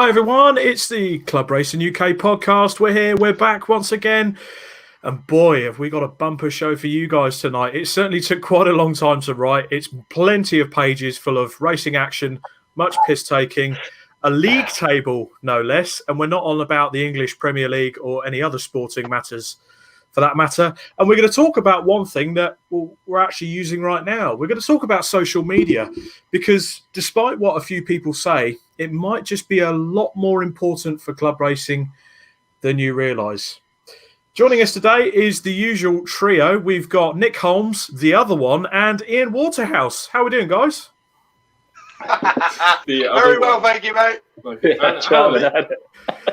Hi everyone, it's the Club Racing UK podcast. We're here, we're back once again. And boy, have we got a bumper show for you guys tonight. It certainly took quite a long time to write. It's plenty of pages full of racing action, much piss-taking, a league table, no less. And we're not on about the English Premier League or any other sporting matters for that matter. And we're going to talk about one thing that we're actually using right now. We're going to talk about social media because despite what a few people say, it might just be a lot more important for club racing than you realise. Joining us today is the usual trio. We've got Nick Holmes, the other one, and Ian Waterhouse. How are we doing, guys? Very well, thank you, mate.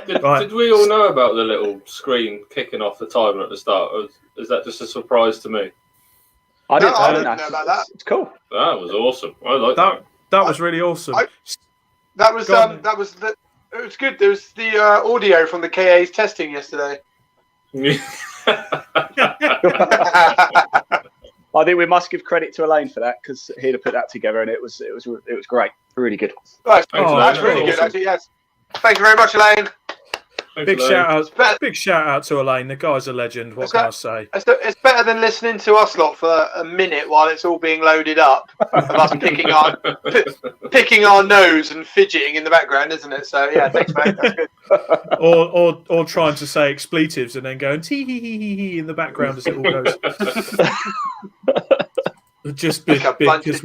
Did we all know about the little screen kicking off the timer at the start? Or is that just a surprise to me? I didn't know about that. It's cool. That was awesome. I like that. That was really awesome. It was good. There was the audio from the KA's testing yesterday. I think we must give credit to Elaine for that because he'd have put that together, and it was great, really good. Right, that's really good, actually. Yes, thank you very much, Elaine. Big shout out to Elaine. The guy's a legend. What can I say? It's better than listening to us lot for a minute while it's all being loaded up of us picking our nose and fidgeting in the background, isn't it? So yeah, thanks, mate. That's good. or trying to say expletives and then going tee hee hee hee hee in the background as it all goes. Just like a bunch of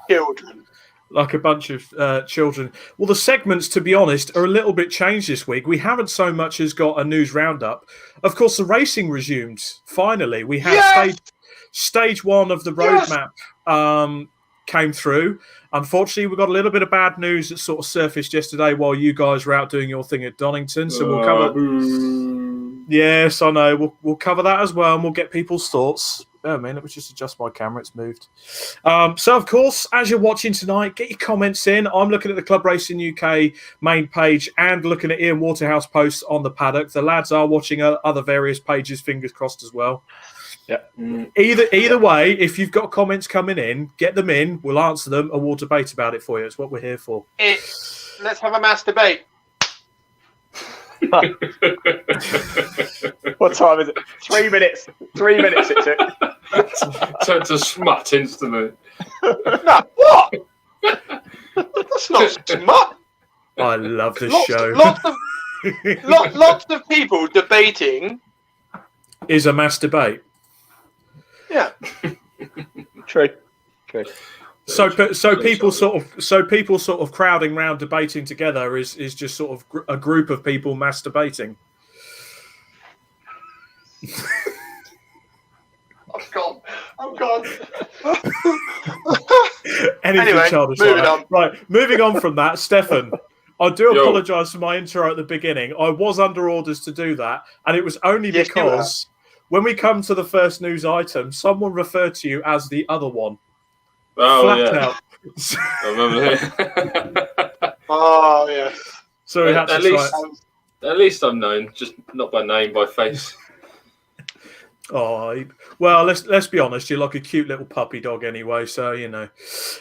children. Like a bunch of children. Well, the segments, to be honest, are a little bit changed this week. We haven't so much as got a news roundup. Of course, the racing resumes. Finally, we had stage one of the roadmap came through. Unfortunately, we got a little bit of bad news that sort of surfaced yesterday while you guys were out doing your thing at Donington. So we'll cover. Yes, I know. We'll cover that as well, and we'll get people's thoughts. Oh, man, let me just adjust my camera. It's moved. So, of course, as you're watching tonight, get your comments in. I'm looking at the Club Racing UK main page and looking at Ian Waterhouse posts on the paddock. The lads are watching other various pages, fingers crossed as well. Yeah. Either way, if you've got comments coming in, get them in. We'll answer them and we'll debate about it for you. It's what we're here for. Let's have a mass debate. What time is it? 3 minutes. 3 minutes it took. Turned to smut instantly. No, what? That's not smut. I love this show. Lots of people debating is a mass debate. Yeah. True. So people sort of crowding round debating together is just sort of a group of people masturbating. I'm gone. Anyway, moving on. Right, moving on from that, Stefan. I do apologise for my intro at the beginning. I was under orders to do that, and it was only because when we come to the first news item, someone referred to you as the other one. Oh, flat yeah. out. I remember that. Oh, yeah. So we had to at least I'm known, just not by name, by face. Oh, well, let's be honest. You're like a cute little puppy dog anyway, so, you know.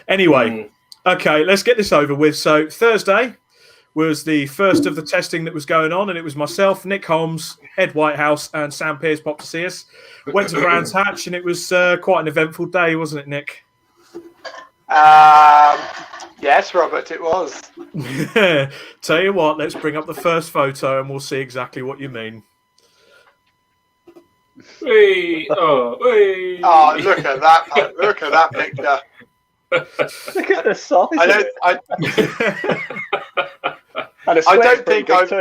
Anyway, okay, let's get this over with. So Thursday was the first of the testing that was going on, and it was myself, Nick Holmes, Ed Whitehouse, and Sam Pearce popped to see us. Went to Brands Hatch, and it was quite an eventful day, wasn't it, Nick? Yes, Robert, it was. Tell you what, let's bring up the first photo and we'll see exactly what you mean. Oh, look at that! Look at that picture. Look at the size. I don't think I've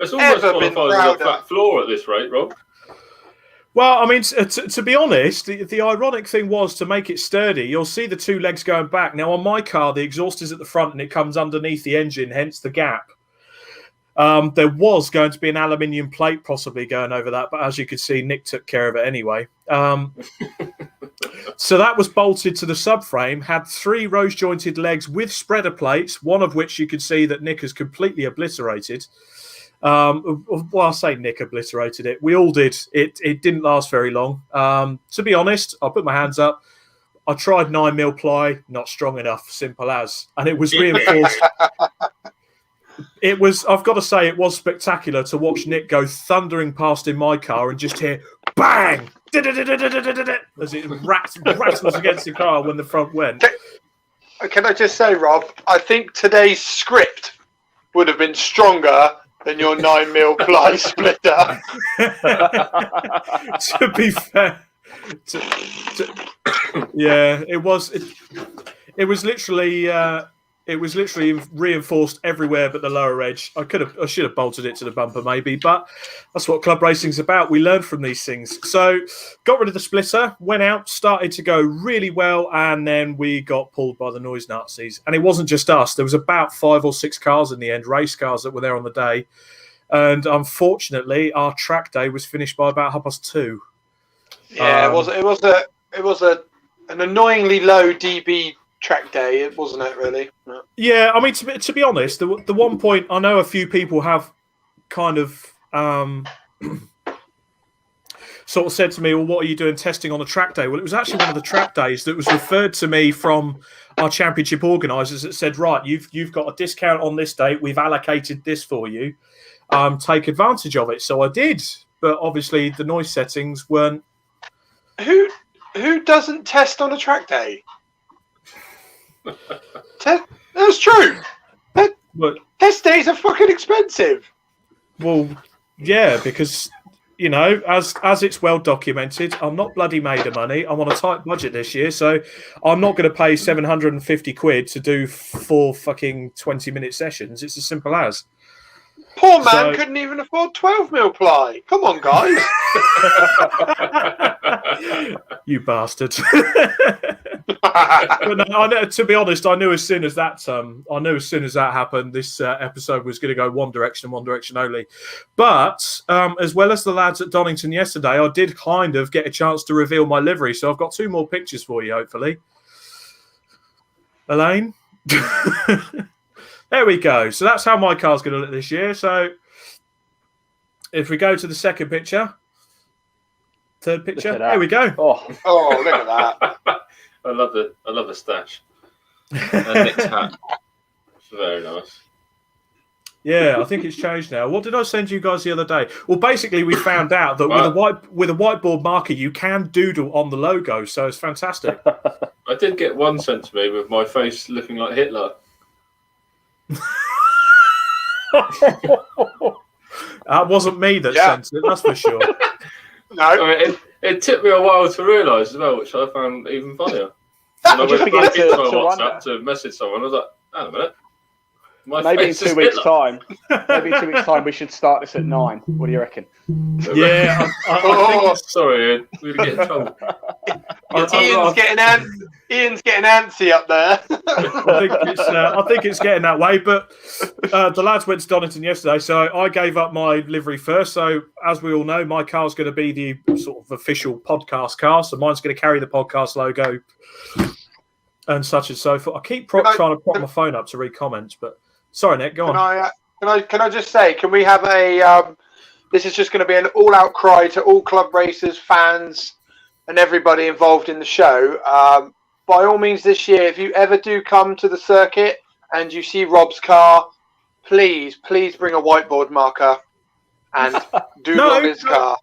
It's almost ever been qualified as a flat floor at this rate, Rob. Well, I mean, to be honest, the ironic thing was to make it sturdy. You'll see the two legs going back. Now, on my car, the exhaust is at the front and it comes underneath the engine, hence the gap. There was going to be an aluminium plate possibly going over that, but as you can see, Nick took care of it anyway. So that was bolted to the subframe, had 3 rose-jointed legs with spreader plates, one of which you could see that Nick has completely obliterated. Well, I say Nick obliterated it. We all did. It didn't last very long. To be honest, I'll put my hands up. I tried 9mm ply, not strong enough, simple as. And it was reinforced. It was. I've got to say, it was spectacular to watch Nick go thundering past in my car and just hear bang as it rattles against the car when the front went. Can I just say, Rob? I think today's script would have been stronger than your 9mm ply splitter. To be fair, yeah, it was. It was literally. It was literally reinforced everywhere but the lower edge. I should have bolted it to the bumper maybe, but that's what club racing's about. We learn from these things. So got rid of the splitter, went out, started to go really well, and then we got pulled by the noise Nazis. And it wasn't just us. There was about 5 or 6 cars in the end, race cars that were there on the day. And unfortunately, our track day was finished by about 2:30. Yeah, it was an annoyingly low dB track day, wasn't it? Really? No. Yeah, I mean, to be honest, the one point I know a few people have kind of sort of said to me, "Well, what are you doing testing on a track day?" Well, it was actually one of the track days that was referred to me from our championship organisers that said, "Right, you've got a discount on this date. We've allocated this for you. Take advantage of it." So I did, but obviously the noise settings weren't. Who doesn't test on a track day? That's true. But Test days are fucking expensive. well, yeah, because you know, as it's well documented, I'm not bloody made of money. I'm on a tight budget this year, so I'm not going to pay 750 quid to do 4 fucking 20-minute sessions. It's as simple as. Poor man couldn't even afford 12mm ply. Come on, guys. You bastard. But no, to be honest, I knew as soon as that happened, this episode was going to go one direction only. But as well as the lads at Donington yesterday, I did kind of get a chance to reveal my livery. So I've got 2 more pictures for you, hopefully. Elaine? There we go. So that's how my car's going to look this year. So if we go to the second picture, third picture, there we go. Oh, look at that. I love the stash. And Nick's hat. It's very nice. Yeah, I think it's changed now. What did I send you guys the other day? Well, basically, we found out that with a whiteboard marker, you can doodle on the logo, so it's fantastic. I did get one sent to me with my face looking like Hitler. That wasn't me that sent it, that's for sure. No. I mean, it took me a while to realise as well, which I found even funnier. And I went back into my WhatsApp to message someone. I was like, hang a minute. Maybe in 2 weeks' time. Maybe in 2 weeks' time, we should start this at 9. What do you reckon? Yeah. I think sorry, Ian. We're going to get in trouble. Ian's getting antsy up there. I think it's getting that way. But the lads went to Donington yesterday, so I gave up my livery first. So as we all know, my car's going to be the sort of official podcast car. So mine's going to carry the podcast logo and such and so forth. I keep trying to prop my phone up to read comments, but sorry, Nick, go on. Can I just say, can we have a? This is just going to be an all-out cry to all club racers, fans, and everybody involved in the show. By all means, this year, if you ever do come to the circuit and you see Rob's car, please bring a whiteboard marker and doodle on his car.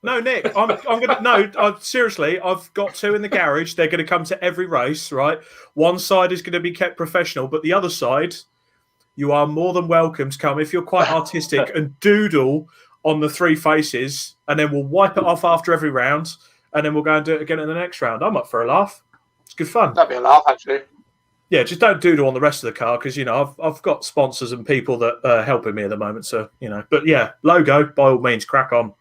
No, Nick, I'm gonna seriously. I've got 2 in the garage. They're going to come to every race, right? One side is going to be kept professional, but the other side, you are more than welcome to come if you're quite artistic and doodle on the 3 faces, and then we'll wipe it off after every round, and then we'll go and do it again in the next round. I'm up for a laugh. It's good fun. That'd be a laugh, actually. Yeah, just don't doodle on the rest of the car because, you know, I've got sponsors and people that are helping me at the moment. So, you know, but yeah, logo, by all means, crack on.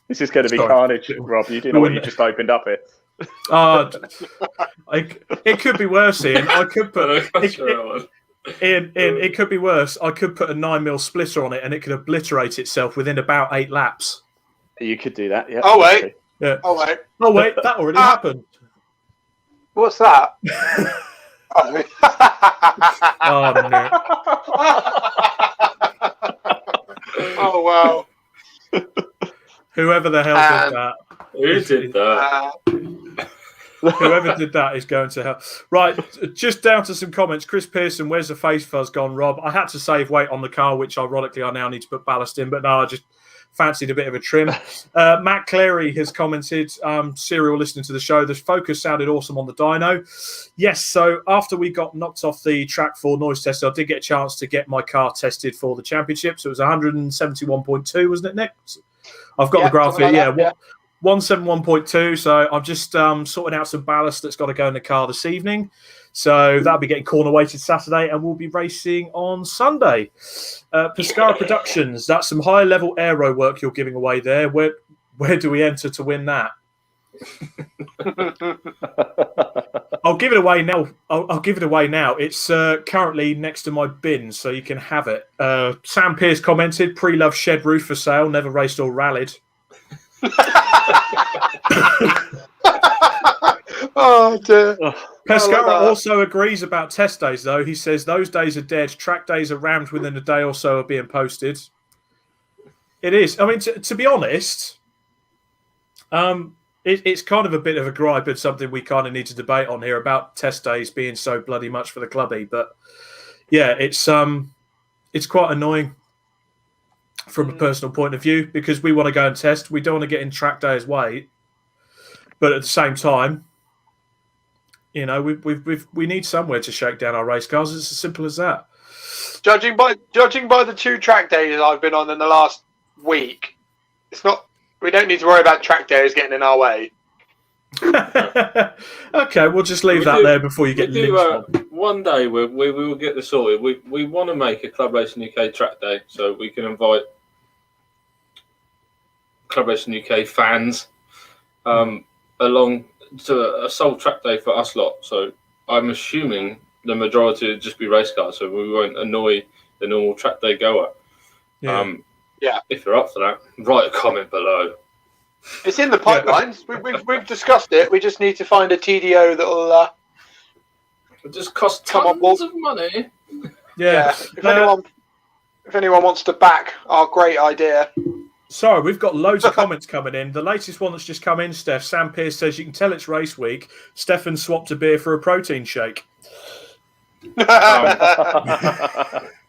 This is going to be carnage, Rob. You do know what you just opened up it. It could be worse, Ian. I could put it could be worse. I could put a 9mm splitter on it and it could obliterate itself within about 8 laps. You could do that, yeah. Oh, wait. Yeah. Oh, wait. Oh, wait, that already happened. What's that? Oh, no. Oh, wow. Whoever the hell did that. Who did that? Whoever did that is going to hell. Right, just down to some comments. Chris Pearson, where's the face fuzz gone, Rob? I had to save weight on the car, which ironically I now need to put ballast in, but no, I just fancied a bit of a trim. Matt Clary has commented, serial listening to the show, the Focus sounded awesome on the dyno. Yes, so after we got knocked off the track for noise test, I did get a chance to get my car tested for the championship. So it was 171.2, wasn't it, Nick? I've got the graph here. Like 171.2. So I'm just sorting out some ballast that's got to go in the car this evening. So that'll be getting corner weighted Saturday, and we'll be racing on Sunday. Pescara Productions, that's some high level aero work you're giving away there. Where do we enter to win that? I'll give it away now. I'll give it away now. It's currently next to my bin, so you can have it. Sam Pierce commented, pre-love shed roof for sale, never raced or rallied. Oh dear. Pescara also agrees about test days, though. He says those days are dead. Track days are rammed within a day or so of being posted. It is. I mean, to be honest, it's kind of a bit of a gripe and something we kind of need to debate on here about test days being so bloody much for the clubby. But yeah, it's quite annoying from a personal point of view because we want to go and test. We don't want to get in track days way, but at the same time, you know, we need somewhere to shake down our race cars. It's as simple as that. Judging by the 2 track days I've been on in the last week, it's not. We don't need to worry about track days getting in our way. Okay, we'll just leave that there before you get lynched. One day we will get this sorted. We want to make a Club Racing UK track day so we can invite Club Racing UK fans along to a sole track day for us lot. So I'm assuming the majority would just be race cars, so we won't annoy the normal track day goer. Yeah. If you're up for that, write a comment below. It's in the pipelines. We've discussed it. We just need to find a TDO that'll. It just costs tons of money. Yeah. If anyone wants to back our great idea. Sorry, we've got loads of comments coming in. The latest one that's just come in, Steph. Sam Pierce says you can tell it's race week. Stefan swapped a beer for a protein shake.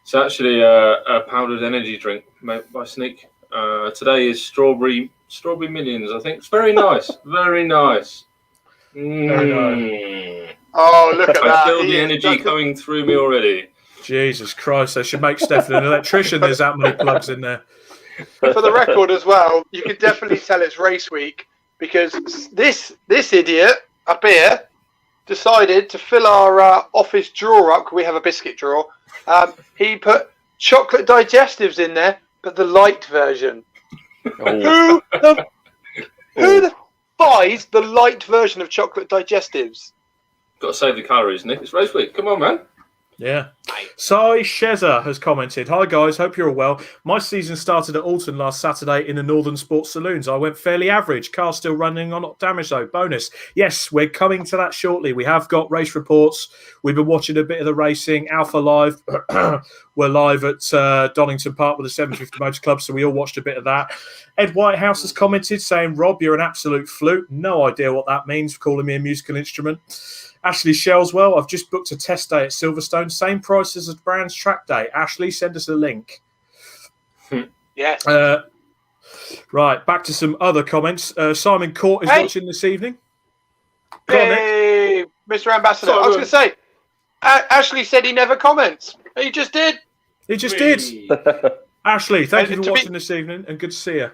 It's actually a powdered energy drink made by Sneak. Today is strawberry minions. I think it's very nice. Very nice. Very nice. Oh, look at that! I feel the energy coming through me already. Jesus Christ! They should make Stefan an electrician. There's that many plugs in there. For the record as well, you can definitely tell it's race week because this idiot up here decided to fill our office drawer up. We have a biscuit drawer. He put chocolate digestives in there, but the light version. Who the buys the light version of chocolate digestives? Got to save the calories, Nick. It's race week. Come on, man. Yeah. Sai Sheza has commented, "Hi guys, hope you're all well. My season started at Alton last Saturday in the Northern Sports Saloons. I went fairly average. Car still running on, not damaged though. Bonus. Yes, we're coming to that shortly. We have got race reports. We've been watching a bit of the racing. Alpha Live. We're live at Donington Park with the 750 Motor Club, so we all watched a bit of that. Ed Whitehouse has commented saying, Rob, you're an absolute flute. No idea what that means, calling me a musical instrument. Ashley Shellswell, I've just booked a test day at Silverstone. Same price as a Brands track day. Ashley, send us a link. Yes. Right, back to some other comments. Simon Court is watching this evening. Hey, Mr. Ambassador. I was going to say, Ashley said he never comments. He just did. He just did. Ashley, thank you for watching this evening, and good to see you.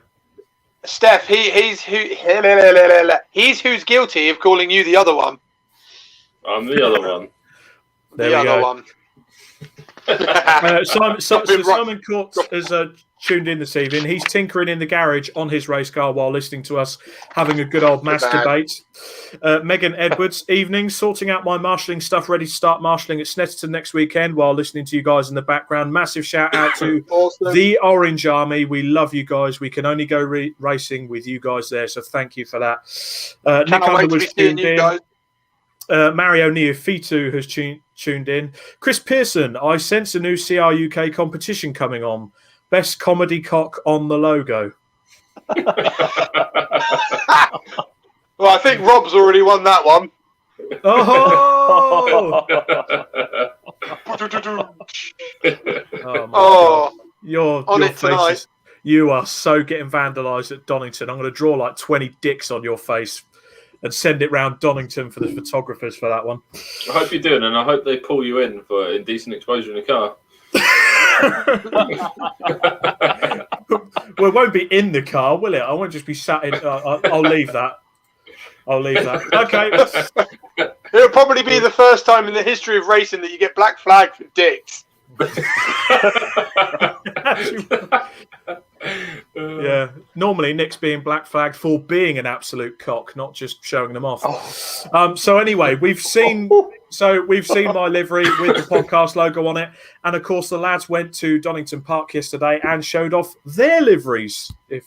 Steph, he's who's guilty of calling you the other one. I'm the other one. There the we other go. one. Simon Court has tuned in this evening. He's tinkering in the garage on his race car while listening to us having a good old masturbate. Megan Edwards, evening, sorting out my marshalling stuff, ready to start marshalling at Snetterton next weekend while listening to you guys in the background. Massive shout out to the Orange Army. We love you guys. We can only go racing with you guys there, so thank you for that. Nick Underwood's tuned in. Guys. Mario Neofitu has tuned in. Chris Pearson, I sense a new CRUK competition coming on. Best comedy cock on the logo. Well, I think Rob's already won that one. Oh! Oh my God. Your it tonight. faces. You are so getting vandalised at Donington. I'm going to draw like 20 dicks on your face and send it round Donington for the photographers for that one. I hope you're doing, and I hope they pull you in for indecent exposure in a car. Well, it won't be in the car, will it? I won't just be sat in. I'll leave that. Okay. It'll probably be the first time in the history of racing that you get black flag for dicks. Yeah. Normally, Nick's being black flagged for being an absolute cock, not just showing them off. So anyway, we've seen my livery with the podcast logo on it, and of course the lads went to Donington Park yesterday and showed off their liveries. If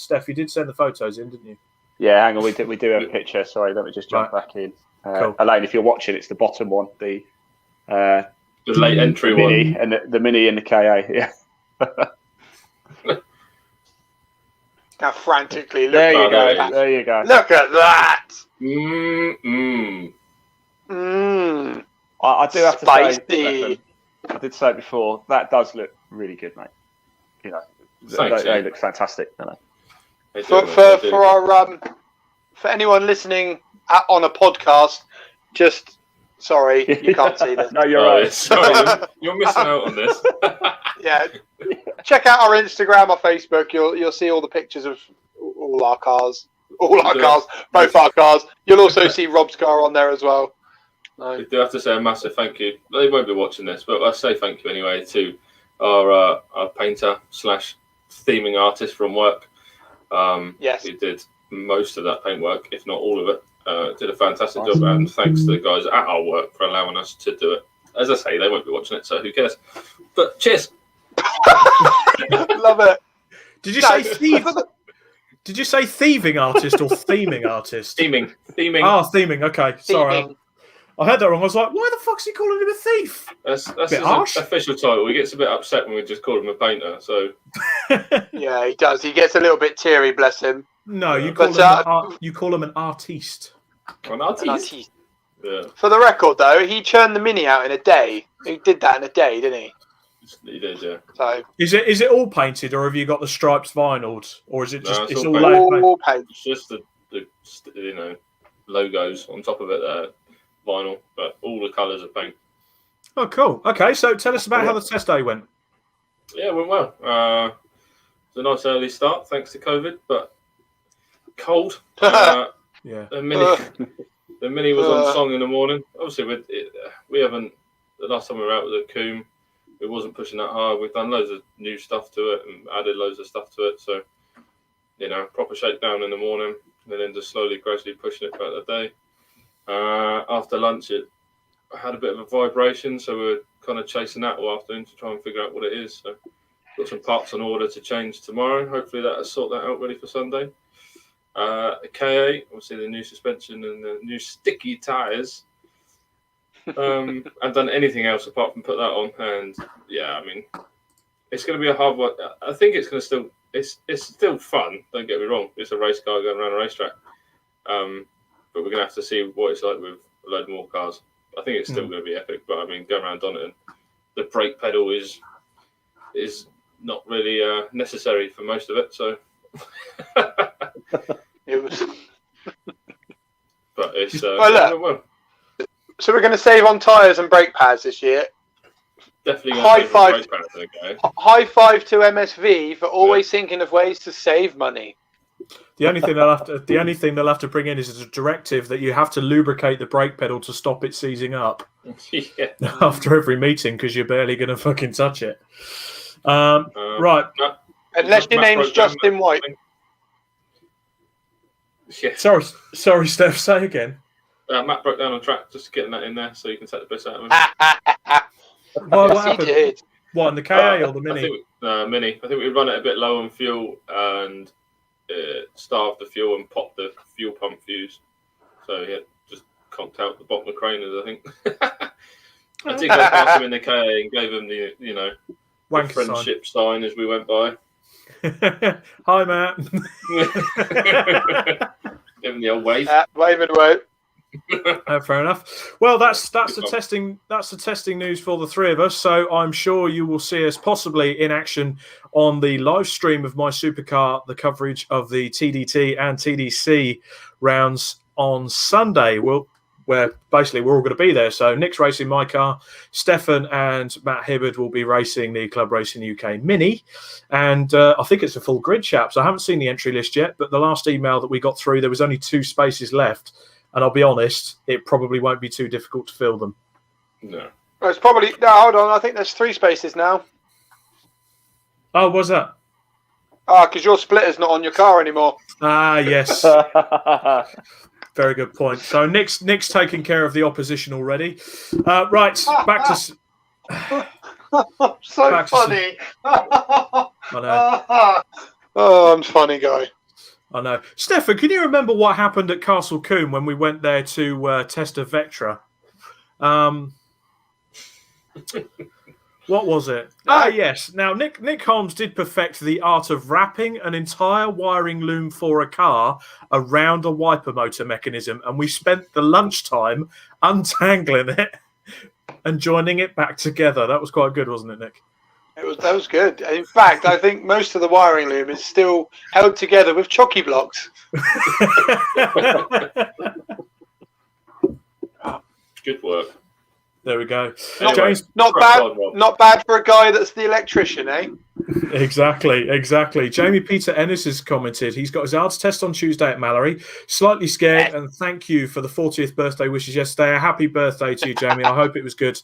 Steph, you did send the photos in, didn't you? Yeah, hang on, we do have a picture. Sorry, let me just jump back in. Cool. Elaine, if you're watching, it's the bottom one, the late entry mini one, and the mini and the KA. Yeah. Now frantically look. There you Oh, go. there it is. There you go. Look at that. I do have to Spicy. say, I did say it before, that does look really good, mate. You know, they look fantastic, don't they? For anyone listening on a podcast, just sorry, you can't see this. No, you're right. Sorry, you're missing out on this. Yeah, check out our Instagram or Facebook. You'll see all the pictures of all our cars, both our cars. You'll also see Rob's car on there as well. We do have to say a massive thank you. They won't be watching this, but I'll say thank you anyway to our painter / theming artist from work. Yes, Who did most of that paintwork, if not all of it. Did a fantastic job, and thanks to the guys at our work for allowing us to do it. As I say, they won't be watching it, so who cares? But cheers. love it. Did you say thief? Did you say thieving artist or theming artist? Theming. Oh, theming. Okay, sorry. I heard that wrong. I was like, why the fuck's he calling him a thief? That's Bit his harsh. official title. He gets a bit upset when we just call him a painter. So Yeah, he does. He gets a little bit teary, bless him. No, you But, call him an artiste. an artiste. Yeah, For the record, though, he churned the Mini out in a day. He did that in a day, didn't he? he did. Yeah. So Is it all painted, or have you got the stripes vinyled, or is it just No, it's all all painted. laid paint? all paint. It's just the logos on top of it there, vinyl, but all the colours are paint. Oh, cool. Okay, so tell us about how the test day went. Yeah, it went well. It's a nice early start, thanks to COVID, but cold. Yeah. The mini was on song in the morning. Obviously, we haven't. The last time we were out was at Coombe. It wasn't pushing that hard. We've done loads of new stuff to it and added loads of stuff to it. So, proper shakedown in the morning, and then just slowly, gradually pushing it throughout the day. After lunch, it had a bit of a vibration, so we were kind of chasing that all afternoon to try and figure out what it is. So, got some parts on order to change tomorrow. Hopefully, that'll sort that out ready for Sunday. KA, obviously the new suspension and the new sticky tyres. I've done anything else apart from put that on, and yeah, I mean, it's going to be a hard one. I think it's going to still, it's still fun. Don't get me wrong. It's a race car going around a racetrack, but we're going to have to see what it's like with a load more cars. I think it's still going to be epic, but I mean, going around Donington, the brake pedal is not really necessary for most of it. So It was. but it's Well, so we're going to save on tyres and brake pads this year. definitely High five. brake pads, okay. High five to MSV for always thinking of ways to save money. The only thing they'll have to bring in is a directive that you have to lubricate the brake pedal to stop it seizing up Yeah. after every meeting because you're barely going to fucking touch it. Right. Unless your Matt name's broke down Justin White. Yeah. Sorry, Steph. Say again. Matt broke down on track, just getting that in there so you can take the piss out of him. What Yes, he happened? did. What, in the KA or the Mini? Mini. I think we run it a bit low on fuel and starved the fuel and popped the fuel pump fuse. So yeah, just conked out the bottom of craners, I think. I did go past him in the KA and gave him the the Wanker friendship sign as we went by. Hi, Matt. Give him the old wave. Waving away. Fair enough. Well, that's the testing news for the three of us. So I'm sure you will see us possibly in action on the live stream of My Supercar, the coverage of the TDT and TDC rounds on Sunday. Where basically we're all going to be there. So Nick's racing my car, Stefan and Matt Hibbard will be racing the Club Racing UK Mini, and I think it's a full grid, chaps. I haven't seen the entry list yet, but the last email that we got through, there was only 2 spaces left. And I'll be honest, it probably won't be too difficult to fill them. No. Well, it's probably... No, hold on. I think there's 3 spaces now. Oh, what's that? Because your splitter's not on your car anymore. Ah, yes. Very good point. So Nick's taking care of the opposition already. Right, back to... So back to funny. I know. Oh, I'm a funny guy. I know. Stefan, can you remember what happened at Castle Combe when we went there to test a Vectra? What was it? Yes. Now, Nick Holmes did perfect the art of wrapping an entire wiring loom for a car around a wiper motor mechanism, and we spent the lunchtime untangling it and joining it back together. That was quite good, wasn't it, Nick? That was good. In fact, I think most of the wiring loom is still held together with chocky blocks. Good work. There we go. Anyway, Not bad for a guy that's the electrician, eh? Exactly. Jamie Peter Ennis has commented. He's got his ARDS test on Tuesday at Mallory. Slightly scared, and thank you for the 40th birthday wishes yesterday. A happy birthday to you, Jamie. I hope it was good.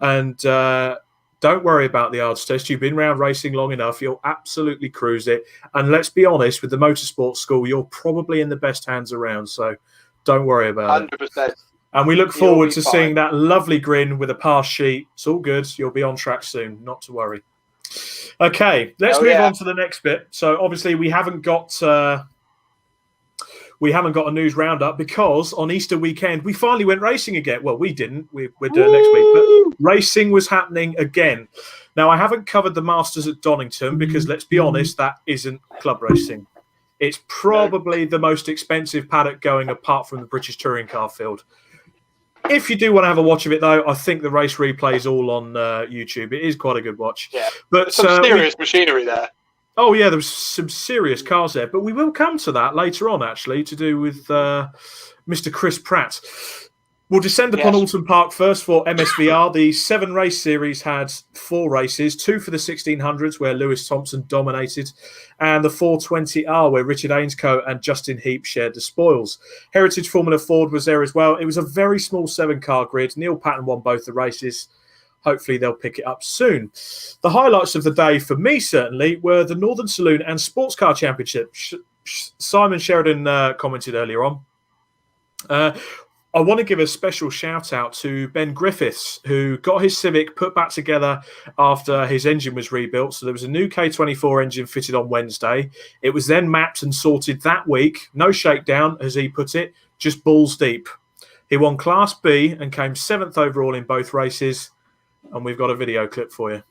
And don't worry about the ARDS test. You've been around racing long enough. You'll absolutely cruise it. And let's be honest, with the motorsport school, you're probably in the best hands around. So don't worry about 100%. it. And we look forward to seeing that lovely grin with a pass sheet. It's all good. You'll be on track soon. Not to worry. Okay, let's move on to the next bit. So obviously we haven't got a news roundup because on Easter weekend we finally went racing again. Well, we didn't. We're doing it next week, but racing was happening again. Now I haven't covered the Masters at Donington because let's be honest, that isn't club racing. It's probably the most expensive paddock going apart from the British Touring Car Field. If you do want to have a watch of it, though, I think the race replay is all on YouTube. It is quite a good watch. Yeah, but some serious machinery there. Oh, yeah, there was some serious cars there. But we will come to that later on, actually, to do with Mr. Chris Pratt. We'll descend upon Alton Park first for MSVR. The 7-race series had 4 races, 2 for the 1600s, where Lewis Thompson dominated, and the 420R, where Richard Ainscoe and Justin Heap shared the spoils. Heritage Formula Ford was there as well. It was a very small 7-car grid. Neil Patton won both the races. Hopefully they'll pick it up soon. The highlights of the day, for me certainly, were the Northern Saloon and Sports Car Championship. Simon Sheridan commented earlier on. I want to give a special shout out to Ben Griffiths, who got his Civic put back together after his engine was rebuilt. So there was a new K24 engine fitted on Wednesday. It was then mapped and sorted that week. No shakedown, as he put it, just balls deep. He won Class B and came 7th overall in both races. And we've got a video clip for you.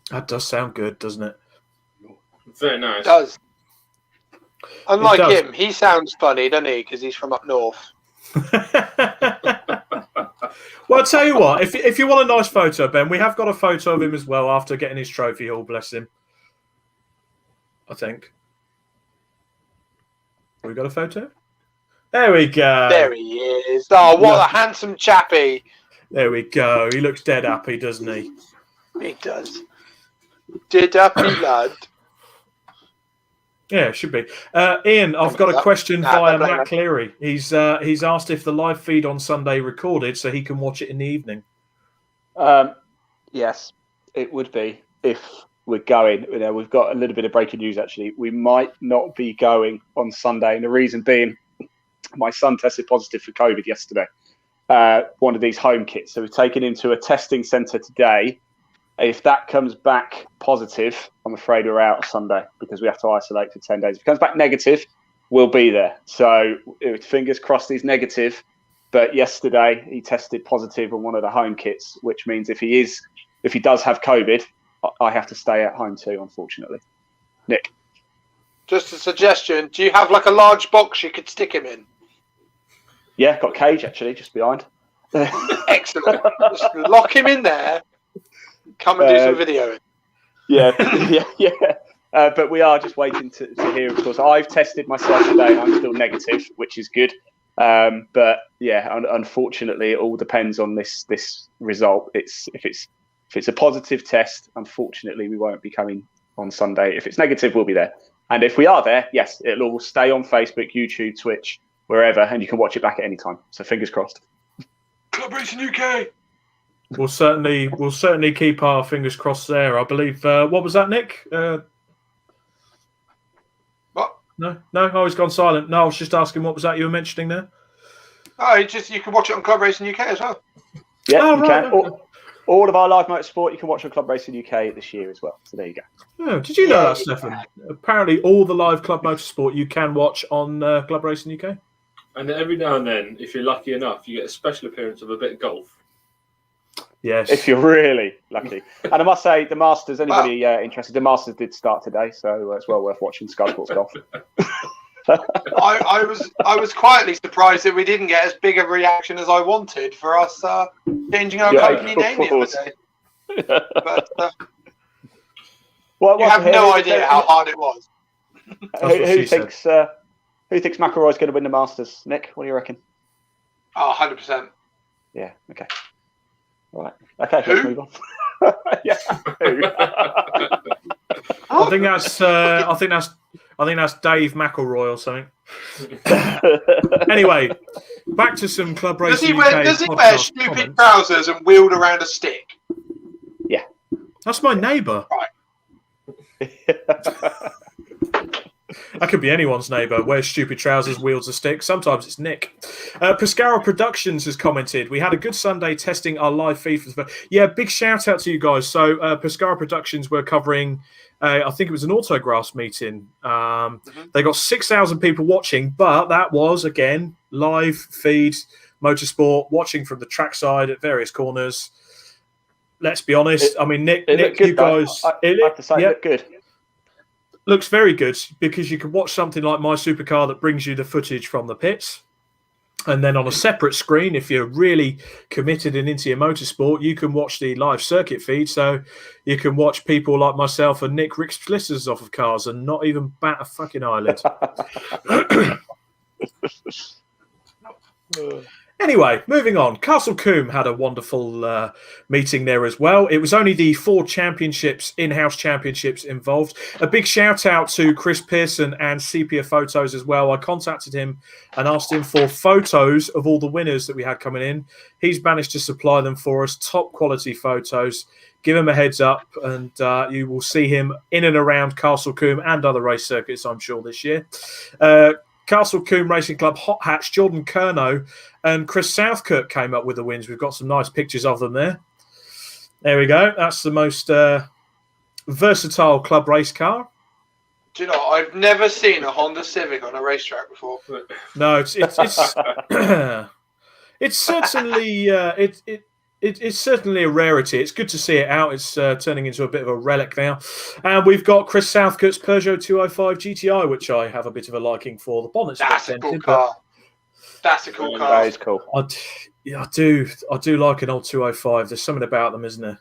That does sound good, doesn't it? Very nice. It does. Unlike him, he sounds funny, doesn't he? Because he's from up north. Well, I'll tell you what. If you want a nice photo, Ben, we have got a photo of him as well after getting his trophy haul. Bless him. I think. We got a photo? There we go. There he is. Oh, what a handsome chappy. There we go. He looks dead happy, doesn't he? He does. Dead happy lad. Yeah, it should be. Ian, I've got a question via Matt Cleary. He's asked if the live feed on Sunday recorded so he can watch it in the evening. Yes, it would be if we're going. You know, we've got a little bit of breaking news, actually. We might not be going on Sunday, and the reason being my son tested positive for COVID yesterday. One of these home kits. So we've taken him to a testing centre today. If that comes back positive, I'm afraid we're out on Sunday because we have to isolate for 10 days. If it comes back negative, we'll be there. So fingers crossed he's negative But yesterday he tested positive on one of the home kits, which means if he does have COVID, I have to stay at home too, unfortunately. Nick? Just a suggestion. Do you have like a large box you could stick him in? Yeah, got a cage actually, just behind. Excellent. Just lock him in there. Come and do some videoing. Yeah. But we are just waiting to hear, of course. I've tested myself today and I'm still negative, which is good. But yeah, unfortunately, it all depends on this result. If it's a positive test, unfortunately, we won't be coming on Sunday. If it's negative, we'll be there. And if we are there, yes, it'll all stay on Facebook, YouTube, Twitch, wherever, and you can watch it back at any time. So fingers crossed. Club Racing UK. We'll certainly keep our fingers crossed there. I believe. What was that, Nick? What? No, I was gone silent. No, I was just asking what was that you were mentioning there. Oh, you can watch it on Club Racing UK as well. Yeah, you can. All of our live motorsport you can watch on Club Racing UK this year as well. So there you go. Oh, did you know that, Stefan? Apparently, all the live Club Motorsport you can watch on Club Racing UK. And every now and then, if you're lucky enough, you get a special appearance of a bit of golf. Yes. If you're really lucky. And I must say, the Masters, anybody interested, the Masters did start today, so it's well worth watching Sky Sports Golf. I was quietly surprised that we didn't get as big a reaction as I wanted for us changing our company name the other day. But you have no idea how hard it was. Who thinks McElroy's going to win the Masters? Nick, what do you reckon? Oh, 100%. Yeah. Okay. All right. Okay. Who? Let's move on. Yeah. Who? I think that's Dave McElroy or something. Anyway, back to some Club Racing UK. Does he wear stupid trousers and wield around a stick? Yeah. That's my neighbour. Right. That could be anyone's neighbour. Wears stupid trousers, wields a stick. Sometimes it's Nick. Pescara Productions has commented, we had a good Sunday testing our live feed. Yeah, big shout out to you guys. So Pescara Productions were covering, I think it was an autographs meeting. They got 6,000 people watching, but that was, again, live feed, motorsport, watching from the trackside at various corners. Let's be honest. I mean, Nick, you guys... I have to say, it looked good. Looks very good because you can watch something like My Supercar that brings you the footage from the pits. And then on a separate screen, if you're really committed and into your motorsport, you can watch the live circuit feed. So you can watch people like myself and Nick rip splitters off of cars and not even bat a fucking eyelid. Anyway, moving on. Castle Combe had a wonderful meeting there as well. It was only the 4 championships, in-house championships involved. A big shout out to Chris Pearson and Sepia Photos as well. I contacted him and asked him for photos of all the winners that we had coming in. He's managed to supply them for us, top quality photos. Give him a heads up and you will see him in and around Castle Combe and other race circuits, I'm sure, this year. Castle Combe Racing Club Hot Hatch, Jordan Curnow and Chris Southkirk came up with the wins. We've got some nice pictures of them there. There we go. That's the most versatile club race car. Do you know, I've never seen a Honda Civic on a racetrack before. No, it's it's certainly it's certainly a rarity. It's good to see it out. It's turning into a bit of a relic now. And we've got Chris Southcote's Peugeot 205 GTI, which I have a bit of a liking for. The bonnet's That's a cool car. That's a cool car. That is cool. I do like an old 205. There's something about them, isn't there?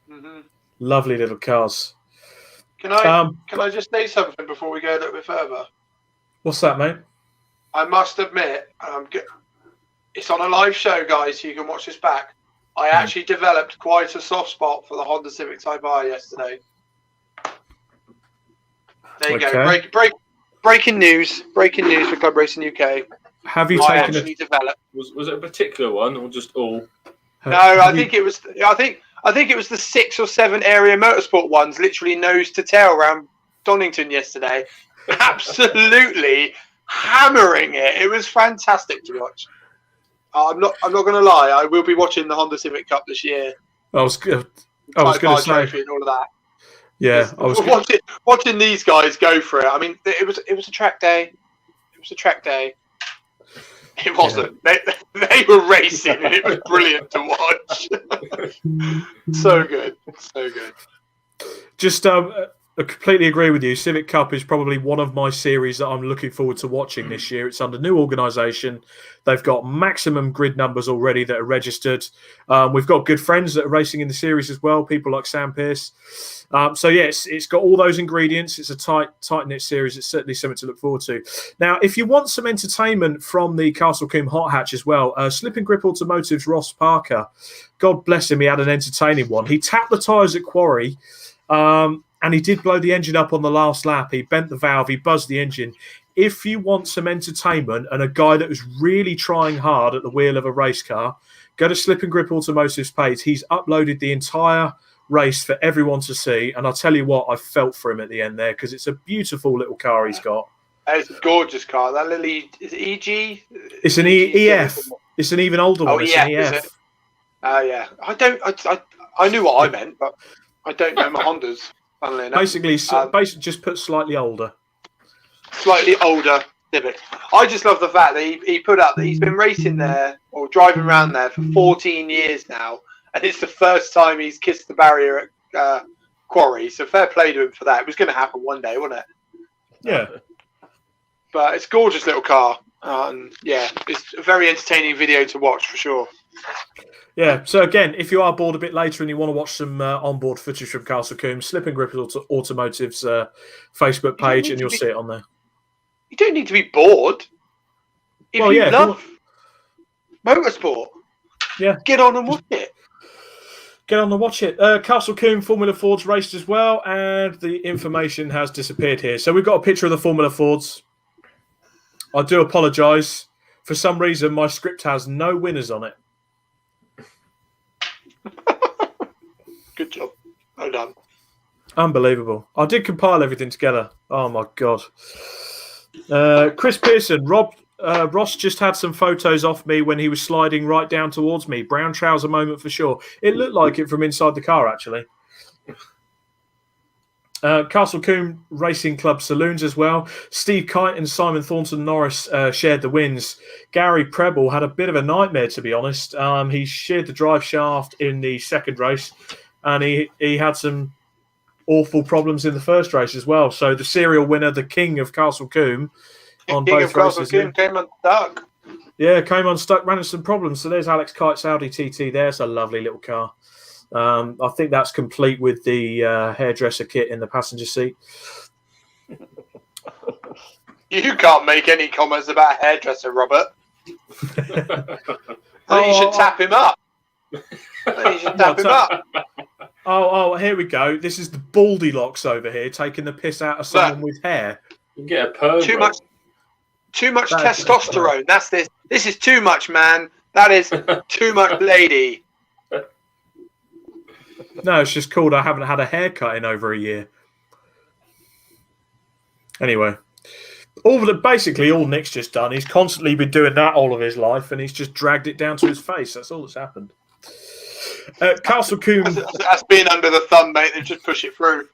Mm-hmm. Lovely little cars. Can I just say something before we go a little bit further? What's that, mate? I must admit, it's on a live show, guys, so you can watch this back. I actually developed quite a soft spot for the Honda Civic Type R yesterday. There you go. Breaking news for Club Racing UK. Have you taken developed? Was it a particular one or just all? No, I think it was the 6 or 7 area motorsport ones, literally nose to tail around Donington yesterday. Absolutely hammering it. It was fantastic to watch. I'm not going to lie. I will be watching the Honda Civic Cup this year. I was going to say and all of that. Yeah, I was watching these guys go for it. I mean, it was a track day. It was a track day. It wasn't. Yeah. They were racing, and it was brilliant to watch. So good. Just I completely agree with you. Civic Cup is probably one of my series that I'm looking forward to watching this year. It's under new organisation. They've got maximum grid numbers already that are registered. We've got good friends that are racing in the series as well, people like Sam Pearce. So, yes, it's got all those ingredients. It's a tight-knit series. It's certainly something to look forward to. Now, if you want some entertainment from the Castle Combe Hot Hatch as well, Slip and Grip Automotive's Ross Parker, God bless him, he had an entertaining one. He tapped the tyres at Quarry, and he did blow the engine up on the last lap. He bent the valve. He buzzed the engine. If you want some entertainment and a guy that was really trying hard at the wheel of a race car, go to Slip and Grip Automotive's page. He's uploaded the entire race for everyone to see. And I'll tell you what, I felt for him at the end there because it's a beautiful little car he's got. It's a gorgeous car. That little is it EG? It's an EF. It's an even older one. It's an EF. Yeah. I knew what I meant, but I don't know my Hondas. Basically, just put slightly older. Slightly older Civic. I just love the fact that he put up that he's been racing there or driving around there for 14 years now, and it's the first time he's kissed the barrier at Quarry. So fair play to him for that. It was going to happen one day, wasn't it? Yeah. But it's a gorgeous little car, and yeah, it's a very entertaining video to watch for sure. Yeah, so again, if you are bored a bit later and you want to watch some onboard footage from Castle Combe, Slip and Grip Automotive's Facebook page, and you'll see it on there. You don't need to be bored. If you love motorsport, get on and watch it. Get on and watch it. Castle Combe Formula Fords raced as well, and the information has disappeared here. So we've got a picture of the Formula Fords. I do apologise. For some reason, my script has no winners on it. Good job. Well done. Unbelievable. I did compile everything together. Oh, my God. Chris Pearson. Ross just had some photos off me when he was sliding right down towards me. Brown trouser moment for sure. It looked like it from inside the car, actually. Castle Combe Racing Club Saloons as well. Steve Kite and Simon Thornton Norris shared the wins. Gary Preble had a bit of a nightmare, to be honest. He sheared the drive shaft in the second race, and he had some awful problems in the first race as well. So the serial winner, the king of Castle Combe, on both races, came unstuck. Yeah, came unstuck, ran into some problems. So there's Alex Kite's Audi TT there. It's a lovely little car. I think that's complete with the hairdresser kit in the passenger seat. You can't make any comments about hairdresser, Robert. You should tap him up. You should tap him up. Oh, here we go. This is the Baldylocks over here taking the piss out of someone with hair. You get a perm. Too much testosterone. That's this. This is too much, man. That is too much, lady. No, it's just called I haven't had a haircut in over a year. Anyway, basically all Nick's just done, he's constantly been doing that all of his life, and he's just dragged it down to his face. That's all that's happened. Castle Combe. That's been under the thumb, mate. They just push it through.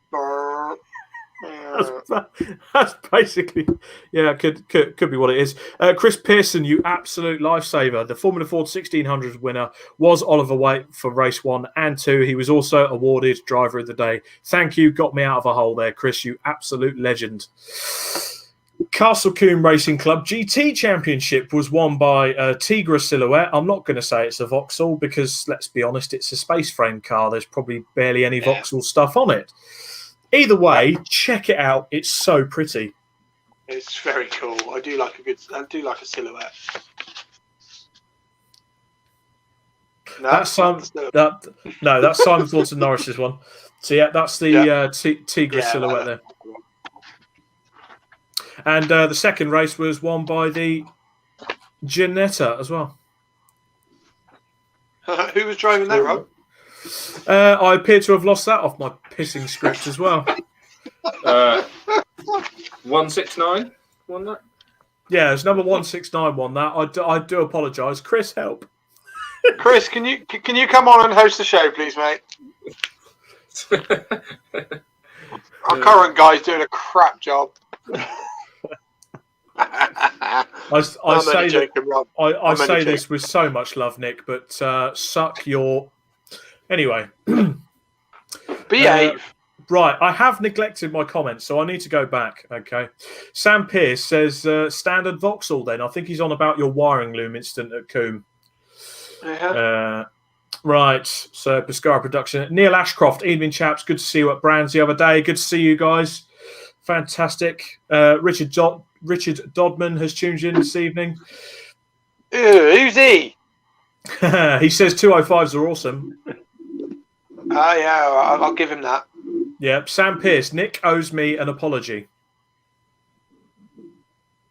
That's basically, yeah, could be what it is. Chris Pearson, you absolute lifesaver. The Formula Ford 1600 winner was Oliver Waite for race 1 and 2. He was also awarded Driver of the Day. Thank you. Got me out of a hole there, Chris. You absolute legend. Castle Combe Racing Club GT Championship was won by Tigra Silhouette. I'm not going to say it's a Vauxhall because, let's be honest, it's a space frame car. There's probably barely any Vauxhall stuff on it. Either way, check it out. It's so pretty. It's very cool. I do like a silhouette. No, that's Simon Thornton Norris's one. So yeah, that's the Tigra Silhouette there. And the second race was won by the Ginetta as well. Who was driving that, Rob? I appear to have lost that off my pissing script as well. 169 won that? Yeah, it's number 169 won that. I do apologise. Chris, help. Chris, can you come on and host the show, please, mate? Our current guy's doing a crap job. I I'm say only joking, Rob. I I'm say only this with so much love, Nick, but suck your. Anyway, Behave. right. I have neglected my comments, so I need to go back. Okay. Sam Pierce says standard Vauxhall. Then I think he's on about your wiring loom incident at Coombe. Right. So Pescara Production. Neil Ashcroft. Evening, chaps. Good to see you at Brands the other day. Good to see you guys. Fantastic. Richard Dodman has tuned in this evening. Who's he? He says 205s are awesome. Yeah, I'll give him that. Yep. Sam Pierce. Nick owes me an apology.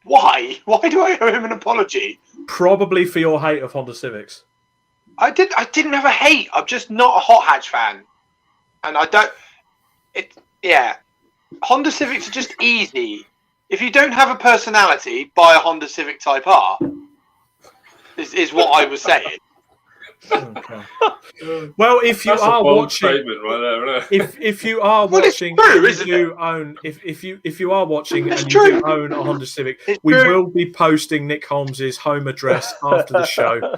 Why? Why do I owe him an apology? Probably for your hate of Honda Civics. I didn't have a hate. I'm just not a hot hatch fan, and I don't. Yeah, Honda Civics are just easy. If you don't have a personality, buy a Honda Civic Type R. Is what I was saying. Okay. Well, if you are watching, if you are watching, if you are watching and you do own a Honda Civic, we will be posting Nick Holmes's home address after the show.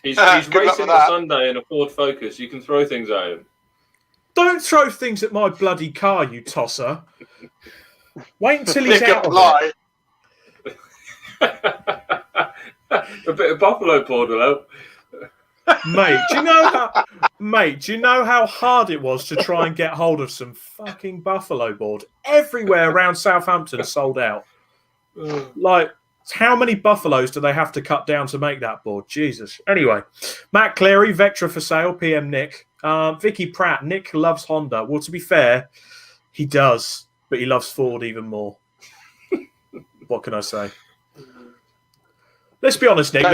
He's racing on Sunday in a Ford Focus. You can throw things at him. Don't throw things at my bloody car, you tosser. Wait until he's out of it. A bit of buffalo board will help. Mate, do you know how hard it was to try and get hold of some fucking buffalo board? Everywhere around Southampton sold out. Like, how many buffaloes do they have to cut down to make that board? Jesus. Anyway, Matt Cleary, Vectra for sale, PM Nick. Vicky Pratt, Nick loves Honda. Well, to be fair, he does, but he loves Ford even more. What can I say? Let's be honest, Nick.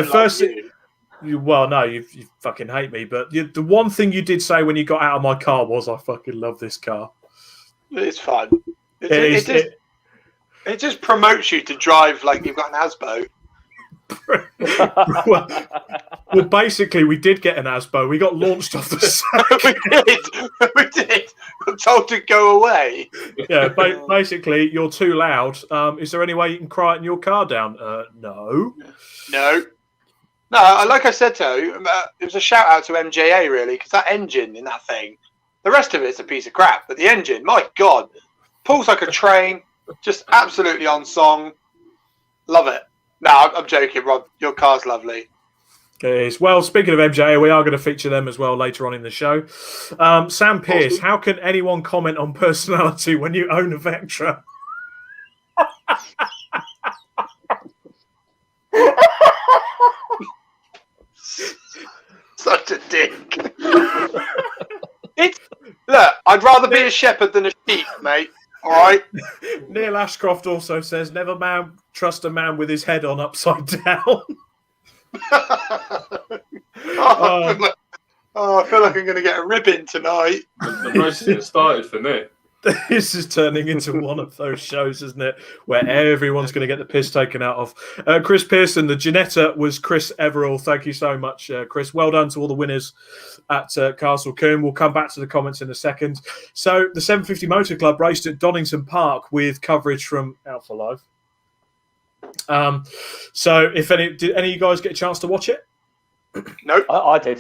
Well, no, you fucking hate me. But the one thing you did say when you got out of my car was, "I fucking love this car." It's fun. It just promotes you to drive like you've got an ASBO. well, basically, we did get an ASBO. We got launched off the side. we did. Got told to go away. Yeah, basically, you're too loud. Is there any way you can quieten your car down? No. No, like I said to you, it was a shout out to MJA really, because that engine in that thing, the rest of it's a piece of crap, but the engine, my God, pulls like a train, just absolutely on song. Love it. No, I'm joking, Rob. Your car's lovely. It is. Well, speaking of MJA, we are going to feature them as well later on in the show. Sam Pierce, how can anyone comment on personality when you own a Vectra? Such a dick. Look, I'd rather be a shepherd than a sheep, mate. All right. Neil Ashcroft also says, "Never trust a man with his head on upside down." I feel like I'm going to get a ribbon tonight. The roasting started for me. This is turning into one of those shows, isn't it? Where everyone's going to get the piss taken out of. Chris Pearson, the Ginetta was Chris Everall. Thank you so much, Chris. Well done to all the winners at Castle Coombe. We'll come back to the comments in a second. So the 750 Motor Club raced at Donington Park with coverage from Alpha Live. So if did any of you guys get a chance to watch it? Nope. I did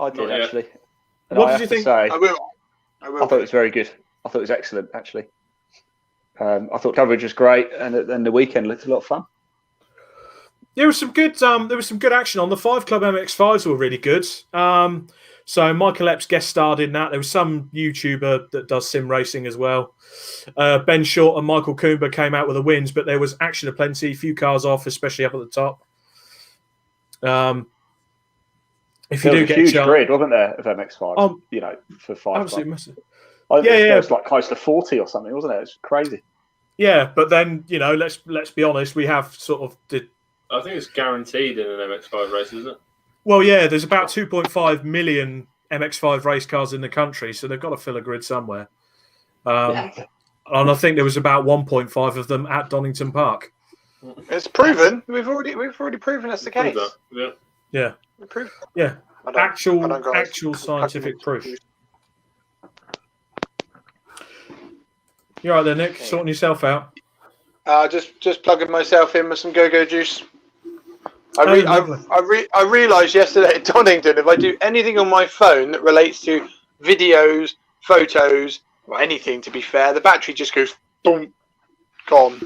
actually. And what did you think? I will. I thought it was very good. I thought it was excellent, actually. I thought coverage was great, and the weekend looked a lot of fun. There was some good. There was some good action on the 5 Club MX5s. Were really good. So Michael Epps guest starred in that. There was some YouTuber that does sim racing as well. Ben Short and Michael Coomber came out with the wins, but there was action aplenty. A few cars off, especially up at the top. If you do get a huge chance, grid, wasn't there, of MX5? For 5 absolutely massive. It was like close to 40 or something, wasn't it? It's crazy. Yeah, but then let's be honest. We have sort of I think it's guaranteed in an MX5 race, isn't it? Well, yeah. There's about 2.5 million MX5 race cars in the country, so they've got to fill a grid somewhere. And I think there was about 1.5 of them at Donington Park. It's proven. We've already proven it's the case. Yeah. We proved it. Yeah. Actual scientific proof. You all right there, Nick? Sorting yourself out? Just plugging myself in with some go-go juice. I realised yesterday at Donington, if I do anything on my phone that relates to videos, photos, or anything, to be fair, the battery just goes boom, gone.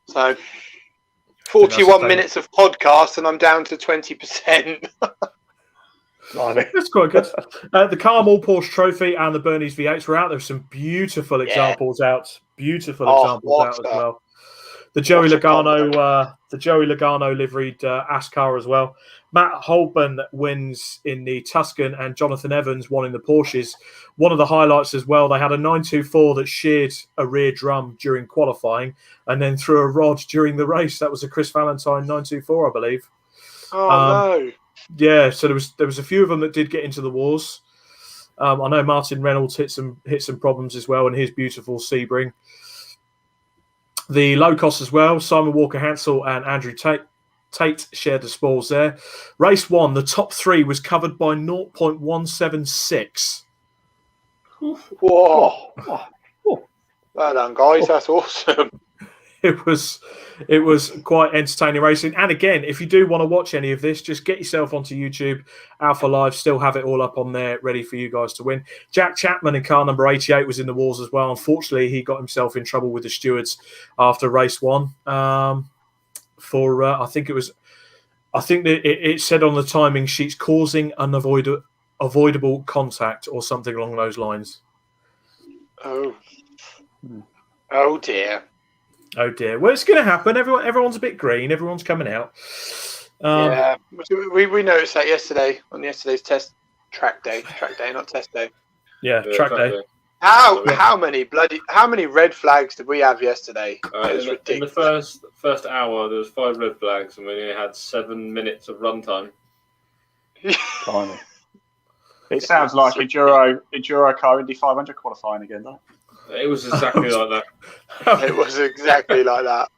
So 41 minutes of podcast, and I'm down to 20%. That's quite good. The Carmel Porsche Trophy and the Bernese V8s were out. There's some beautiful examples out. As well. The Joey Logano liveried Ascar as well. Matt Holborn wins in the Tuscan, and Jonathan Evans won in the Porsches. One of the highlights as well, they had a 924 that sheared a rear drum during qualifying and then threw a rod during the race. That was a Chris Valentine 924, I believe. Oh, no. Yeah, so there was a few of them that did get into the wars. I know Martin Reynolds hit some problems as well in his beautiful Sebring. The low cost as well, Simon Walker-Hansel and Andrew Tate shared the spoils there. Race 1, the top 3 was covered by 0.176. Whoa. Well done, guys. That's awesome. It was quite entertaining racing. And again, if you do want to watch any of this, just get yourself onto YouTube. Alpha Live still have it all up on there, ready for you guys to win. Jack Chapman in car number 88 was in the wars as well. Unfortunately, he got himself in trouble with the stewards after race 1. I think that it said on the timing sheets causing avoidable contact or something along those lines. Oh dear. Oh dear. Well, it's going to happen. Everyone's a bit green. Everyone's coming out. Yeah, we noticed that yesterday on yesterday's track day, not test day. Yeah, track day. How many red flags did we have yesterday? In the first hour, there was 5 red flags, and we only had 7 minutes of runtime. Blimey. It sounds like Enduro car Indy 500 qualifying again, though. It was exactly like that. It was exactly like that.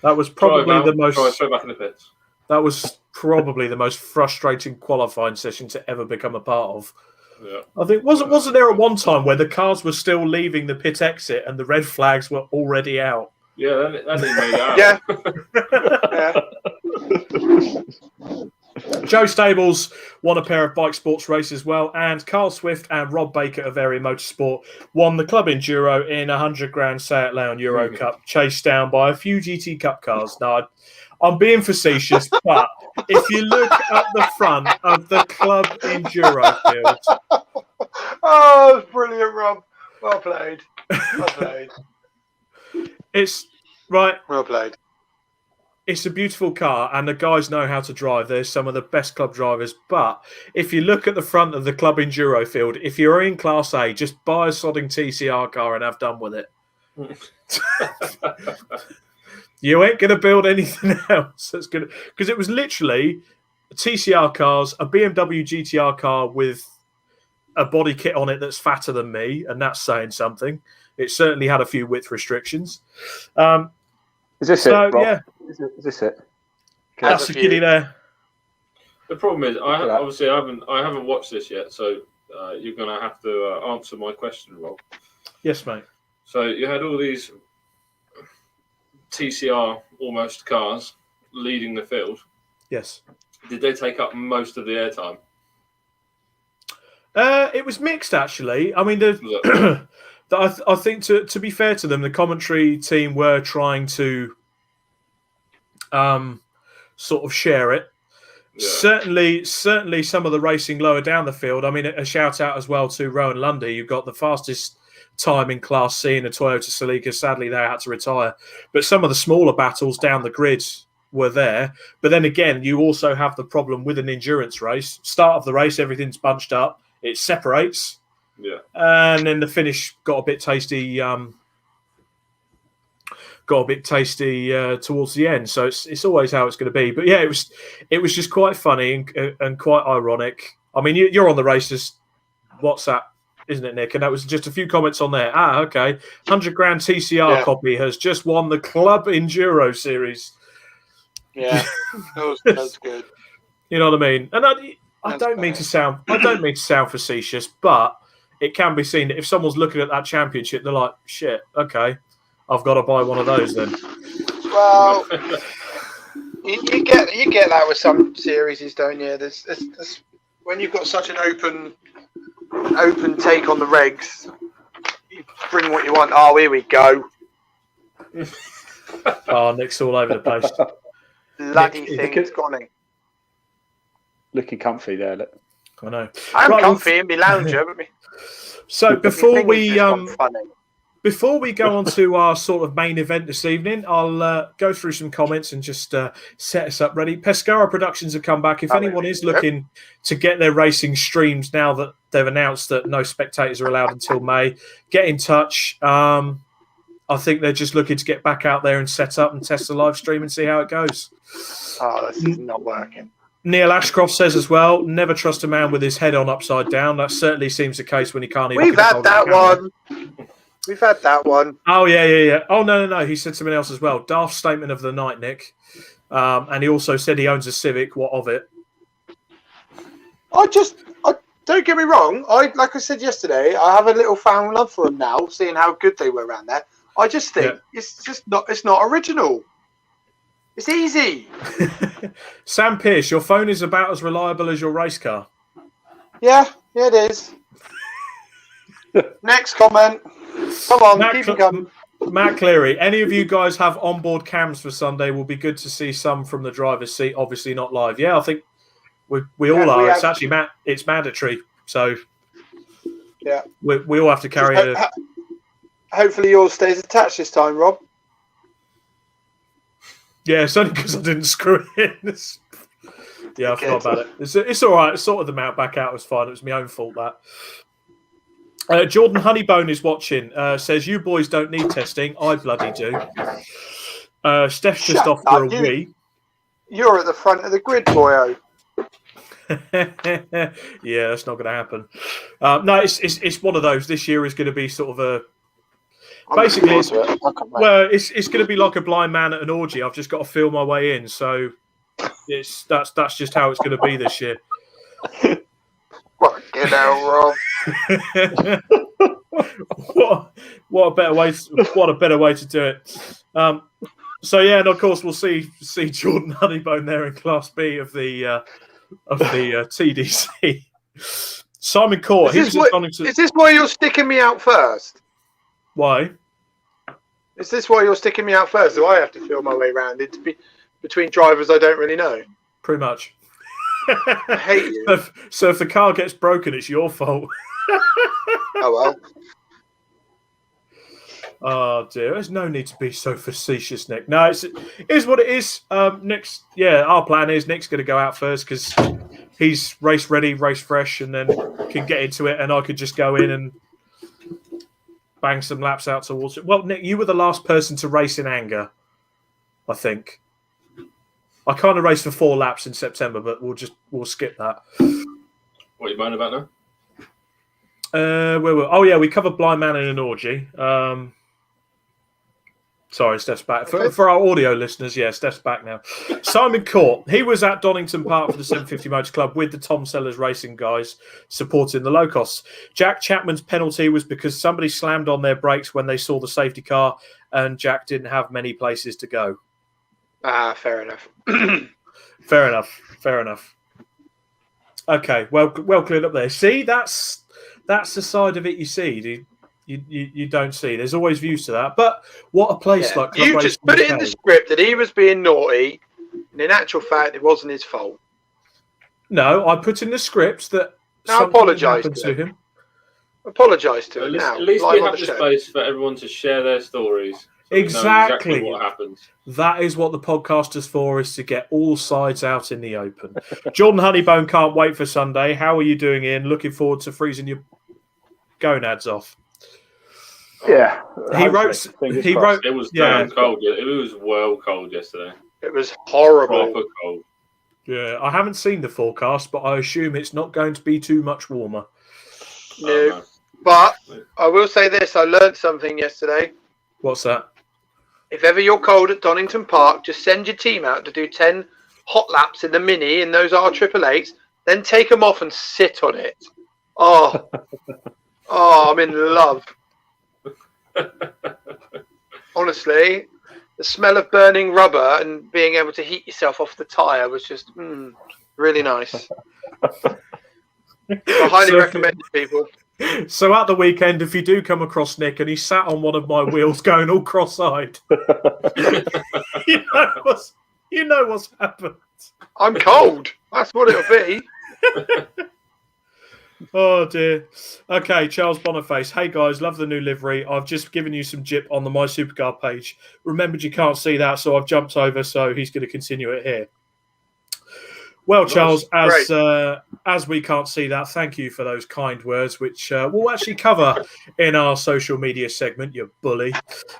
That was probably the most. Straight back in the pits. That was probably the most frustrating qualifying session to ever become a part of. Yeah. I think wasn't there at one time where the cars were still leaving the pit exit and the red flags were already out? Yeah, that didn't make it out. Yeah. Joe Stables won a pair of bike sports races as well, and Carl Swift and Rob Baker of Area Motorsport won the Club Enduro in a 100 grand Seat Leon Euro Cup, chased down by a few GT Cup cars. Now, I'm being facetious, but if you look at the front of the Club Enduro field... Oh, that's brilliant, Rob. Well played. It's... Right. Well played. It's a beautiful car, and the guys know how to drive. They're some of the best club drivers. But if you look at the front of the Club Enduro field, if you're in Class A, just buy a sodding TCR car and have done with it. You ain't going to build anything else that's going to... Because it was literally TCR cars, a BMW GTR car with a body kit on it that's fatter than me, and that's saying something. It certainly had a few width restrictions. Is this it, Rob? Yeah. Is this it? That's the kitty there. The problem is, I haven't watched this yet, so you're going to have to answer my question, Rob. Yes, mate. So you had all these TCR almost cars leading the field. Yes. Did they take up most of the airtime? It was mixed, actually. I mean, I think to be fair to them, the commentary team were trying to sort of share it. Yeah. Certainly some of the racing lower down the field. I mean, a shout out as well to Rowan Lundy. You've got the fastest time in Class C in a Toyota Celica. Sadly, they had to retire. But some of the smaller battles down the grid were there. But then again, you also have the problem with an endurance race. Start of the race, everything's bunched up. It separates. Yeah. And then the finish got a bit tasty. Towards the end. So it's always how it's going to be. But yeah, it was just quite funny and quite ironic. I mean, you're on the races WhatsApp, isn't it, Nick? And that was just a few comments on there. Okay. 100 grand TCR copy has just won the Club Enduro Series. Yeah, that's good. You know what I mean? And I don't mean to sound facetious, but it can be seen that if someone's looking at that championship, they're like, shit, okay, I've got to buy one of those then. Well, You get that with some series, don't you? There's when you've got such an open take on the regs, you bring what you want. Oh, here we go. Oh, Nick's all over the place. Bloody thing's gone in. Looking comfy there. Look. I know. I'm Right, comfy in my lounger. But so before we funny. Before we go on to our sort of main event this evening, I'll go through some comments and just set us up ready. Pescara Productions have come back. If anyone is looking to get their racing streams now that they've announced that no spectators are allowed until May, get in touch. I think they're just looking to get back out there and set up and test the live stream and see how it goes. Oh, this is not working. Neil Ashcroft says as well, never trust a man with his head on upside down. That certainly seems the case when he can't even... We've had that one. We've had that one. Oh, yeah. Oh, no. He said something else as well. Daft statement of the night, Nick. And he also said he owns a Civic. What of it? I don't get me wrong. Like I said yesterday, I have a little found love for them now, seeing how good they were around there. I just think it's not original. It's easy. Sam Pierce, your phone is about as reliable as your race car. Yeah, it is. Next comment. Come on, keep it coming. Matt Cleary, any of you guys have onboard cams for Sunday? Will be good to see some from the driver's seat. Obviously not live. Yeah, I think we all are. It's actually it's mandatory. So yeah, we all have to carry it. Hopefully yours stays attached this time, Rob. Yeah, it's only because I didn't screw it in. Yeah, I forgot about it. It's all right. I sorted them out back out. It was fine. It was my own fault, that. Jordan Honeybone is watching. Says, you boys don't need testing. I bloody do. Steph's just off for a wee. You're at the front of the grid, boyo. Yeah, that's not going to happen. No, it's one of those. This year is going to be sort of a... Basically, it's going to be like a blind man at an orgy. I've just got to feel my way in. So that's just how it's going to be this year. Fucking hell, Rob. What a better way to do it. So yeah, and of course we'll see Jordan Honeybone there in Class B of the TDC. Simon Court. Is this why you're sticking me out first? Why? Is this why you're sticking me out first? Do I have to feel my way around it between drivers I don't really know? Pretty much. I hate you. So if the car gets broken, it's your fault. Oh well. Oh dear, there's no need to be so facetious, Nick. No, it is what it is. Nick's our plan is Nick's going to go out first because he's race ready, race fresh, and then can get into it, and I could just go in and bang some laps out towards it. Well, Nick, you were the last person to race in anger, I think. I kind of raced for 4 laps in September, but we'll skip that. What are you moaning about now? We covered Blind Man in an Orgy. Sorry, Steph's back. For our audio listeners, Steph's back now. Simon Court, he was at Donington Park for the 750 Motor Club with the Tom Sellers Racing guys supporting the low costs. Jack Chapman's penalty was because somebody slammed on their brakes when they saw the safety car and Jack didn't have many places to go. Fair enough. Fair enough. Okay, well cleared up there. See, that's the side of it you see. You don't see. There's always views to that. But what a place like Club you Racing just put it in the script that he was being naughty, and in actual fact, it wasn't his fault. No, I put in the script that I apologise to him. Apologise to him now. At least we have the space for everyone to share their stories. So exactly what happens. That is what the podcast is for, is to get all sides out in the open. Jordan Honeybone can't wait for Sunday. How are you doing, Ian? Looking forward to freezing your gonads off. Yeah. He wrote. It was damn cold. It was well cold yesterday. It was horrible. Proper cold. Yeah, I haven't seen the forecast, but I assume it's not going to be too much warmer. No. But I will say this, I learned something yesterday. What's that? If ever you're cold at Donington Park, just send your team out to do 10 hot laps in the Mini in those R888s, then take them off and sit on it. Oh, I'm in love. Honestly, the smell of burning rubber and being able to heat yourself off the tyre was just really nice. I highly recommend it, people. So at the weekend, if you do come across Nick and he sat on one of my wheels going all cross-eyed, you know what's happened. I'm cold. That's what it'll be. Oh dear. Okay, Charles Boniface. Hey guys, love the new livery. I've just given you some jip on the My Supercar page. Remembered you can't see that, so I've jumped over. So he's going to continue it here. Well, Charles, as we can't see that, thank you for those kind words, which we'll actually cover in our social media segment. You bully.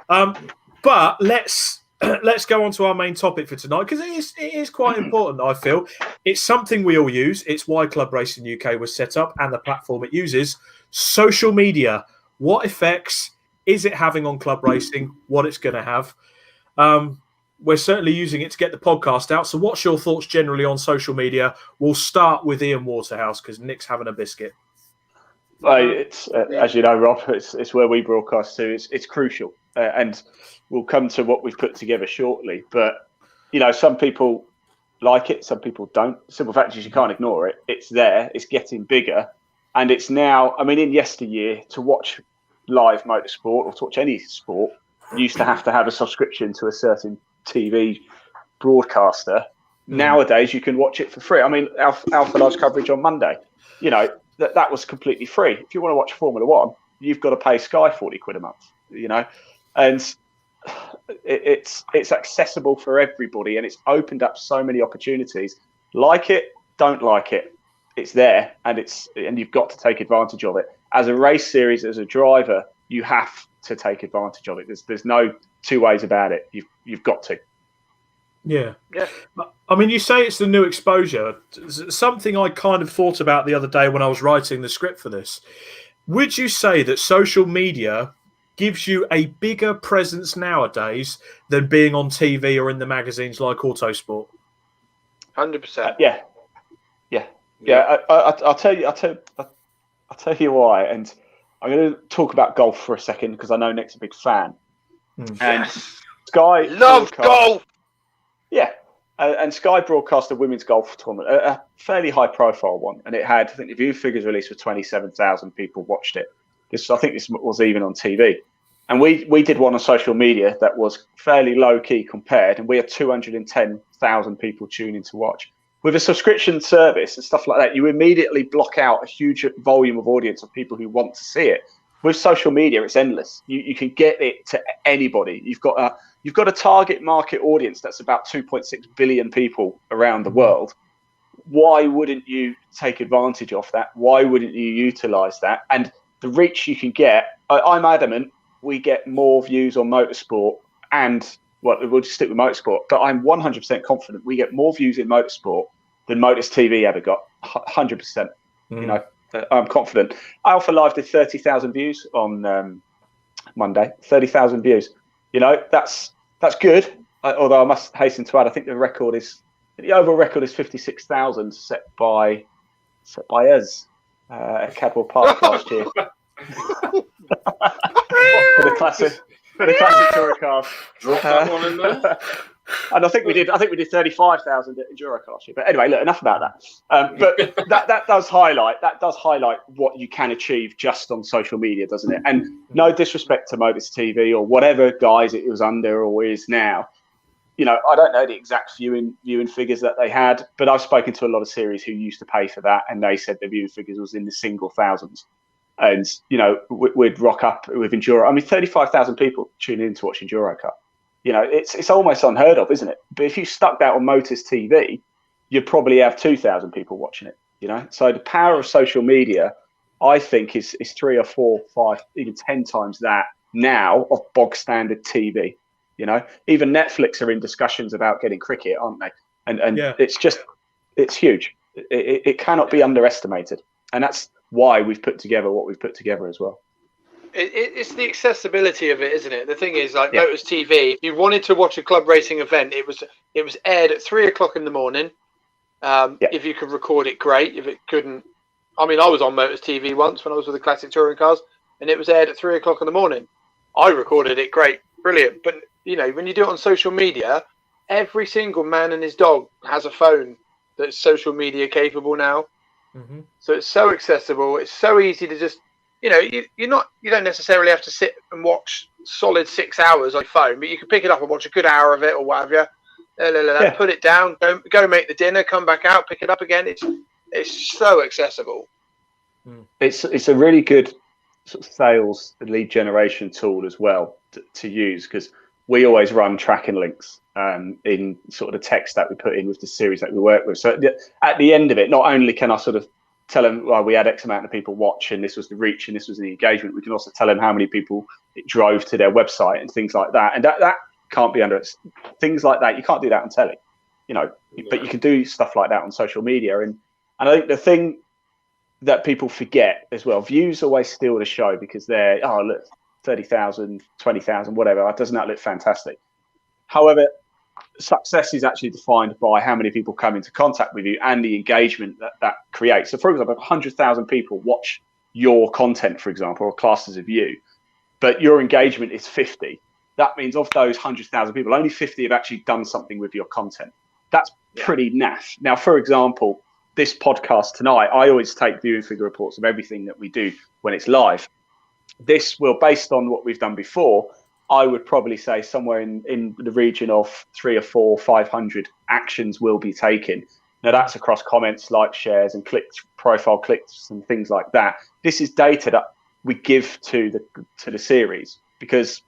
But let's go on to our main topic for tonight, because it is quite important. I feel it's something we all use. It's why Club Racing UK was set up and the platform it uses. Social media. What effects is it having on club racing? What it's going to have? We're certainly using it to get the podcast out. So what's your thoughts generally on social media? We'll start with Ian Waterhouse because Nick's having a biscuit. Well, it's as you know, Rob, it's where we broadcast to. It's crucial, and we'll come to what we've put together shortly. But some people like it, some people don't. The simple fact is you can't ignore it. It's there. It's getting bigger, and it's now. I mean, in yesteryear, to watch live motorsport or to watch any sport, you used to have a subscription to a certain TV broadcaster. Nowadays, you can watch it for free. I mean, Alpha Live's coverage on Monday. That was completely free. If you want to watch Formula One, you've got to pay Sky £40 a month. And it's accessible for everybody, and it's opened up so many opportunities. Like it, don't like it, it's there, and you've got to take advantage of it. As a race series, as a driver, you have to take advantage of it. There's no two ways about it. You've got to. Yeah. I mean, you say it's the new exposure. Something I kind of thought about the other day when I was writing the script for this. Would you say that social media gives you a bigger presence nowadays than being on TV or in the magazines like Autosport? 100%. Yeah. I'll tell you why. And I'm going to talk about golf for a second because I know Nick's a big fan. And Sky love golf. Yeah, and Sky broadcast a women's golf tournament, a fairly high-profile one, and it had, I think, the view figures released for 27,000 people watched it. I think this was even on TV, and we did one on social media that was fairly low-key compared, and we had 210,000 people tuning to watch. With a subscription service and stuff like that, you immediately block out a huge volume of audience of people who want to see it. With social media, it's endless. You can get it to anybody. You've got a target market audience that's about 2.6 billion people around the world. Why wouldn't you take advantage of that? Why wouldn't you utilize that? And the reach you can get, I'm adamant we get more views on motorsport and we'll just stick with motorsport, but I'm 100% confident we get more views in motorsport than Motors TV ever got. 100%. I'm confident. Alpha Live did 30,000 views on Monday. 30,000 views. That's good. Although I must hasten to add, I think the overall record is 56,000 set by us at Cadwell Park last year. for the classic Endurocast. Drop that one in there. And I think we did 35,000 at Endurocast last year. But anyway, look, enough about that. But that does highlight what you can achieve just on social media, doesn't it? And no disrespect to Motors TV or whatever guys it was under or is now. I don't know the exact viewing figures that they had, but I've spoken to a lot of series who used to pay for that, and they said their viewing figures was in the single thousands. And we'd rock up with Enduro. I mean, 35,000 people tuning in to watch Enduro Cup. It's almost unheard of, isn't it? But if you stuck that on Motors TV, you'd probably have 2,000 people watching it. So the power of social media, I think, is 3 or 4, 5, even 10 times that now of bog standard TV. Even Netflix are in discussions about getting cricket, aren't they? And yeah. It's huge. It cannot be underestimated, and that's why we've put together what we've put together as well. It's the accessibility of it, isn't it? The thing is, like Motors TV, if you wanted to watch a club racing event, it was aired at 3 o'clock in the morning. If you could record it, great. If it couldn't, I mean, I was on Motors TV once when I was with the classic touring cars, and it was aired at 3 o'clock in the morning. I recorded it, great, brilliant. But you know, when you do it on social media, every single man and his dog has a phone that's social media capable now. Mm-hmm. So it's so accessible. It's so easy to just, you know, you don't necessarily have to sit and watch solid 6 hours on your phone, but you can pick it up and watch a good hour of it or whatever. Yeah. Put it down, go make the dinner, come back out, pick it up again. It's so accessible. It's a really good sort of sales and lead generation tool as well to use, because we always run tracking links in sort of the text that we put in with the series that we work with. So at the end of it, not only can I sort of tell them, well, we had X amount of people watch and this was the reach and this was the engagement, we can also tell them how many people it drove to their website and things like that. And that can't be under things like that. You can't do that on telly, you know, but you can do stuff like that on social media. And I think the thing that people forget as well, views always steal the show because they're, oh, look, 30,000, 20,000, whatever. Doesn't that look fantastic? However, success is actually defined by how many people come into contact with you and the engagement that creates. So, for example, 100,000 people watch your content, for example, or classes of you, but your engagement is 50. That means of those 100,000 people, only 50 have actually done something with your content. That's pretty naff. Now, for example, this podcast tonight, I always take viewing figure reports of everything that we do when it's live. This will, based on what we've done before, I would probably say somewhere in the region of 300 or 400 or 500 actions will be taken. Now that's across comments, likes, shares, and clicks, profile clicks, and things like that. This is data that we give to the series because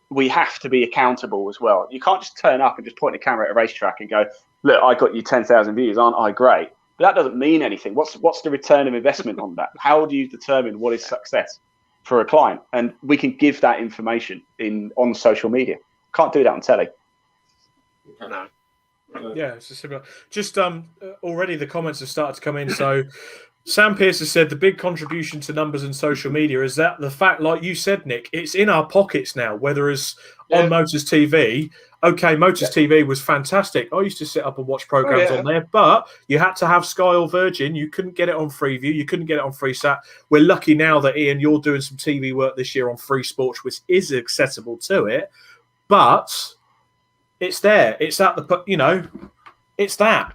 we have to be accountable as well. You can't just turn up and just point a camera at a racetrack and go, "Look, I got you 10,000 views, aren't I great?" But that doesn't mean anything. What's the return of investment on that? How do you determine what is success for a client? And we can give that information on social media. Can't do that on telly. No. Yeah, it's a similar. Just already the comments have started to come in. So Sam Pierce has said the big contribution to numbers and social media is that the fact, like you said, Nick, it's in our pockets now. Whether it's on Motors TV, okay, Motors TV was fantastic. I used to sit up and watch programs on there, but you had to have Sky or Virgin. You couldn't get it on Freeview. You couldn't get it on FreeSat. We're lucky now that Ian, you're doing some TV work this year on Free Sports, which is accessible to it, but it's there. It's at the, you know, it's that.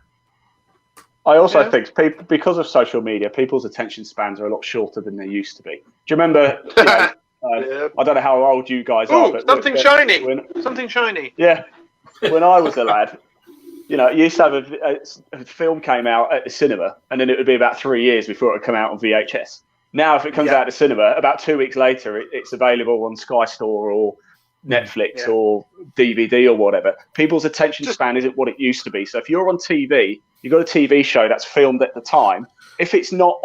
I also think because of social media, people's attention spans are a lot shorter than they used to be. Do you remember? You know, I don't know how old you guys are, but something shiny. Something shiny. Yeah, when I was a lad, you know, you used to have a film came out at the cinema, and then it would be about 3 years before it would come out on VHS. Now, if it comes out at the cinema, about 2 weeks later, it's available on Sky Store or Netflix or DVD or whatever. People's attention span isn't what it used to be. So if you're on TV, you've got a TV show that's filmed at the time. If it's not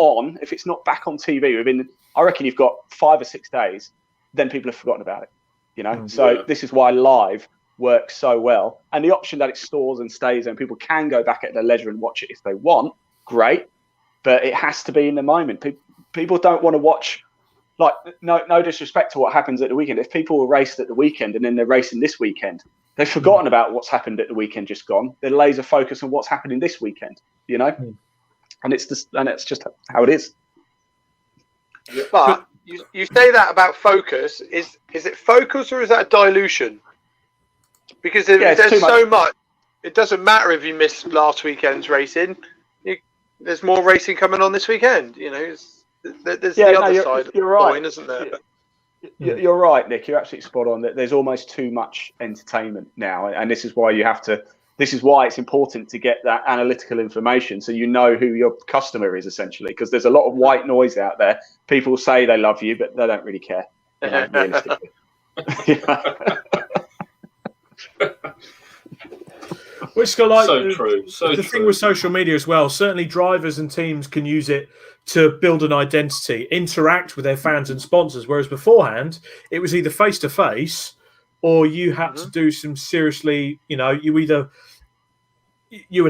back on TV within, I reckon you've got 5 or 6 days, then people have forgotten about it. You know, this is why live works so well. And the option that it stores and stays and people can go back at their leisure and watch it if they want, great. But it has to be in the moment. People don't want to watch. Like, no disrespect to what happens at the weekend. If people were raced at the weekend and then they're racing this weekend, they've forgotten about what's happened at the weekend just gone. They're laser focused on what's happening this weekend, you know? And it's just how it is. But you say that about focus. Is it focus or is that a dilution? Because there's so much. It doesn't matter if you miss last weekend's racing. There's more racing coming on this weekend, you know. There's the other side of the coin, isn't there? You're right, Nick. You're absolutely spot on. There's almost too much entertainment now, and this is why you have to. This is why it's important to get that analytical information so you know who your customer is, essentially, because there's a lot of white noise out there. People say they love you, but they don't really care. You know, realistically. Which got like so true. The thing with social media as well, certainly drivers and teams can use it to build an identity, interact with their fans and sponsors. Whereas beforehand, it was either face to face or you had to do some seriously, you know, you would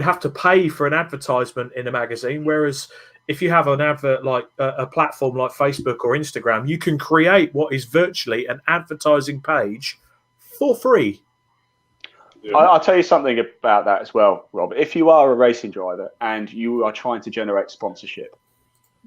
have to pay for an advertisement in a magazine. Whereas if you have an advert like a platform like Facebook or Instagram, you can create what is virtually an advertising page for free. Yeah. I'll tell you something about that as well, Rob. If you are a racing driver and you are trying to generate sponsorship,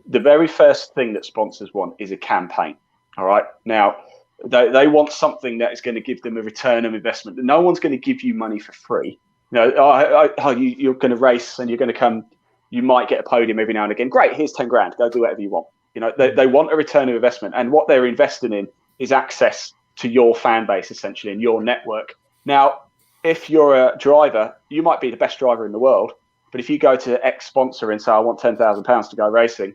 the very first thing that sponsors want is a campaign. All right. Now, They want something that is going to give them a return of investment. No one's going to give you money for free. You're going to race and you're going to come. You might get a podium every now and again. Great, here's 10 grand. Go do whatever you want. They want a return of investment, and what they're investing in is access to your fan base, essentially, and your network. Now, if you're a driver, you might be the best driver in the world, but if you go to X sponsor and say, I want £10,000 to go racing,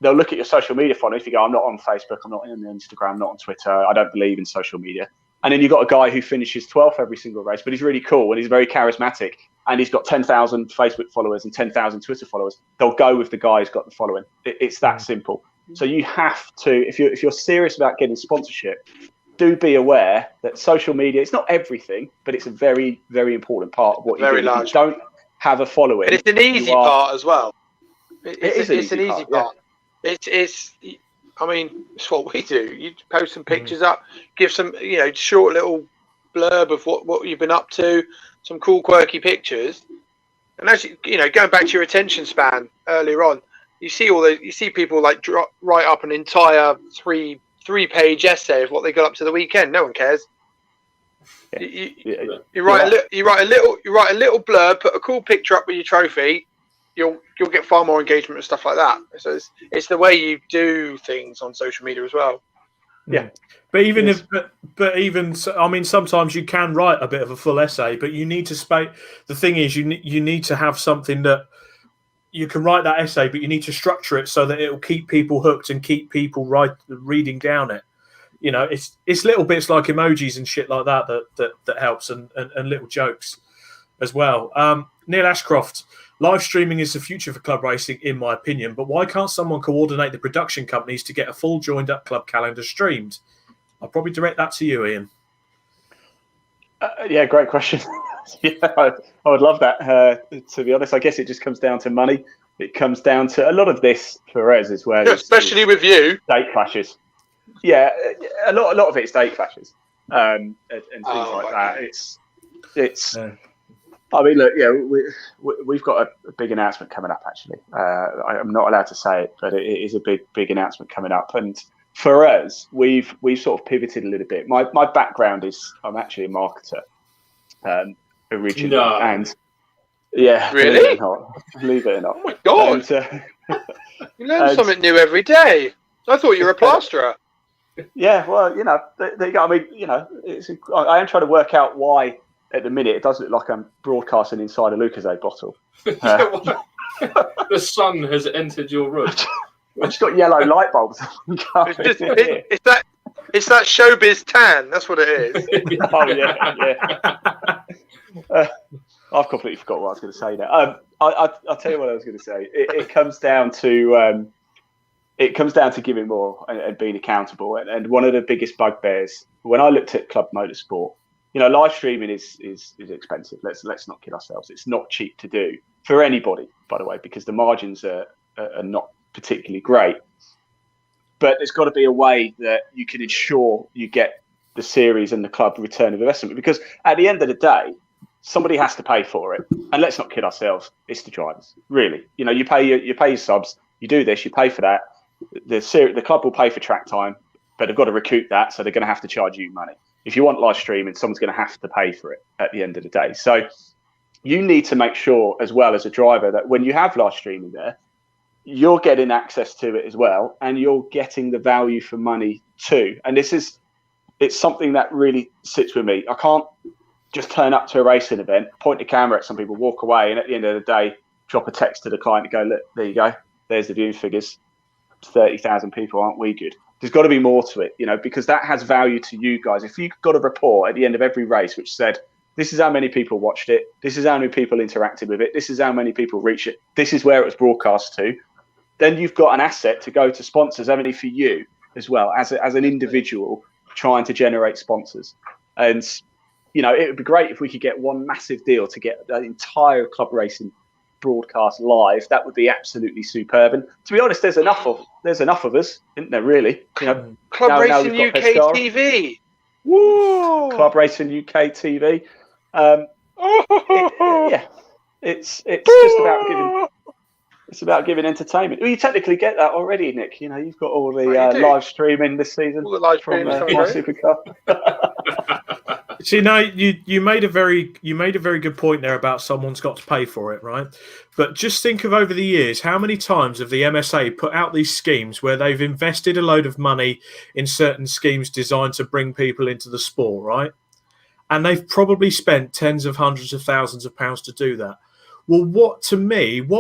they'll look at your social media following. If you go, I'm not on Facebook, I'm not on Instagram, I'm not on Twitter, I don't believe in social media. And then you've got a guy who finishes 12th every single race, but he's really cool and he's very charismatic and he's got 10,000 Facebook followers and 10,000 Twitter followers. They'll go with the guy who's got the following. It's that simple. So you have to, if you're serious about getting sponsorship, do be aware that social media, it's not everything, but it's a very, very important part of what you do. If you don't have a following. And it's an easy part as well. It's an easy part. Yeah. I mean, it's what we do. You post some pictures up, give some, short little blurb of what you've been up to, some cool, quirky pictures. And actually, going back to your attention span earlier on, you see people like write up an entire three-page essay of what they got up to the weekend. No one cares. You write a little blurb, put a cool picture up with your trophy. You'll get far more engagement and stuff like that. So it's the way you do things on social media as well. Yeah, but even I mean, sometimes you can write a bit of a full essay, but you need to the thing is, you need to have something that you can write that essay, but you need to structure it so that it will keep people hooked and keep people reading down it. It's little bits like emojis and shit like that helps, and little jokes as well. Neil Ashcroft, live streaming is the future for club racing, in my opinion, but why can't someone coordinate the production companies to get a full joined up club calendar streamed? I'll probably direct that to you, Ian. Yeah, great question. Yeah, I would love that. To be honest, I guess it just comes down to money. It comes down to a lot of this for us as well. Especially with you. Date clashes. Yeah, a lot of it is date clashes and things like that. It's. I mean, look, we've got a big announcement coming up. Actually, I'm not allowed to say it, but it is a big announcement coming up. And for us, we've sort of pivoted a little bit. My background is I'm actually a marketer originally, and yeah, really, believe it or not. Oh my god, and, you learn something new every day. I thought you were a plasterer. Yeah, well, there you go. I mean, I am trying to work out why. At the minute, it does look like I'm broadcasting inside a Lucozade bottle. The sun has entered your room. I've just got yellow light bulbs. It's that showbiz tan. That's what it is. Oh yeah. I've completely forgot what I was going to say now. I'll tell you what I was going to say. It comes down to giving more and being accountable. And one of the biggest bugbears when I looked at club motorsport. Live streaming is expensive. Let's not kid ourselves. It's not cheap to do for anybody, by the way, because the margins are not particularly great. But there's got to be a way that you can ensure you get the series and the club return of investment. Because at the end of the day, somebody has to pay for it. And let's not kid ourselves. It's the drivers, really. You pay your subs. You do this. You pay for that. The club will pay for track time, but they've got to recoup that, so they're going to have to charge you money. If you want live streaming, someone's going to have to pay for it at the end of the day. So you need to make sure, as well as a driver, that when you have live streaming there, you're getting access to it as well, and you're getting the value for money too. And it's something that really sits with me. I can't just turn up to a racing event, point the camera at some people, walk away, and at the end of the day, drop a text to the client and go, look, there you go. There's the viewing figures. 30,000 people, aren't we good? There's got to be more to it, because that has value to you guys. If you got a report at the end of every race which said, this is how many people watched it, this is how many people interacted with it, this is how many people reached it, this is where it was broadcast to, then you've got an asset to go to sponsors, haven't you, for you as well, as an individual trying to generate sponsors. And, it would be great if we could get one massive deal to get the entire club racing broadcast live. That would be absolutely superb. And to be honest, there's enough of us, isn't there, really? Club Racing UK TV. Woo! Club Racing UK TV. It's just about giving. It's about giving entertainment. Well, you technically get that already, Nick. You've got all the live streaming this season All the live from streams my Supercar. See, now you made a very good point there about someone's got to pay for it, right? But just think of over the years, how many times have the MSA put out these schemes where they've invested a load of money in certain schemes designed to bring people into the sport, right? And they've probably spent tens of hundreds of thousands of pounds to do that. Well, what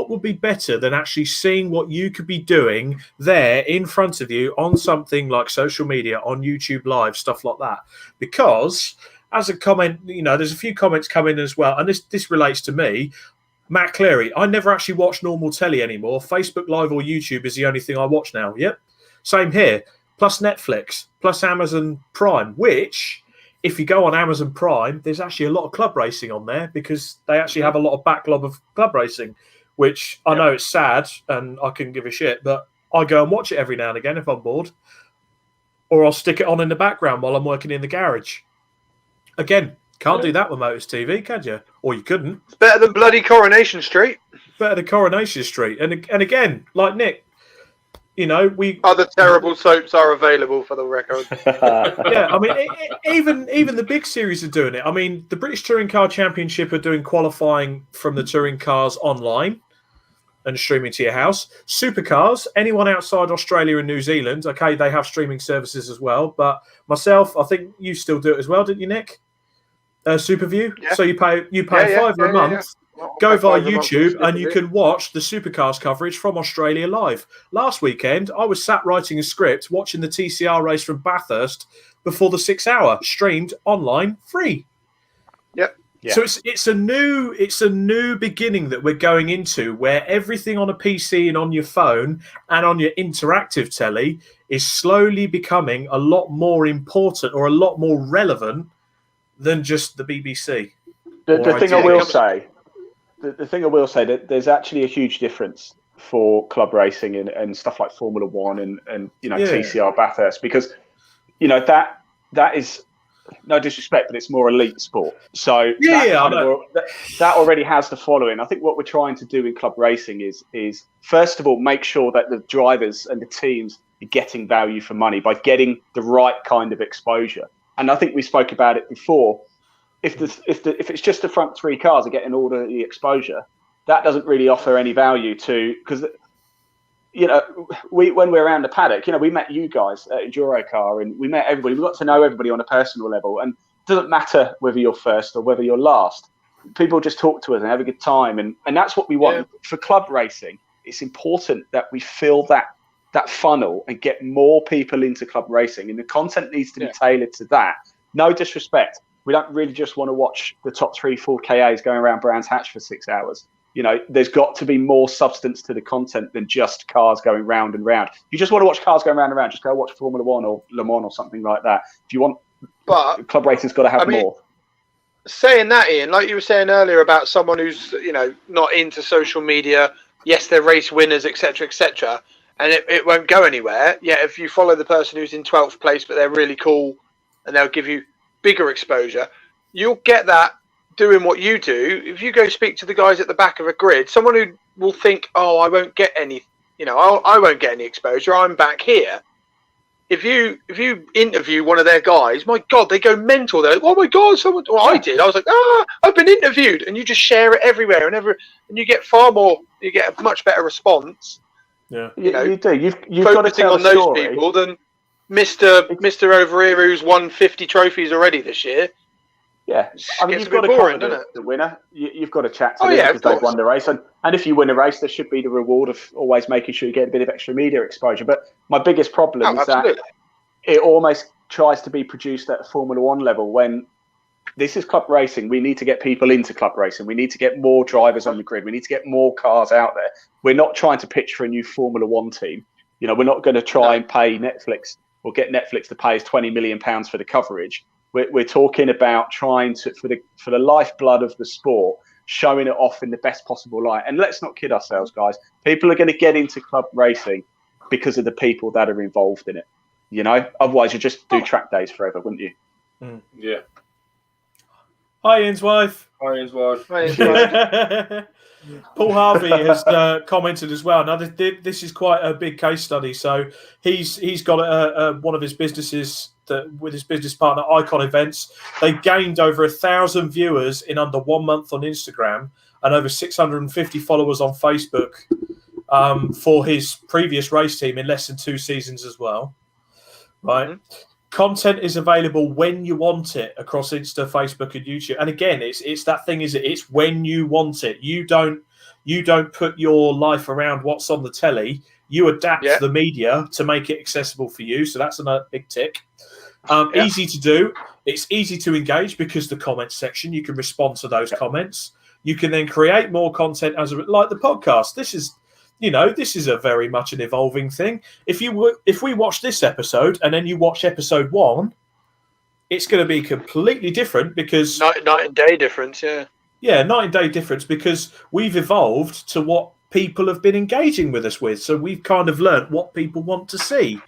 would be better than actually seeing what you could be doing there in front of you on something like social media, on YouTube Live, stuff like that? Because as a comment, there's a few comments coming as well, and this relates to me. Matt Cleary, I never actually watch normal telly anymore. Facebook Live or YouTube is the only thing I watch now. Yep. Same here. Plus Netflix, plus Amazon Prime, which, if you go on Amazon Prime, there's actually a lot of club racing on there because they actually have a lot of backlog of club racing, which I know it's sad and I couldn't give a shit, but I go and watch it every now and again if I'm bored. Or I'll stick it on in the background while I'm working in the garage. Again, can't do that with Motors TV, can you? Or you couldn't. It's better than bloody Coronation Street. Better than Coronation Street. And again, like Nick, we other terrible soaps are available for the record. Yeah, I mean, even the big series are doing it. I mean, the British Touring Car Championship are doing qualifying from the touring cars online and streaming to your house. Supercars, anyone outside Australia and New Zealand, okay, they have streaming services as well. But myself, I think you still do it as well, didn't you, Nick? Superview. Yeah. So you pay £5 a month. Yeah. Go via YouTube and you can watch the Supercars coverage from Australia live. Last weekend, I was sat writing a script, watching the TCR race from Bathurst before the 6 hour, streamed online, free. Yep. Yeah. So it's a new beginning that we're going into, where everything on a PC and on your phone and on your interactive telly is slowly becoming a lot more important or a lot more relevant than just the BBC. The thing I will say that there's actually a huge difference for club racing and stuff like Formula One and TCR Bathurst, because that is, no disrespect, but it's more elite sport. So that already has the following. I think what we're trying to do in club racing is first of all make sure that the drivers and the teams are getting value for money by getting the right kind of exposure. And I think we spoke about it before. If it's just the front three cars are getting all the exposure, that doesn't really offer any value to, because when we're around the paddock, we met you guys at Endurocar and we met everybody. We got to know everybody on a personal level, and it doesn't matter whether you're first or whether you're last. People just talk to us and have a good time, and that's what we want. Yeah. For club racing, it's important that we fill that funnel and get more people into club racing, and the content needs to be tailored to that. No disrespect. We don't really just want to watch the top 3-4 KAs going around Brands Hatch for 6 hours. There's got to be more substance to the content than just cars going round and round. If you just want to watch cars going round and round, just go watch Formula One or Le Mans or something like that. If you want, but club racing's got to have more. Saying that, Ian, like you were saying earlier about someone who's not into social media. Yes, they're race winners, etc., etc., and it won't go anywhere. Yeah, if you follow the person who's in 12th place, but they're really cool, and they'll give you bigger exposure, you'll get that doing what you do. If you go speak to the guys at the back of a grid, someone who will think, oh, I won't get any, I won't get any exposure, I'm back here. If you interview one of their guys, my God, they go mental. They're like, oh my God, someone. Well, I did. I was like, I've been interviewed, and you just share it everywhere, and you get you get a much better response. Yeah, you do. You've got to tell on those people than Mr. Over here who's won 50 trophies already this year. Yeah, I mean, you've got to cover the winner. You've got to chat to them because they've won the race. And if you win a race, there should be the reward of always making sure you get a bit of extra media exposure. But my biggest problem is that it almost tries to be produced at a Formula One level when this is club racing. We need to get people into club racing. We need to get more drivers on the grid. We need to get more cars out there. We're not trying to pitch for a new Formula One team. We're not going to try and pay Netflix or get Netflix to pay us £20 million for the coverage. We're talking about trying to, for the lifeblood of the sport, showing it off in the best possible light. And let's not kid ourselves, guys. People are going to get into club racing because of the people that are involved in it. Otherwise, you just do track days forever, wouldn't you? Yeah. Hi, Ian's wife. Hi, Ian's wife. Right, it's right. Paul Harvey has commented as well. Now, this is quite a big case study. So he's got one of his businesses with his business partner, Icon Events. They gained over 1,000 viewers in under 1 month on Instagram and over 650 followers on Facebook for his previous race team in less than 2 seasons as well. Right. Mm-hmm. Content is available when you want it across Insta, Facebook, and YouTube. And again, it's that thing, is it's when you want it. You don't put your life around what's on the telly. You adapt the media to make it accessible for you. So that's another big tick. Easy to do. It's easy to engage because the comments section, you can respond to those comments. You can then create more content like the podcast. This is a very much an evolving thing. If we watch this episode and then you watch episode 1, it's going to be completely different because night and day difference. Yeah, night and day difference because we've evolved to what people have been engaging with us with. So we've kind of learnt what people want to see.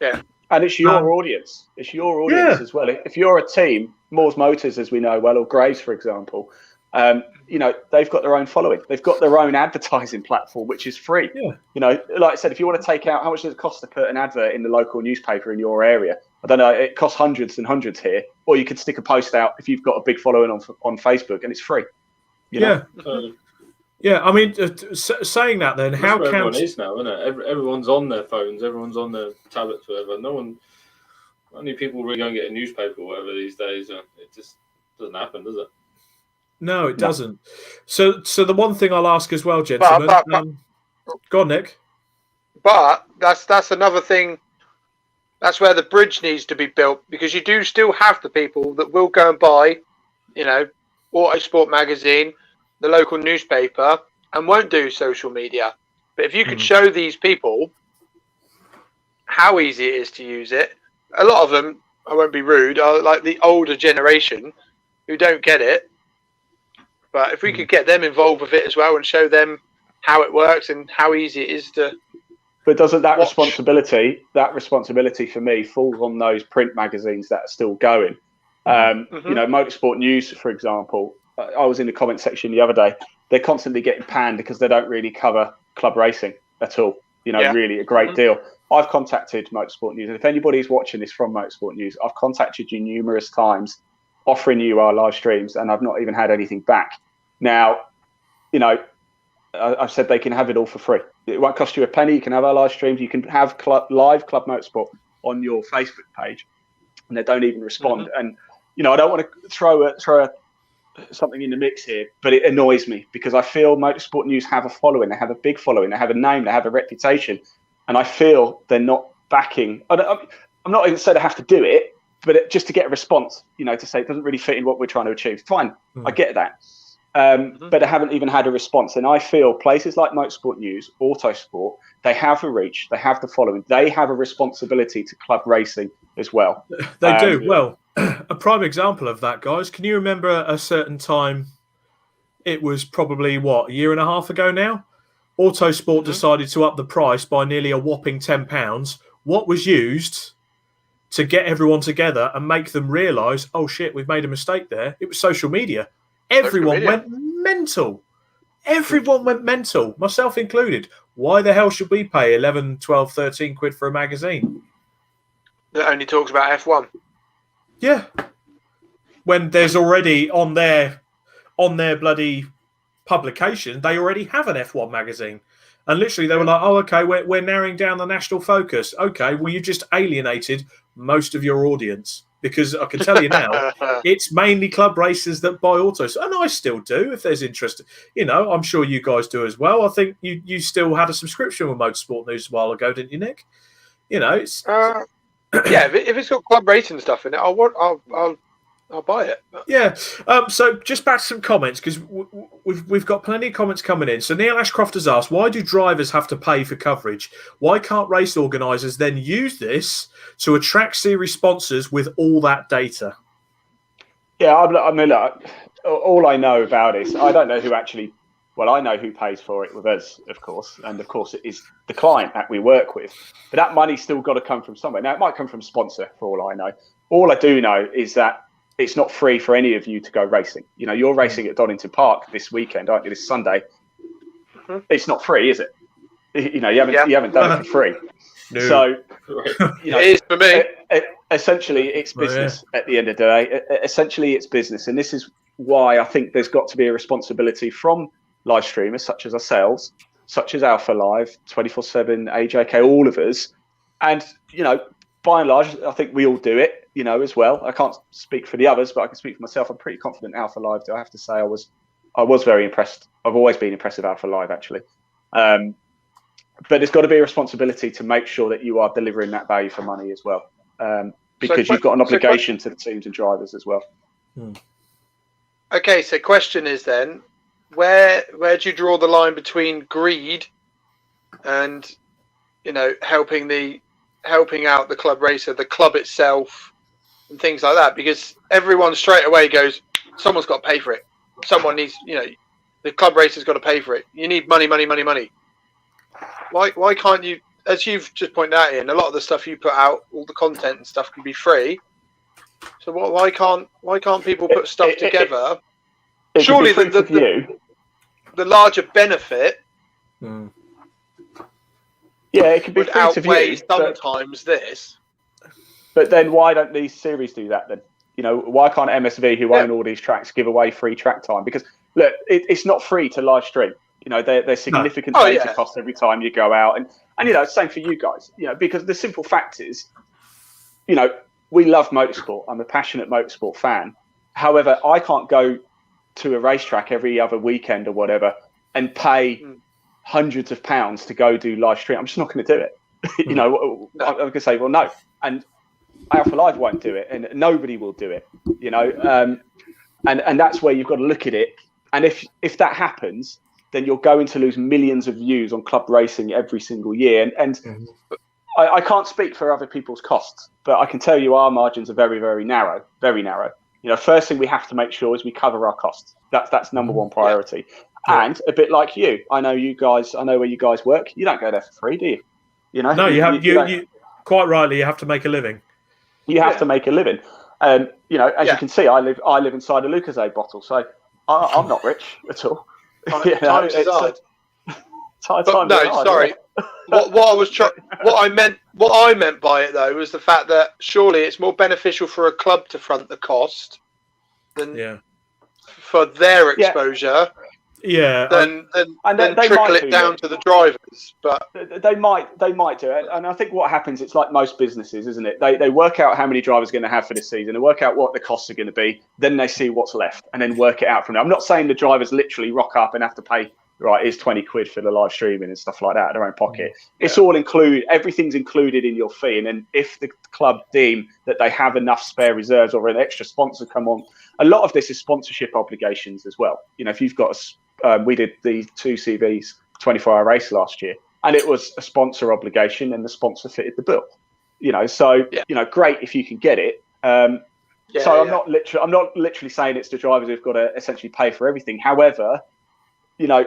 Yeah. And it's your audience. It's your audience as well. If you're a team, Moores Motors, as we know well, or Graves, for example, they've got their own following. They've got their own advertising platform, which is free. Yeah. Like I said, if you want to take out, how much does it cost to put an advert in the local newspaper in your area? I don't know. It costs hundreds and hundreds here. Or you could stick a post out if you've got a big following on Facebook, and it's free. You know? Yeah. I mean, saying that, then how can everyone is now, isn't it? Everyone's on their phones. Everyone's on their tablets, whatever. Only people really go and get a newspaper or whatever these days. It just doesn't happen, does it? No, it doesn't. So the one thing I'll ask as well, gentlemen. Go on, Nick. But that's another thing. That's where the bridge needs to be built, because you do still have the people that will go and buy, Autosport magazine, the local newspaper, and won't do social media. But if you could show these people how easy it is to use it, a lot of them, I won't be rude, are like the older generation who don't get it. But if we could get them involved with it as well and show them how it works and how easy it is to. But doesn't that responsibility for me falls on those print magazines that are still going? Motorsport News, for example. I was in the comment section the other day. They're constantly getting panned because they don't really cover club racing at all. Really a great deal. I've contacted Motorsport News, and if anybody's watching this from Motorsport News, I've contacted you numerous times, offering you our live streams, and I've not even had anything back. Now, I've said they can have it all for free. It won't cost you a penny. You can have our live streams. You can have live Club Motorsport on your Facebook page, and they don't even respond. And I don't want to throw something in the mix here, but it annoys me because I feel Motorsport News have a following. They have a big following. They have a name. They have a reputation, and I feel they're not backing. I'm not even saying they have to do it, but just to get a response, to say it doesn't really fit in what we're trying to achieve. Fine, I get that. But I haven't even had a response. And I feel places like Motorsport News, Autosport, they have a reach, they have the following, they have a responsibility to club racing as well. They do. Well, a prime example of that, guys, can you remember a certain time, it was probably, a year and a half ago now? Autosport decided to up the price by nearly a whopping £10. What was used to get everyone together and make them realise, oh, shit, we've made a mistake there? It was social media. Everyone went mental. Everyone went mental, myself included. Why the hell should we pay 11, 12, 13 quid for a magazine that only talks about F1? Yeah. When there's already on their bloody publication, they already have an F1 magazine. And literally they were like, oh, okay, we're narrowing down the national focus. Okay, well, you just alienated most of your audience. Because I can tell you now, it's mainly club racers that buy autos. And I still do, if there's interest. I'm sure you guys do as well. I think you still had a subscription with Motorsport News a while ago, didn't you, Nick? It's... if it's got club racing stuff in it, I'll buy it. Yeah. So just back to some comments, because we've got plenty of comments coming in. So Neil Ashcroft has asked, why do drivers have to pay for coverage? Why can't race organisers then use this to attract series sponsors with all that data? Yeah, I mean, look, all I know about is I don't know who actually. Well, I know who pays for it with us, of course, and of course it is the client that we work with. But that money's still got to come from somewhere. Now, it might come from sponsor, for all I know. All I do know is that it's not free for any of you to go racing. You know, you're racing at Donington Park this weekend, aren't you? This Sunday. Mm-hmm. It's not free, is it? You know, you haven't done it for free. No. So, you know, it is for me. Essentially, it's business at the end of the day. Essentially, it's business. And this is why I think there's got to be a responsibility from live streamers such as ourselves, such as Alpha Live, 24/7, AJK, all of us. And, you know, by and large, I think we all do it, you know, as well. I can't speak for the others, but I can speak for myself. I'm pretty confident Alpha Live do. I have to say I was very impressed. I've always been impressed with Alpha Live, actually. But it's got to be a responsibility to make sure that you are delivering that value for money as well. Because you've got an obligation to the teams and drivers as well. Okay, so question is then, where do you draw the line between greed and, you know, helping out the club racer, the club itself, and things like that? Because everyone straight away goes, someone's got to pay for it. Someone needs, you know, the club racer's got to pay for it. You need money. Why can't you, as you've just pointed out, Ian, a lot of the stuff you put out, all the content and stuff can be free. So why can't people put stuff together? Surely the larger benefit it could be would outweigh sometimes this. But then why don't these series do that then? You know, why can't MSV, who own all these tracks, give away free track time? Because look, it's not free to live stream. You know, there's significant data costs every time you go out, and you know, same for you guys. You know, because the simple fact is, you know, we love motorsport. I'm a passionate motorsport fan. However, I can't go to a racetrack every other weekend or whatever and pay hundreds of pounds to go do live stream. I'm just not going to do it. You know, I'm going to say, well, no, and Alpha Live won't do it, and nobody will do it. You know, and that's where you've got to look at it. And if that happens, then you're going to lose millions of views on club racing every single year. And I can't speak for other people's costs, but I can tell you our margins are very, very narrow, very narrow. You know, first thing we have to make sure is we cover our costs. That's number one priority. And a bit like you, I know where you guys work. You don't go there for free, do you? You know, no, you quite rightly, you have to make a living. You have to make a living. You know, as you can see, I live inside a Lucozade bottle, so I'm not rich at all. Times is hard. Sorry. What I meant by it though was the fact that surely it's more beneficial for a club to front the cost than for their exposure. Then trickle it down to the drivers. But they might do it, and I think what happens, it's like most businesses, isn't it? They work out how many drivers are going to have for this season, they work out what the costs are going to be, then they see what's left, and then work it out from there. I'm not saying the drivers literally rock up and have to pay, right, here's 20 quid for the live streaming and stuff like that, their own pocket. It's all included, everything's included in your fee, and then if the club deem that they have enough spare reserves or an extra sponsor come on, a lot of this is sponsorship obligations as well. You know, if you've got we did the 2 CVs 24-hour race last year, and it was a sponsor obligation, and the sponsor fitted the bill. You know, so you know, great if you can get it. I'm not literally saying it's the drivers who've got to essentially pay for everything. However, you know,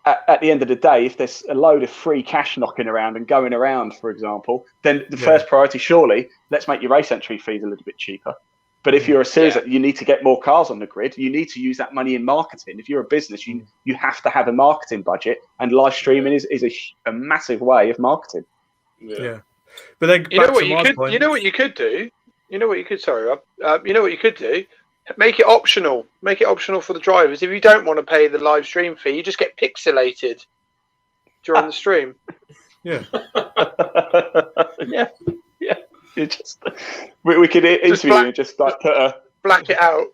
at the end of the day, if there's a load of free cash knocking around and going around, for example, then the first priority, surely, let's make your race entry fees a little bit cheaper. But if you're a series that you need to get more cars on the grid, you need to use that money in marketing. If you're a business, you have to have a marketing budget, and live streaming is a massive way of marketing. But then you know what you could do. Sorry, Rob. You know what you could do. Make it optional. Make it optional for the drivers. If you don't want to pay the live stream fee, you just get pixelated during the stream. Yeah. You just we could interview you and just like put a black it out.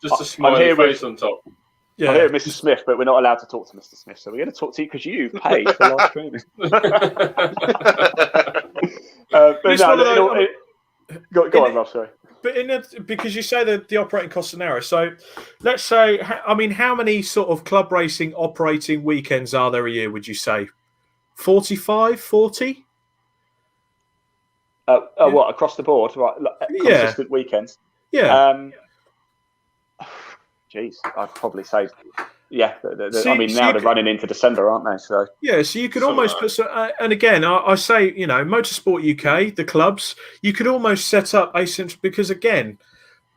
Just a smiley face on top. Yeah. I'm here with Mr. Smith, but we're not allowed to talk to Mr. Smith, so we're going to talk to you because you paid for live streaming. Go on, Rob. Sorry. But because you say that the operating costs are narrow, so let's say, I mean, how many sort of club racing operating weekends are there a year? Would you say 45, 40? What, across the board, right? Consistent weekends. Yeah. Geez, I'd probably say, they're running into December, aren't they? So so you could almost put. And again, I say, you know, Motorsport UK, the clubs, you could almost set up asynchronous, because again,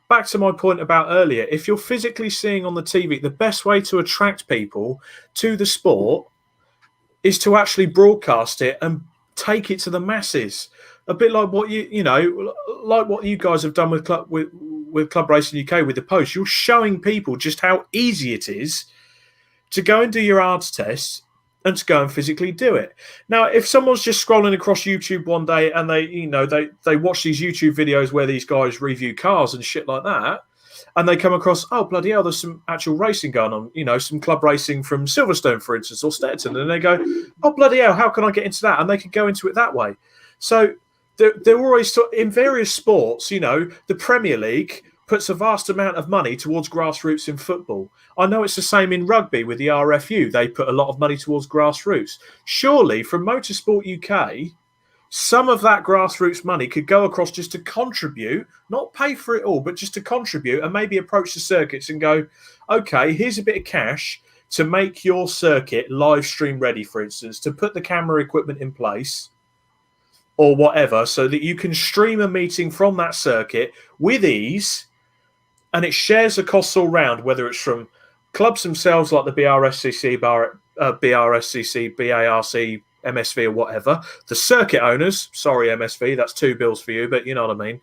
back to my point about earlier, if you're physically seeing on the TV, the best way to attract people to the sport is to actually broadcast it and take it to the masses. A bit like what like what you guys have done with Club Racing UK with the post. You're showing people just how easy it is to go and do your ARDS tests and to go and physically do it. Now, if someone's just scrolling across YouTube one day and they watch these YouTube videos where these guys review cars and shit like that, and they come across, oh, bloody hell, there's some actual racing going on, some club racing from Silverstone, for instance, or Stetson, and they go, oh, bloody hell, how can I get into that? And they can go into it that way. So they're always, in various sports, the Premier League puts a vast amount of money towards grassroots in football. I know it's the same in rugby with the RFU. They put a lot of money towards grassroots. Surely, from Motorsport UK, some of that grassroots money could go across just to contribute, not pay for it all, but just to contribute and maybe approach the circuits and go, okay, here's a bit of cash to make your circuit live stream ready, for instance, to put the camera equipment in place or whatever, so that you can stream a meeting from that circuit with ease, and it shares the costs all round, whether it's from clubs themselves like the BRSCC, BARC, MSV or whatever, the circuit owners, sorry MSV, that's 2 bills for you, but you know what I mean,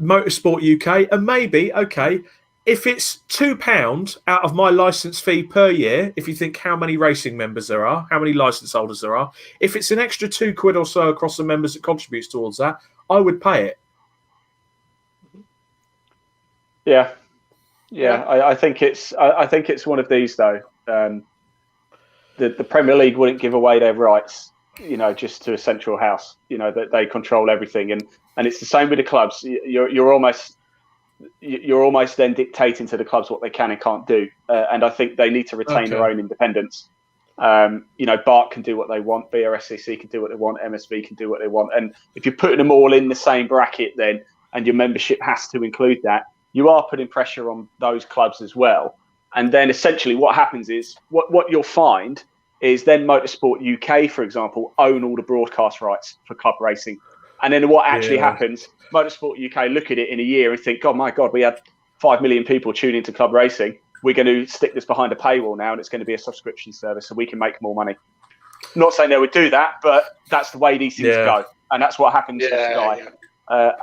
Motorsport UK, and maybe, okay, if it's £2 out of my licence fee per year, if you think how many racing members there are, how many licence holders there are, if it's an extra £2 or so across the members that contributes towards that, I would pay it. Yeah. I think it's one of these though. The Premier League wouldn't give away their rights, just to a central house. That they control everything, and it's the same with the clubs. You're almost then dictating to the clubs what they can and can't do, and I think they need to retain their own independence. BARC can do what they want, BRSCC can do what they want, MSV can do what they want, and if you're putting them all in the same bracket, then and your membership has to include that, you are putting pressure on those clubs as well. And then essentially what happens is what you'll find is then Motorsport UK, for example, own all the broadcast rights for club racing. And then what actually happens, Motorsport UK look at it in a year and think, oh my God, we had 5 million people tune into club racing. We're going to stick this behind a paywall now, and it's going to be a subscription service so we can make more money. I'm not saying they would do that, but that's the way these things go. And that's what happens with Sky.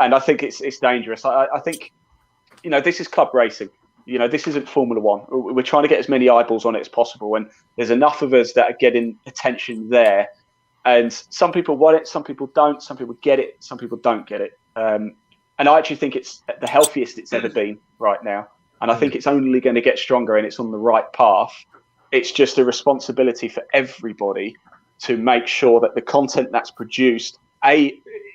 And I think it's dangerous. I think, this is club racing. This isn't Formula One. We're trying to get as many eyeballs on it as possible, and there's enough of us that are getting attention there. And some people want it, some people don't. Some people get it, some people don't get it. And I actually think it's the healthiest it's ever been right now. And I think it's only going to get stronger, and it's on the right path. It's just a responsibility for everybody to make sure that the content that's produced,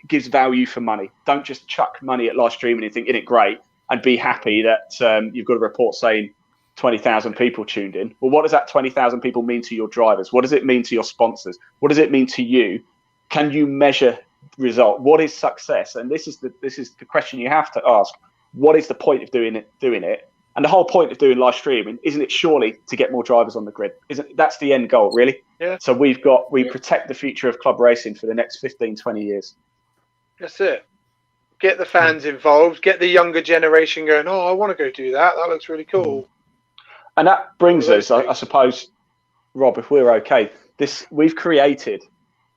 gives value for money. Don't just chuck money at live streaming and think, isn't it great? And be happy that you've got a report saying 20,000 people tuned in. Well, what does that 20,000 people mean to your drivers? What does it mean to your sponsors? What does it mean to you? Can you measure result? What is success? And this is the question you have to ask. What is the point of doing it? And the whole point of doing live streaming, isn't it surely to get more drivers on the grid? That's the end goal, really? Yeah. So we protect the future of club racing for the next 15, 20 years. That's it. Get the fans involved, get the younger generation going, oh, I want to go do that. That looks really cool. And that brings us, I suppose, Rob, if we're okay, we've created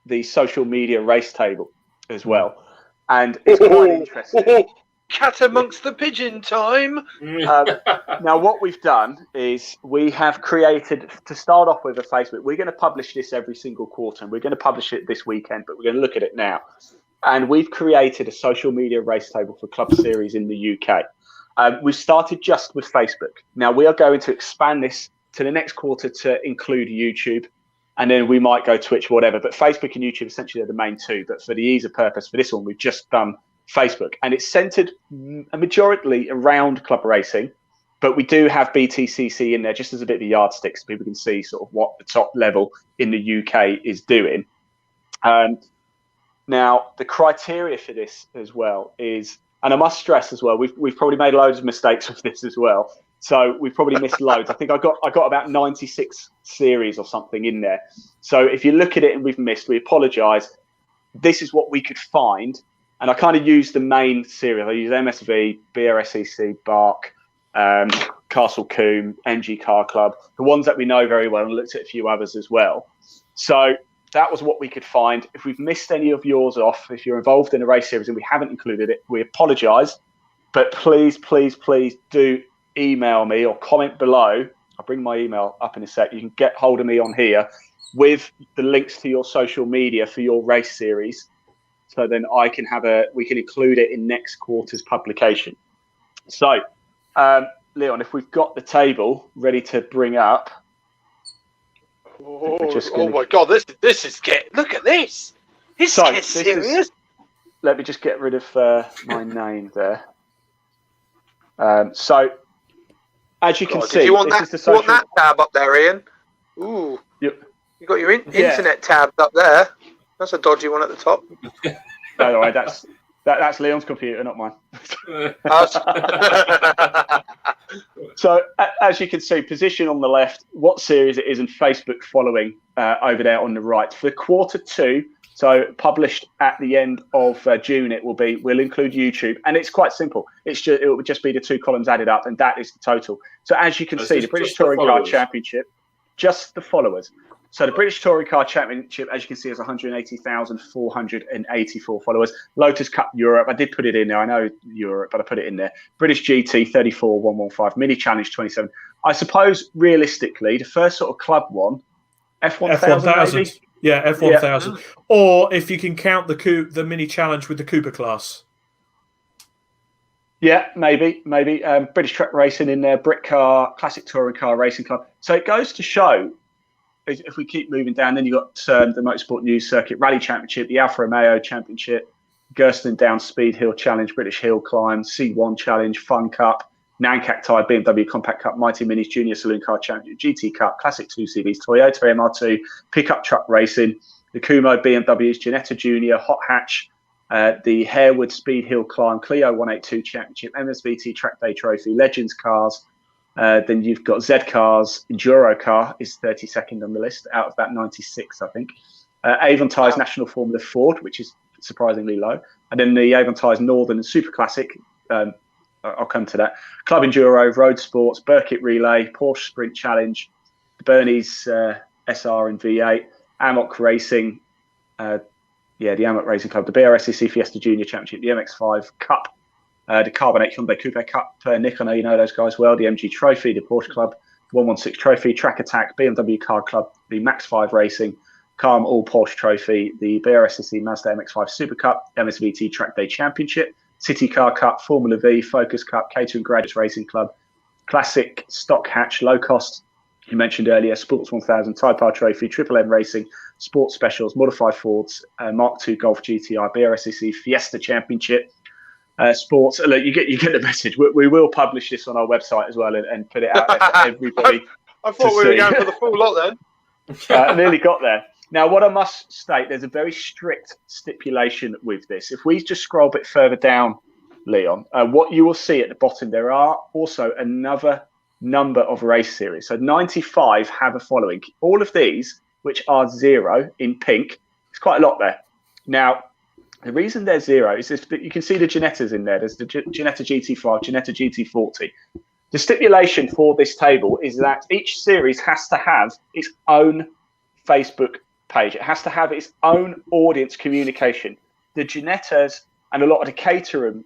the social media race table as well. And it's quite interesting. Cat amongst the pigeon time. Now, what we've done is we have created, to start off with, a Facebook. We're going to publish this every single quarter, and we're going to publish it this weekend, but we're going to look at it now. And we've created a social media race table for Club Series in the UK. We've started just with Facebook. Now, we are going to expand this to the next quarter to include YouTube, and then we might go Twitch, whatever. But Facebook and YouTube essentially are the main two. But for the ease of purpose for this one, we've just done Facebook. And it's centered a majority around club racing, but we do have BTCC in there just as a bit of a yardstick so people can see sort of what the top level in the UK is doing. Now, the criteria for this as well is, and I must stress as well, we've probably made loads of mistakes with this as well. So we've probably missed loads. I think I got about 96 series or something in there. So if you look at it and we've missed, we apologise. This is what we could find And I kind of use the main series. I use MSV, BRSEC, Bark, Castle Combe, MG Car Club, the ones that we know very well, and looked at a few others as well. So that was what we could find. If we've missed any of yours off, if you're involved in a race series and we haven't included it, we apologise. But please, please, please do email me or comment below. I'll bring my email up in a sec. You can get hold of me on here with the links to your social media for your race series. So then we can include it in next quarter's publication. So, Leon, if we've got the table ready to bring up. Oh my God, this is look at this. This is serious. Let me just get rid of my name there. So, as you can see, this is the social... You want that tab up there, Ian? Ooh. You got your internet tab up there. That's a dodgy one at the top. By the way, that's Leon's computer, not mine. So, as you can see, position on the left, what series it is, and Facebook following over there on the right. For quarter 2, so published at the end of June, we'll include YouTube, and it's quite simple. It will just be the 2 columns added up, and that is the total. So, as you can see, the British Touring Car Championship, just the followers. So the British Touring Car Championship, as you can see, has 180,484 followers. Lotus Cup Europe, I did put it in there. I know Europe, but I put it in there. British GT, 34,115. Mini Challenge, 27. I suppose, realistically, the first sort of club one, F1000 maybe? Yeah, F1000. Yeah. Or if you can count the Mini Challenge with the Cooper class. Yeah, maybe. British Truck Racing in there, Brit Car, Classic Touring Car Racing Club. So it goes to show... If we keep moving down, then you've got the Motorsport News Circuit Rally Championship, the Alfa Romeo Championship, Gerston Downs Speed Hill Challenge, British Hill Climb, C1 Challenge, Fun Cup, Nankak Thai BMW Compact Cup, Mighty Minis Junior Saloon Car Championship, GT Cup, Classic 2 CVs, Toyota MR2, Pickup Truck Racing, the Kumo BMWs, Ginetta Junior, Hot Hatch, the Harewood Speed Hill Climb, Clio 182 Championship, MSVT Track Day Trophy, Legends Cars. Then you've got Z Cars, Enduro Car is 32nd on the list out of that 96, I think. Avon Tyres National Formula Ford, which is surprisingly low. And then the Avon Tyres Northern and Super Classic, I'll come to that. Club Enduro, Road Sports, Burkitt Relay, Porsche Sprint Challenge, the Bernese SR and V8, Amok Racing, the Amok Racing Club, the BRSEC Fiesta Junior Championship, the MX5 Cup, the Carbonate Hyundai Coupe Cup, Nick, I know you know those guys well, the MG Trophy, the Porsche Club, 116 Trophy, Track Attack, BMW Car Club, the Max 5 Racing, Calm All Porsche Trophy, the BRSSC Mazda MX5 Super Cup, MSVT Track Day Championship, City Car Cup, Formula V, Focus Cup, Catering Graduates Racing Club, Classic Stock Hatch, Low Cost, you mentioned earlier, Sports 1000, Type R Trophy, Triple M Racing, Sports Specials, Modified Fords, Mark II Golf GTI, BRSSC Fiesta Championship, Sports. Look, you get the message. We will publish this on our website as well and put it out there for everybody. I thought we were going for the full lot then. Nearly got there. Now, what I must state, there's a very strict stipulation with this. If we just scroll a bit further down, Leon, what you will see at the bottom, there are also another number of race series. So 95 have a following. All of these, which are 0 in pink, it's quite a lot there. Now, the reason they're 0 is that you can see the Ginettas in there. There's the Ginetta GT5, Ginetta GT40. The stipulation for this table is that each series has to have its own Facebook page. It has to have its own audience communication. The Ginettas and a lot of the Caterham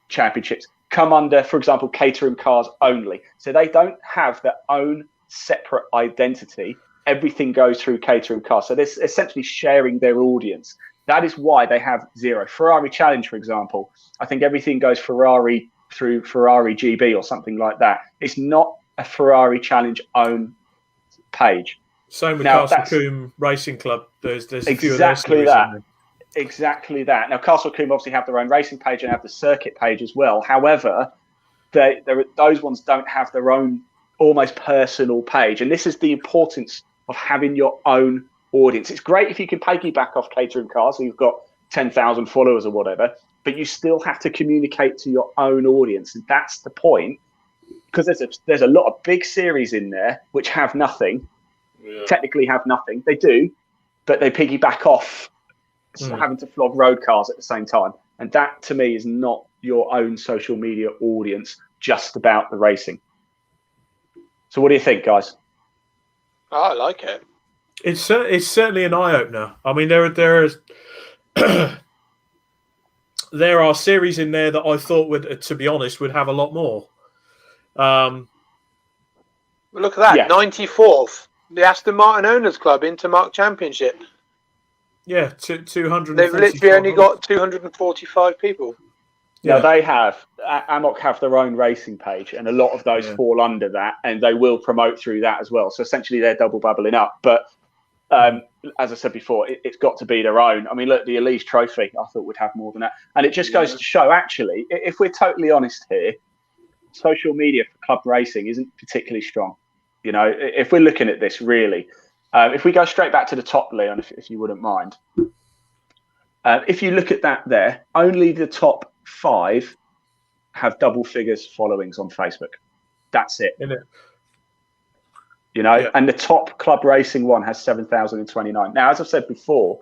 championships come under, for example, Caterham Cars only. So they don't have their own separate identity. Everything goes through Caterham Cars. So they're essentially sharing their audience. That is why they have 0. Ferrari Challenge, for example, I think everything goes Ferrari through Ferrari GB or something like that. It's not a Ferrari Challenge own page. Same with Castle Combe Racing Club. There's a few of those series. Exactly that. Now, Castle Combe obviously have their own racing page and have the circuit page as well. However, those ones don't have their own almost personal page. And this is the importance of having your own audience. It's great if you can piggyback off Caterham Cars, so you've got 10,000 followers or whatever, but you still have to communicate to your own audience. And that's the point, because there's a lot of big series in there which have nothing, technically have nothing. They do, but they piggyback off having to flog road cars at the same time. And that, to me, is not your own social media audience just about the racing. So what do you think, guys? Oh, I like it. It's certainly an eye opener. I mean, there are series in there that I thought would, to be honest, would have a lot more. Well, look at that, Yeah. 94th, the Aston Martin Owners Club Intermark Championship. Yeah, 200. They've literally only got 245 people. Yeah, Yeah. they have. AMOC have their own racing page, and a lot of those fall under that, and they will promote through that as well. So essentially, they're double bubbling up. But as I said before, it's got to be their own. I mean, look, the Elise Trophy, I thought would have more than that. And it just goes to show, actually, if we're totally honest here, social media for club racing isn't particularly strong. You know, if we're looking at this, really, if we go straight back to the top, Leon, if you wouldn't mind. If you look at that there, only the top 5 have double figures followings on Facebook. That's it. You know, and the top club racing one has 7,029. Now, as I've said before,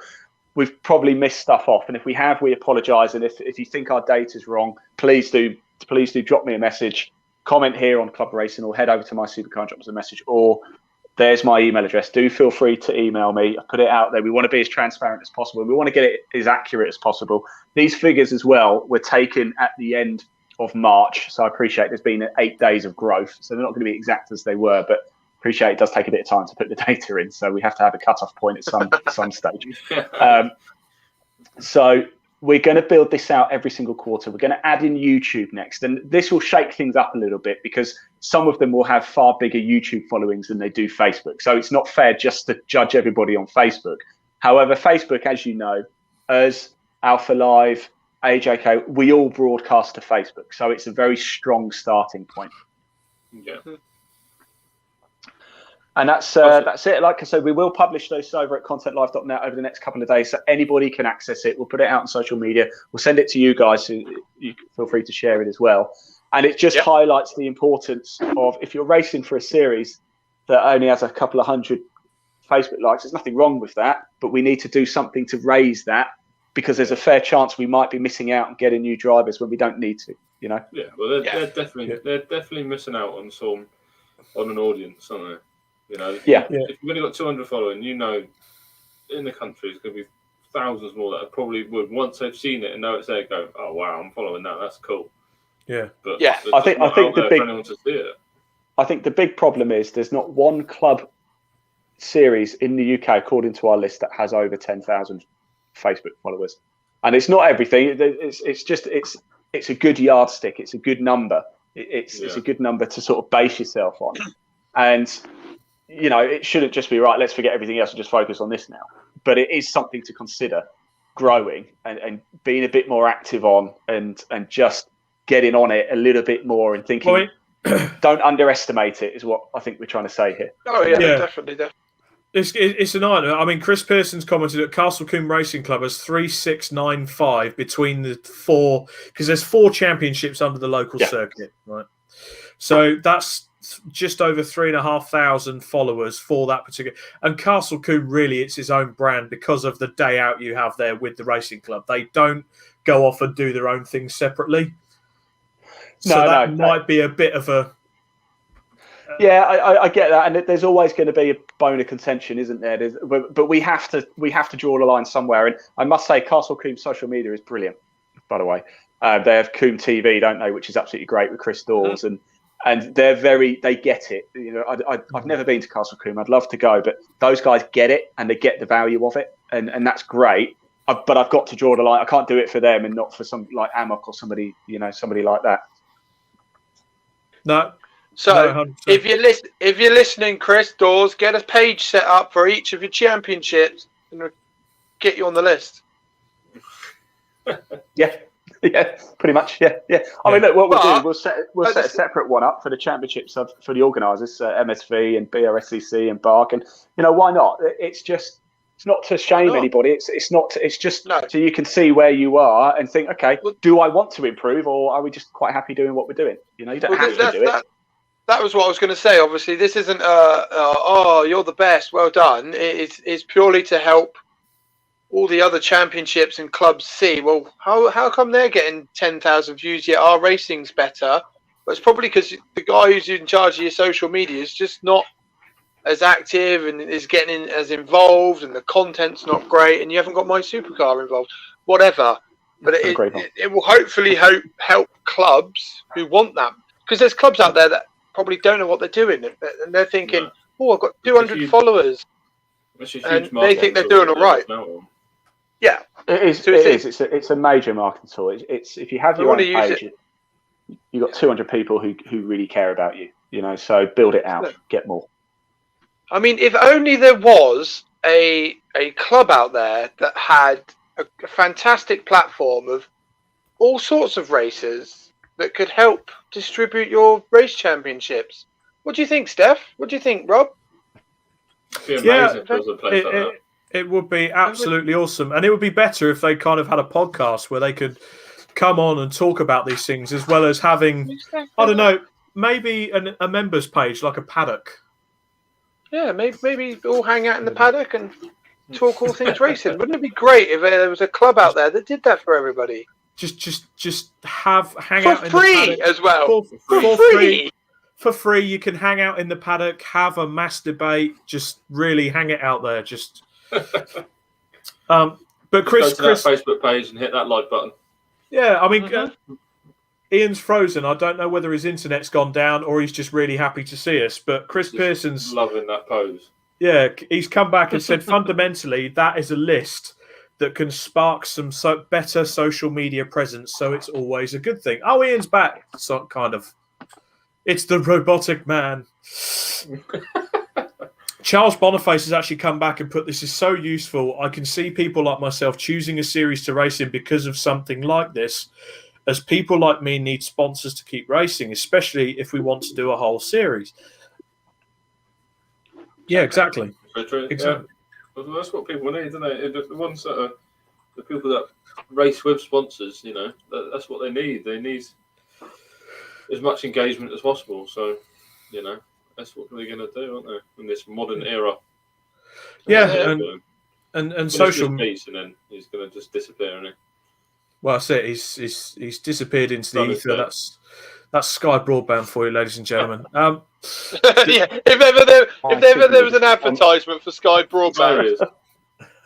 we've probably missed stuff off, and if we have, we apologise. And if you think our data's wrong, please do drop me a message, comment here on Club Racing, or head over to my Supercar and drop us a message, or there's my email address. Do feel free to email me. I put it out there. We want to be as transparent as possible. We want to get it as accurate as possible. These figures as well were taken at the end of March, so I appreciate there's been 8 days of growth, so they're not going to be exact as they were, but appreciate it does take a bit of time to put the data in, so we have to have a cut-off point at some stage. So we're going to build this out every single quarter. We're going to add in YouTube next, and this will shake things up a little bit because some of them will have far bigger YouTube followings than they do Facebook. So it's not fair just to judge everybody on Facebook. However, Facebook, as you know, as Alpha Live, AJK, we all broadcast to Facebook. So it's a very strong starting point. Yeah. And that's it. Like I said, we will publish those over at contentlive.net over the next couple of days, so anybody can access it. We'll put it out on social media. We'll send it to you guys, so you feel free to share it as well. And it just highlights the importance of, if you're racing for a series that only has a couple of hundred Facebook likes, there's nothing wrong with that, but we need to do something to raise that, because there's a fair chance we might be missing out and getting new drivers when we don't need to, you know? Yeah, well, they're definitely missing out on an audience, aren't they? You know, if you've only got 200 following, you know, in the country, it's going to be thousands more that probably would, once they've seen it and know it's there, go, oh wow, I'm following that. That's cool. Yeah, but I think the big problem is there's not one club series in the UK, according to our list, that has over 10,000 Facebook followers, and it's not everything. It's a good yardstick. It's a good number. It's a good number to sort of base yourself on, and you know, it shouldn't just be right, let's forget everything else and just focus on this now. But it is something to consider growing and being a bit more active on, and just getting on it a little bit more and thinking, don't underestimate it, is what I think we're trying to say here. Oh, yeah. Definitely. It's an item. I mean, Chris Pearson's commented that Castle Combe Racing Club has 3695 between the 4, because there's 4 championships under the local circuit, right? So that's just over 3,500 followers for that particular. And Castle Combe, really, it's its own brand because of the day out you have there with the racing club. They don't go off and do their own things separately. So that might be a bit of a. I get that, and there's always going to be a bone of contention, isn't there? But we have to draw the line somewhere. And I must say, Castle Combe social media is brilliant. By the way, they have Combe TV, don't they? Which is absolutely great with Chris Dawes, and they get it. You know, I've never been to Castle Combe. I'd love to go, but those guys get it and they get the value of it, and that's great. But I've got to draw the line. I can't do it for them and not for some like AMOC or somebody like that. No. So if you're listening, Chris Dawes, get a page set up for each of your championships and we'll get you on the list. Yeah, pretty much. Yeah. I mean, look, what we'll set a separate one up for the championships for the organisers, MSV and BRSCC and BARC, and you know, why not? It's not to shame anybody. It's just so you can see where you are and think, okay, do I want to improve, or are we just quite happy doing what we're doing? You know, you don't have to do it. That was what I was going to say. Obviously, this isn't you're the best, well done. It's purely to help all the other championships and clubs see, well, how come they're getting 10,000 views yet our racing's better? But it's probably because the guy who's in charge of your social media is just not as active and is getting as involved, and the content's not great, and you haven't got My Supercar involved. Whatever. But it will hopefully help clubs who want that. Because there's clubs out there that probably don't know what they're doing, and they're thinking, "Oh, I've got 200 followers," and they think they're doing all right. Yeah, it is. So it's a major marketing tool. It's if you have your own page, you've got 200 people who really care about you. You know, so build it out, get more. I mean, if only there was a club out there that had a fantastic platform of all sorts of races that could help distribute your race championships. What do you think, Steph? What do you think, Rob? It'd be amazing if there was a place like that. It would be absolutely awesome. And it would be better if they kind of had a podcast where they could come on and talk about these things, as well as having, I don't know, maybe a members page, like a paddock. Yeah, maybe all hang out in the paddock and talk all things racing. Wouldn't it be great if there was a club out there that did that for everybody? Just hang for out in free the paddock as well. For free. For free, you can hang out in the paddock, have a mass debate, just really hang it out there. Just, but Chris, go to that Facebook page and hit that like button. Yeah, I mean, Ian's frozen. I don't know whether his internet's gone down or he's just really happy to see us. But Chris Pearson's loving that pose. Yeah, he's come back and said fundamentally that is a list that can spark some better social media presence. So it's always a good thing. Oh, Ian's back. So kind of. It's the robotic man. Charles Boniface has actually come back and put, this is so useful. I can see people like myself choosing a series to race in because of something like this, as people like me need sponsors to keep racing, especially if we want to do a whole series. Yeah, exactly. Exactly. Yeah. Well, that's what people need, isn't it? The ones that are the people that race with sponsors, you know, that's what they need. They need as much engagement as possible. So, you know, that's what they're going to do, aren't they? In this modern era. Yeah, and social media, and then he's going to just disappear, isn't he? Well, that's it. He's disappeared into the ether. That's Sky Broadband for you, ladies and gentlemen. Yeah, if ever there was an advertisement for Sky Broadband,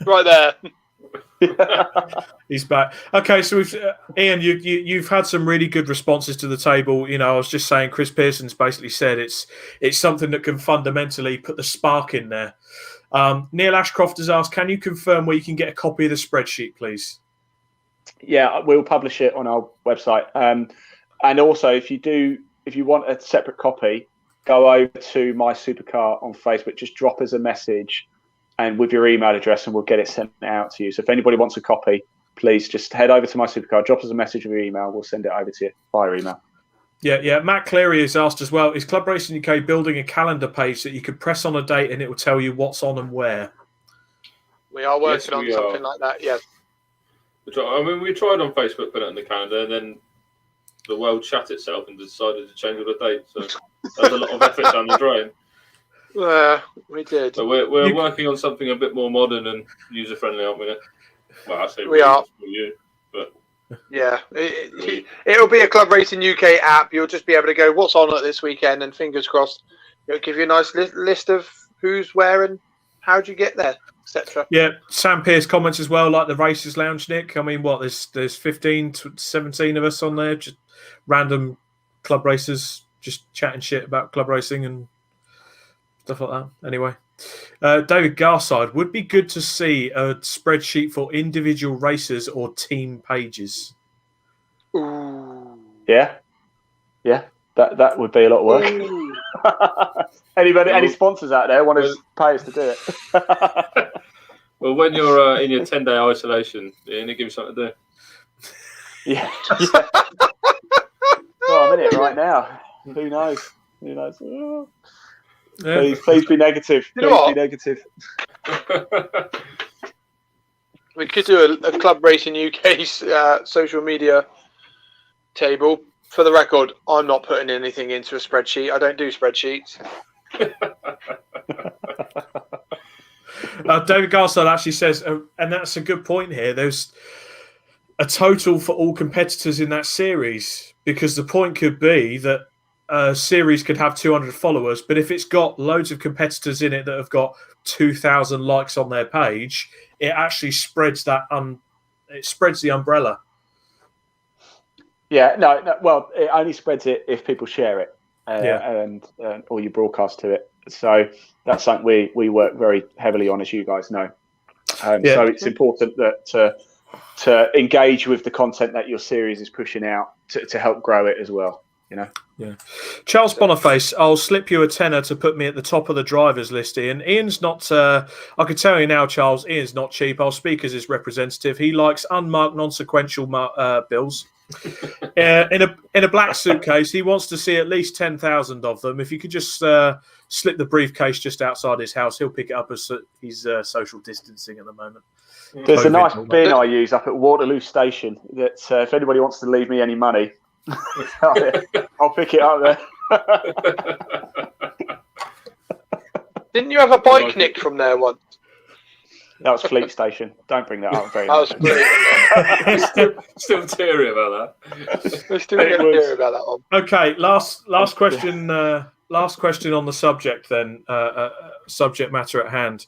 right there. He's back. Okay, so Ian, you've had some really good responses to the table. You know, I was just saying, Chris Pearson's basically said it's something that can fundamentally put the spark in there. Neil Ashcroft has asked, can you confirm where you can get a copy of the spreadsheet, please? Yeah, we'll publish it on our website. And also, if you want a separate copy, go over to My Supercar on Facebook. Just drop us a message and with your email address, and we'll get it sent out to you. So if anybody wants a copy, please just head over to My Supercar, drop us a message with your email. We'll send it over to you via email. Yeah. Matt Cleary has asked as well, is Club Racing UK building a calendar page that you could press on a date and it will tell you what's on and where? We are working on something like that, yes. I mean, we tried on Facebook, put it in the calendar, and then the world shut itself and decided to change all the dates. So there's a lot of effort down the drain. We did. So we're working on something a bit more modern and user-friendly, aren't we? Well, I say we are. For you, but yeah, it'll be a Club Racing UK app. You'll just be able to go, what's on at this weekend, and fingers crossed, it'll give you a nice list of who's where and how'd you get there, etc. Yeah, Sam Pierce comments as well, like the Racers Lounge, Nick. I mean, what, there's 15 to 17 of us on there, just random club racers just chatting shit about club racing and stuff like that. Anyway, David Garside, would be good to see a spreadsheet for individual racers or team pages. Ooh. Yeah, that would be a lot of work. Any sponsors out there want to pay us to do it? Well, when you're in your 10-day isolation, it give you something to do. Yeah. Well, I'm in it right now. Who knows? Oh. Yeah. Please be negative. Be negative. We could do a Club Racing UK social media table. For the record, I'm not putting anything into a spreadsheet. I don't do spreadsheets. David Garstad actually says, and that's a good point here. There's a total for all competitors in that series, because the point could be that a series could have 200 followers, but if it's got loads of competitors in it that have got 2,000 likes on their page, it actually spreads that it spreads the umbrella. Yeah, no, well, it only spreads it if people share it, and or you broadcast to it. So that's something we work very heavily on, as you guys know. So it's important that to engage with the content that your series is pushing out to help grow it as well. Yeah. Charles Boniface, I'll slip you a tenner to put me at the top of the drivers list, Ian. Ian's not, I can tell you now, Charles, Ian's not cheap. I'll speak as his representative. He likes unmarked, non-sequential bills. In a black suitcase. He wants to see at least 10,000 of them. If you could just slip the briefcase just outside his house, he'll pick it up as he's social distancing at the moment. There's a nice bin I use up at Waterloo Station that if anybody wants to leave me any money, I'll pick it up there. Didn't you have a bike nicked from there once? That was Fleet Station. Don't bring that up very much. still teary about that. We're still teary about that one. Okay, last question. Last question on the subject then. Subject matter at hand.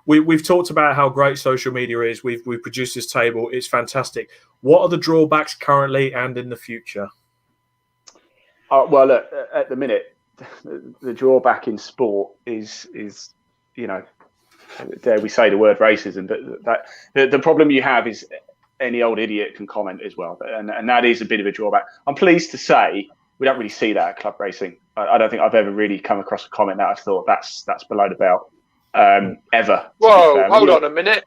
We've talked about how great social media is. We've produced this table. It's fantastic. What are the drawbacks currently and in the future? Well, look, at the minute, the drawback in sport is dare we say the word racism, but the problem you have is any old idiot can comment as well, and that is a bit of a drawback. I'm pleased to say we don't really see that at club racing. I don't think I've ever really come across a comment that I've thought that's below the belt ever. Whoa, hold on a minute.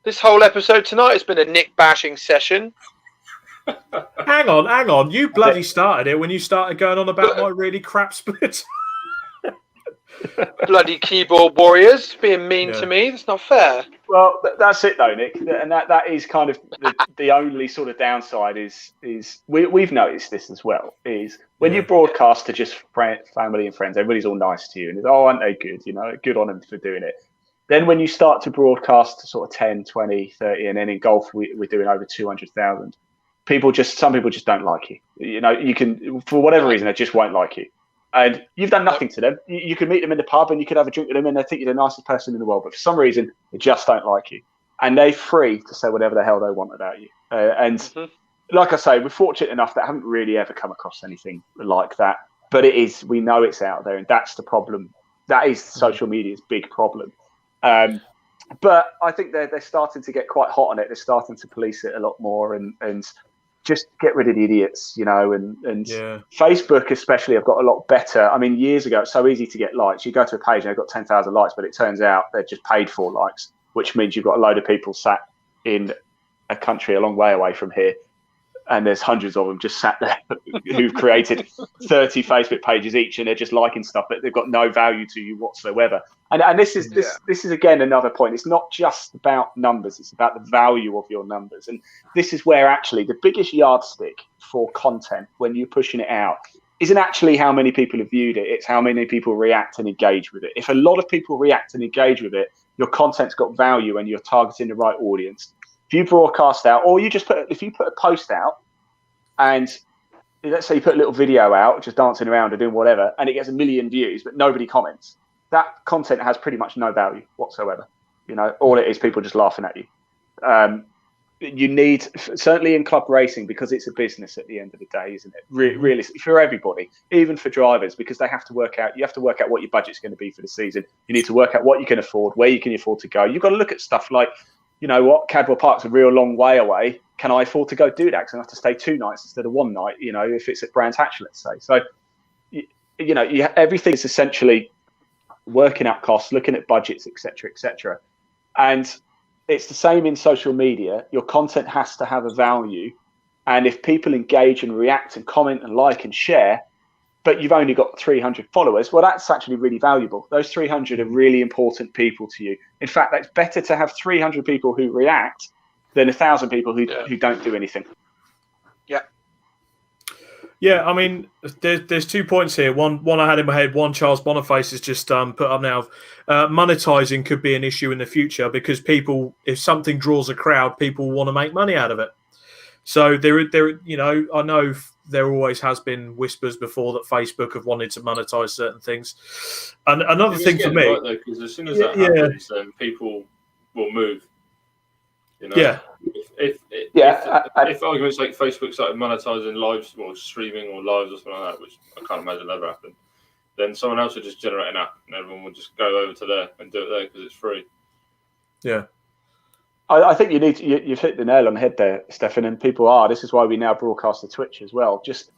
This whole episode tonight has been a Nick bashing session. Hang on. You bloody started it when you started going on about my really crap split. Bloody keyboard warriors being mean to me. That's not fair. Well, that's it though, Nick. And that is kind of the only sort of downside is we've noticed this as well, is when you broadcast to just family and friends, everybody's all nice to you and aren't they good? Good on them for doing it. Then when you start to broadcast to sort of 10, 20, 30, and then in golf we're doing over 200,000, some people just don't like you. You can, for whatever reason, they just won't like you. And you've done nothing to them. You could meet them in the pub and you could have a drink with them and they think you're the nicest person in the world. But for some reason, they just don't like you. And they're free to say whatever the hell they want about you. Like I say, we're fortunate enough that I haven't really ever come across anything like that. But we know it's out there. And that's the problem. That is social media's big problem. But I think they're starting to get quite hot on it. They're starting to police it a lot more and just get rid of the idiots, and Facebook especially have got a lot better. I mean, years ago, it's so easy to get likes. You go to a page and they've got 10,000 likes, but it turns out they're just paid for likes, which means you've got a load of people sat in a country a long way away from here. And there's hundreds of them just sat there who've created 30 Facebook pages each, and they're just liking stuff, but they've got no value to you whatsoever. And this is again another point. It's not just about numbers; it's about the value of your numbers. And this is where actually the biggest yardstick for content when you're pushing it out isn't actually how many people have viewed it; it's how many people react and engage with it. If a lot of people react and engage with it, your content's got value, and you're targeting the right audience. If you broadcast out, or if you put a post out, and let's say you put a little video out, just dancing around or doing whatever, and it gets 1 million views, but nobody comments, that content has pretty much no value whatsoever. All it is, people just laughing at you. You need, certainly in club racing, because it's a business at the end of the day, isn't it? Really, for everybody, even for drivers, because you have to work out what your budget's going to be for the season. You need to work out what you can afford, where you can afford to go. You've got to look at stuff like, Cadwell Park's a real long way away. Can I afford to go do that? Because I have to stay 2 nights instead of 1 night, if it's at Brands Hatch, let's say. So, everything is essentially working out costs, looking at budgets, etc., etc. And it's the same in social media. Your content has to have a value. And if people engage and react and comment and like and share, but you've only got 300 followers, well, that's actually really valuable. Those 300 are really important people to you. In fact, that's better to have 300 people who react than 1,000 people who don't do anything. Yeah, I mean, there's 2 points here. One I had in my head. One, Charles Boniface has just put up now. Monetizing could be an issue in the future because people, if something draws a crowd, people want to make money out of it. So there, I know there always has been whispers before that Facebook have wanted to monetize certain things. And another thing for me, right, though, because as soon as that happens, then people will move. Yeah. If arguments like Facebook started monetizing lives or streaming or lives or something like that, which I can't imagine ever happen, then someone else would just generate an app and everyone would just go over to there and do it there because it's free. Yeah. I think you've hit the nail on the head there, Stefan, and people are. This is why we now broadcast to Twitch as well, just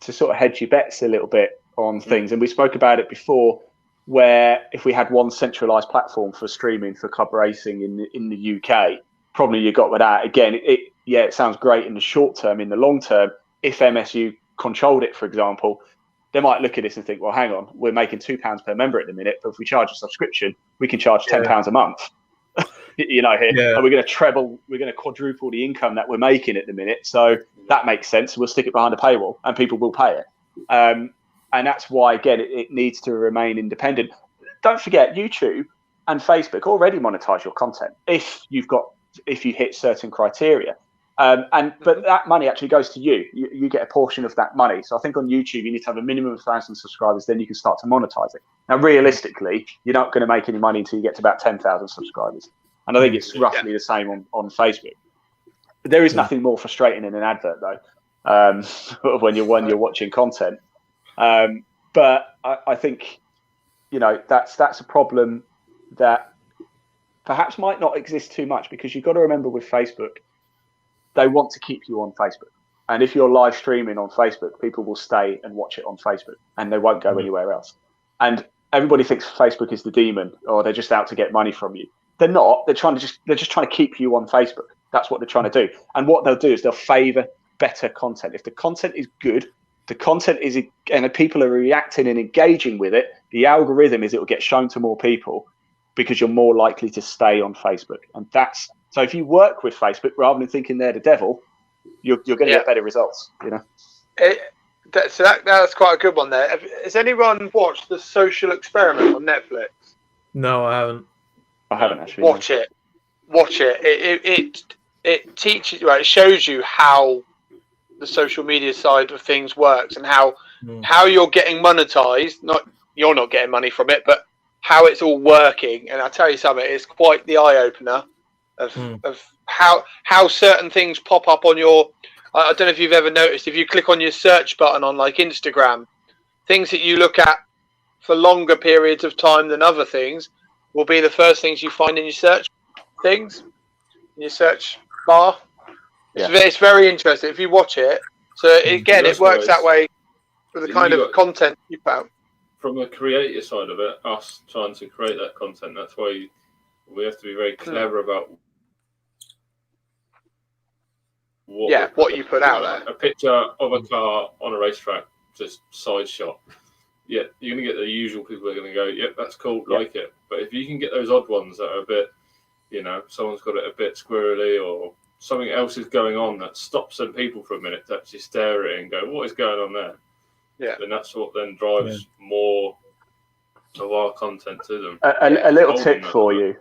to sort of hedge your bets a little bit on things. And we spoke about it before, where if we had one centralized platform for streaming for club racing in the UK, probably you got with that. Again, it sounds great in the short term. In the long term, if MSU controlled it, for example, they might look at this and think, well, hang on, we're making £2 per member at the minute, but if we charge a subscription, we can charge £10 a month. Here, and we're going to quadruple the income that we're making at the minute. So that makes sense. We'll stick it behind a paywall and people will pay it. And that's why, again, it needs to remain independent. Don't forget, YouTube and Facebook already monetize your content if you hit certain criteria. But that money actually goes to you. You get a portion of that money. So I think on YouTube, you need to have a minimum of 1,000 subscribers, then you can start to monetize it. Now, realistically, you're not going to make any money until you get to about 10,000 subscribers. And I think it's roughly the same on Facebook. But there is nothing more frustrating in an advert, though, when you're watching content. But I think, that's a problem that perhaps might not exist too much, because you've got to remember with Facebook, they want to keep you on Facebook. And if you're live streaming on Facebook, people will stay and watch it on Facebook and they won't go anywhere else. And everybody thinks Facebook is the demon, or they're just out to get money from you. They're not. They're just trying to keep you on Facebook. That's what they're trying to do. And what they'll do is they'll favor better content. If the content is good, and people are reacting and engaging with it, the algorithm is it will get shown to more people because you're more likely to stay on Facebook. And so if you work with Facebook rather than thinking they're the devil, you're going to get better results. So that's quite a good one there. Has anyone watched The Social Experiment on Netflix? No, I haven't. I haven't actually. Watch it. It teaches you. It shows you how the social media side of things works and how you're getting monetized. You're not getting money from it, but how it's all working. And I tell you something, it's quite the eye opener of how certain things pop up on your. I don't know if you've ever noticed, if you click on your search button on like Instagram, things that you look at for longer periods of time than other things will be the first things you find in your search bar. It's very interesting if you watch it. So again, it works that way with the kind of content you put out. From the creator side of it, us trying to create that content, that's why we have to be very clever about what you put out there. A picture of a car on a racetrack, just side shot. Yeah, you're going to get the usual people that are going to go, yep, that's cool, like it. But if you can get those odd ones that are a bit, someone's got it a bit squirrely or something else is going on that stops some people for a minute to actually stare at it and go, what is going on there? Yeah. Then that's what then drives more of our content to them. A little tip for you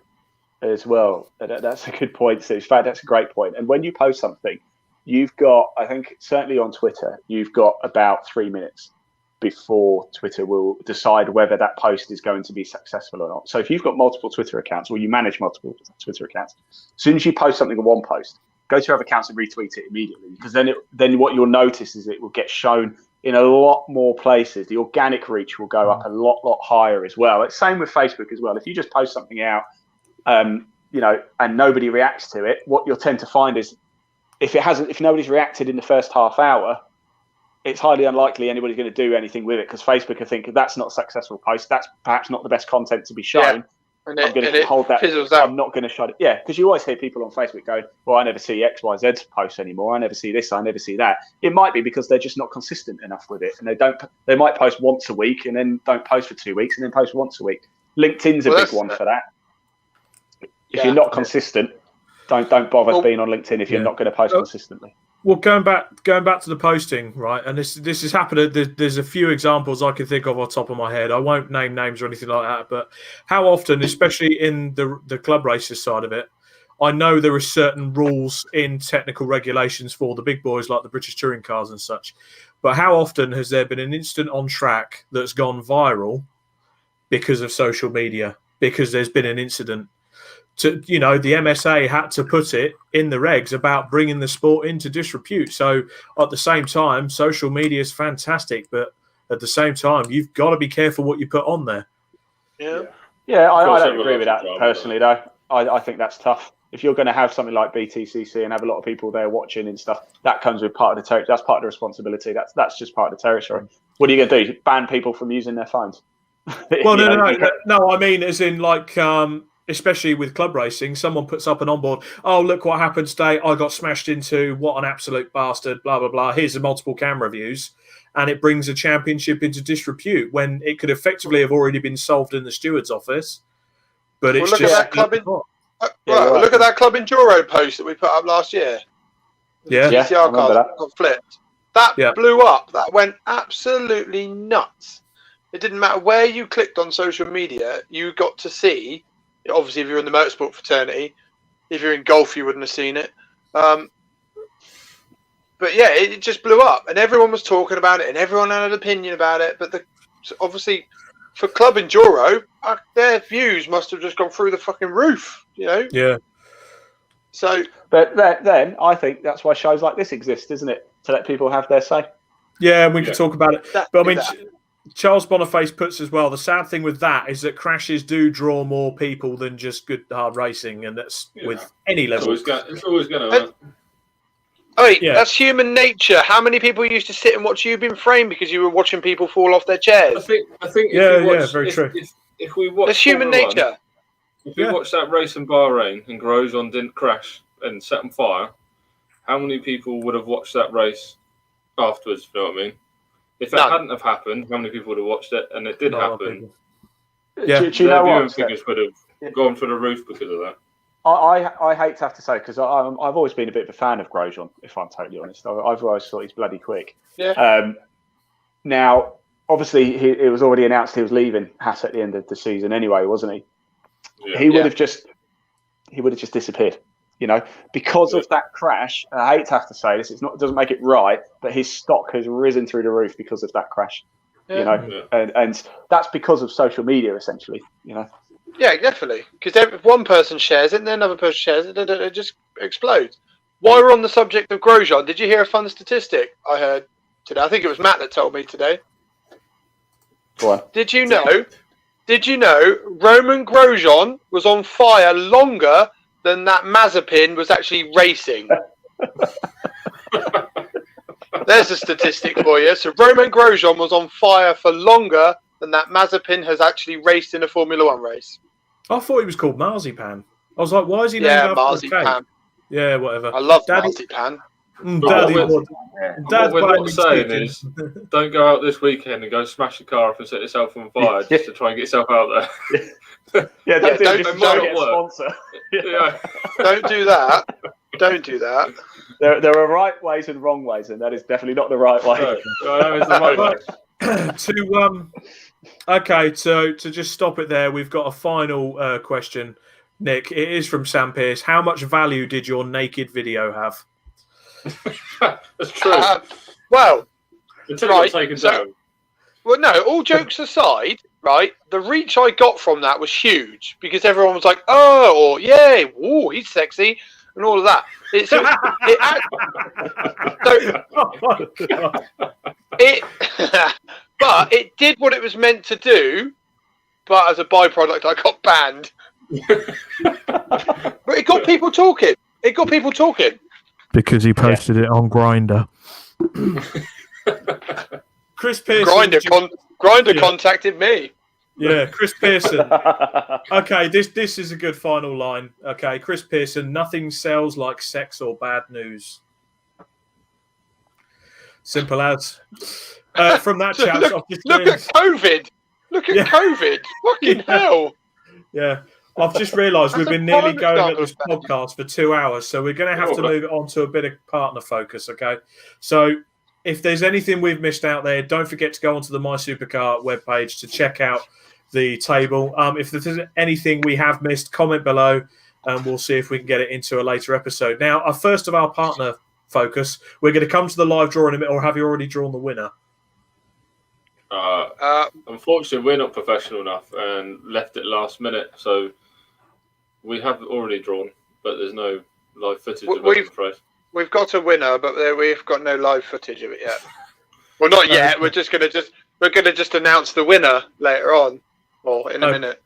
as well. That's a good point. In fact, that's a great point. And when you post something, you've got, I think, certainly on Twitter, you've got about 3 minutes before Twitter will decide whether that post is going to be successful or not. So if you've got multiple Twitter accounts, or you manage multiple Twitter accounts, as soon as you post something in one post, go to your other accounts and retweet it immediately, because then what you'll notice is it will get shown in a lot more places. The organic reach will go up a lot higher as well. It's same with Facebook as well. If you just post something out, and nobody reacts to it, what you'll tend to find is if nobody's reacted in the first half hour, it's highly unlikely anybody's going to do anything with it, because Facebook will think that's not a successful post. That's perhaps not the best content to be shown. Yeah. I'm going to hold that. I'm not going to show it. Yeah, because you always hear people on Facebook going, well, I never see X, Y, Z posts anymore. I never see this. I never see that. It might be because they're just not consistent enough with it. And they might post once a week and then don't post for 2 weeks and then post once a week. LinkedIn's a big one for that. If you're not consistent, don't bother being on LinkedIn if you're not going to post consistently. Well, going back to the posting, right? And this has happened. There's a few examples I can think of on top of my head. I won't name names or anything like that. But how often, especially in the club races side of it, I know there are certain rules in technical regulations for the big boys like the British touring cars and such. But how often has there been an incident on track that's gone viral because of social media? Because there's been an incident. The MSA had to put it in the regs about bringing the sport into disrepute. So at the same time, social media is fantastic, but at the same time, you've got to be careful what you put on there. Yeah, I don't agree with that personally, though. I think that's tough. If you're going to have something like BTCC and have a lot of people there watching and stuff, that comes with part of the territory. That's part of the responsibility. That's just part of the territory. What are you going to do? Ban people from using their phones? Well, no. I mean, as in like. Especially with club racing, someone puts up an onboard. Oh, look what happened today! I got smashed into. What an absolute bastard! Blah blah blah. Here's the multiple camera views, and it brings a championship into disrepute when it could effectively have already been solved in the steward's office. But it's look just at that club look at that Club Enduro post that we put up last year. Yeah, PCR cars got flipped. That blew up. That went absolutely nuts. It didn't matter where you clicked on social media, you got to see. Obviously, if you're in the motorsport fraternity, if you're in golf, you wouldn't have seen it. But yeah, it just blew up, and everyone was talking about it, and everyone had an opinion about it. But obviously, for Club Enduro, their views must have just gone through the fucking roof, Yeah. So, but then I think that's why shows like this exist, isn't it? To let people have their say. Yeah, we can talk about it. But I mean. Charles Boniface puts as well, the sad thing with that is that crashes do draw more people than just good hard racing, and that's with any level. It's always going to. That's human nature. How many people used to sit and watch you being framed because you were watching people fall off their chairs? I think. Very true. If we watch, that's human nature. If we watched that race in Bahrain and Grosjean didn't crash and set on fire, how many people would have watched that race afterwards? You know what I mean? If it hadn't have happened, how many people would have watched it? And it did happen. Yeah, do you know viewing what? figures would have gone through the roof because of that. I hate to have to say, because I've always been a bit of a fan of Grosjean, if I'm totally honest. I've always thought he's bloody quick. Yeah. Now, obviously, it was already announced he was leaving Haas at the end of the season anyway, wasn't he? Yeah. He would have just disappeared. Because of that crash. I hate to have to say this; it doesn't make it right, but his stock has risen through the roof because of that crash. And that's because of social media, essentially. Yeah, definitely. Because if one person shares it, and then another person shares it, it just explodes. While we're on the subject of Grosjean, did you hear a fun statistic I heard today? I think it was Matt that told me today. What? Did you know Roman Grosjean was on fire longer than that Mazepin was actually racing? There's a statistic for you. So Roman Grosjean was on fire for longer than that Mazepin has actually raced in a Formula One race. I thought he was called Marzipan. I was like, why is he named after Marzipan. Yeah, whatever. I love Marzipan. What we're not saying is, don't go out this weekend and go smash your car up and set yourself on fire just to try and get yourself out there. Don't get a sponsor. Don't do that. Don't do that. There are right ways and wrong ways, and that is definitely not the right way. No, it's the right way. To just stop it there, we've got a final question, Nick. It is from Sam Pearce. How much value did your naked video have? That's true. Well, all jokes aside, right, the reach I got from that was huge because everyone was like, oh, or yay, ooh, he's sexy, and all of that. But it did what it was meant to do, but as a byproduct, I got banned. But it got people talking. Because he posted it on Grindr. Chris Pearson. Grindr contacted me. Yeah, Chris Pearson. Okay, this is a good final line. Okay, Chris Pearson. Nothing sells like sex or bad news. Simple as. From that chat, look at COVID. Look at COVID. Fucking hell. Yeah. I've just realised we've That's a been nearly prime going at example this of value. podcast for 2 hours, so we're going to have to move it on to a bit of partner focus, okay? So if there's anything we've missed out there, don't forget to go onto the My Supercar webpage to check out the table. If there's anything we have missed, comment below, and we'll see if we can get it into a later episode. Now, our first of our partner focus, we're going to come to the live draw in a minute, or have you already drawn the winner? Unfortunately, we're not professional enough and left it last minute, so we have already drawn, but there's no live footage of it, I'm afraid. We've got a winner, but we've got no live footage of it yet. Well, not yet. We're gonna just announce the winner later on, or in a minute.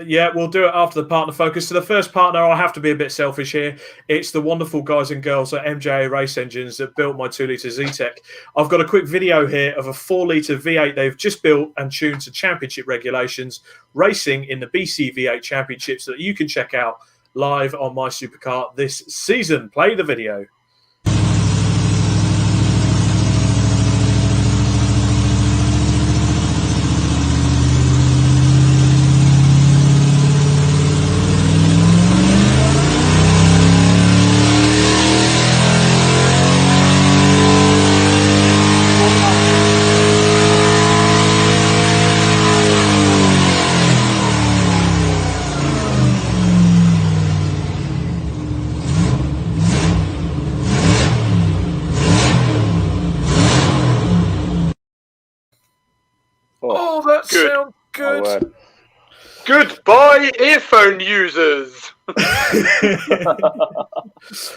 Yeah, we'll do it after the partner focus. So the first partner, I'll have to be a bit selfish here. It's the wonderful guys and girls at MJA Race Engines that built my 2-litre Z-Tech. I've got a quick video here of a 4-litre V8 they've just built and tuned to championship regulations, racing in the BC V8 Championships that you can check out live on My Supercar this season. Play the video. Oh, that sounds good. Goodbye, earphone users.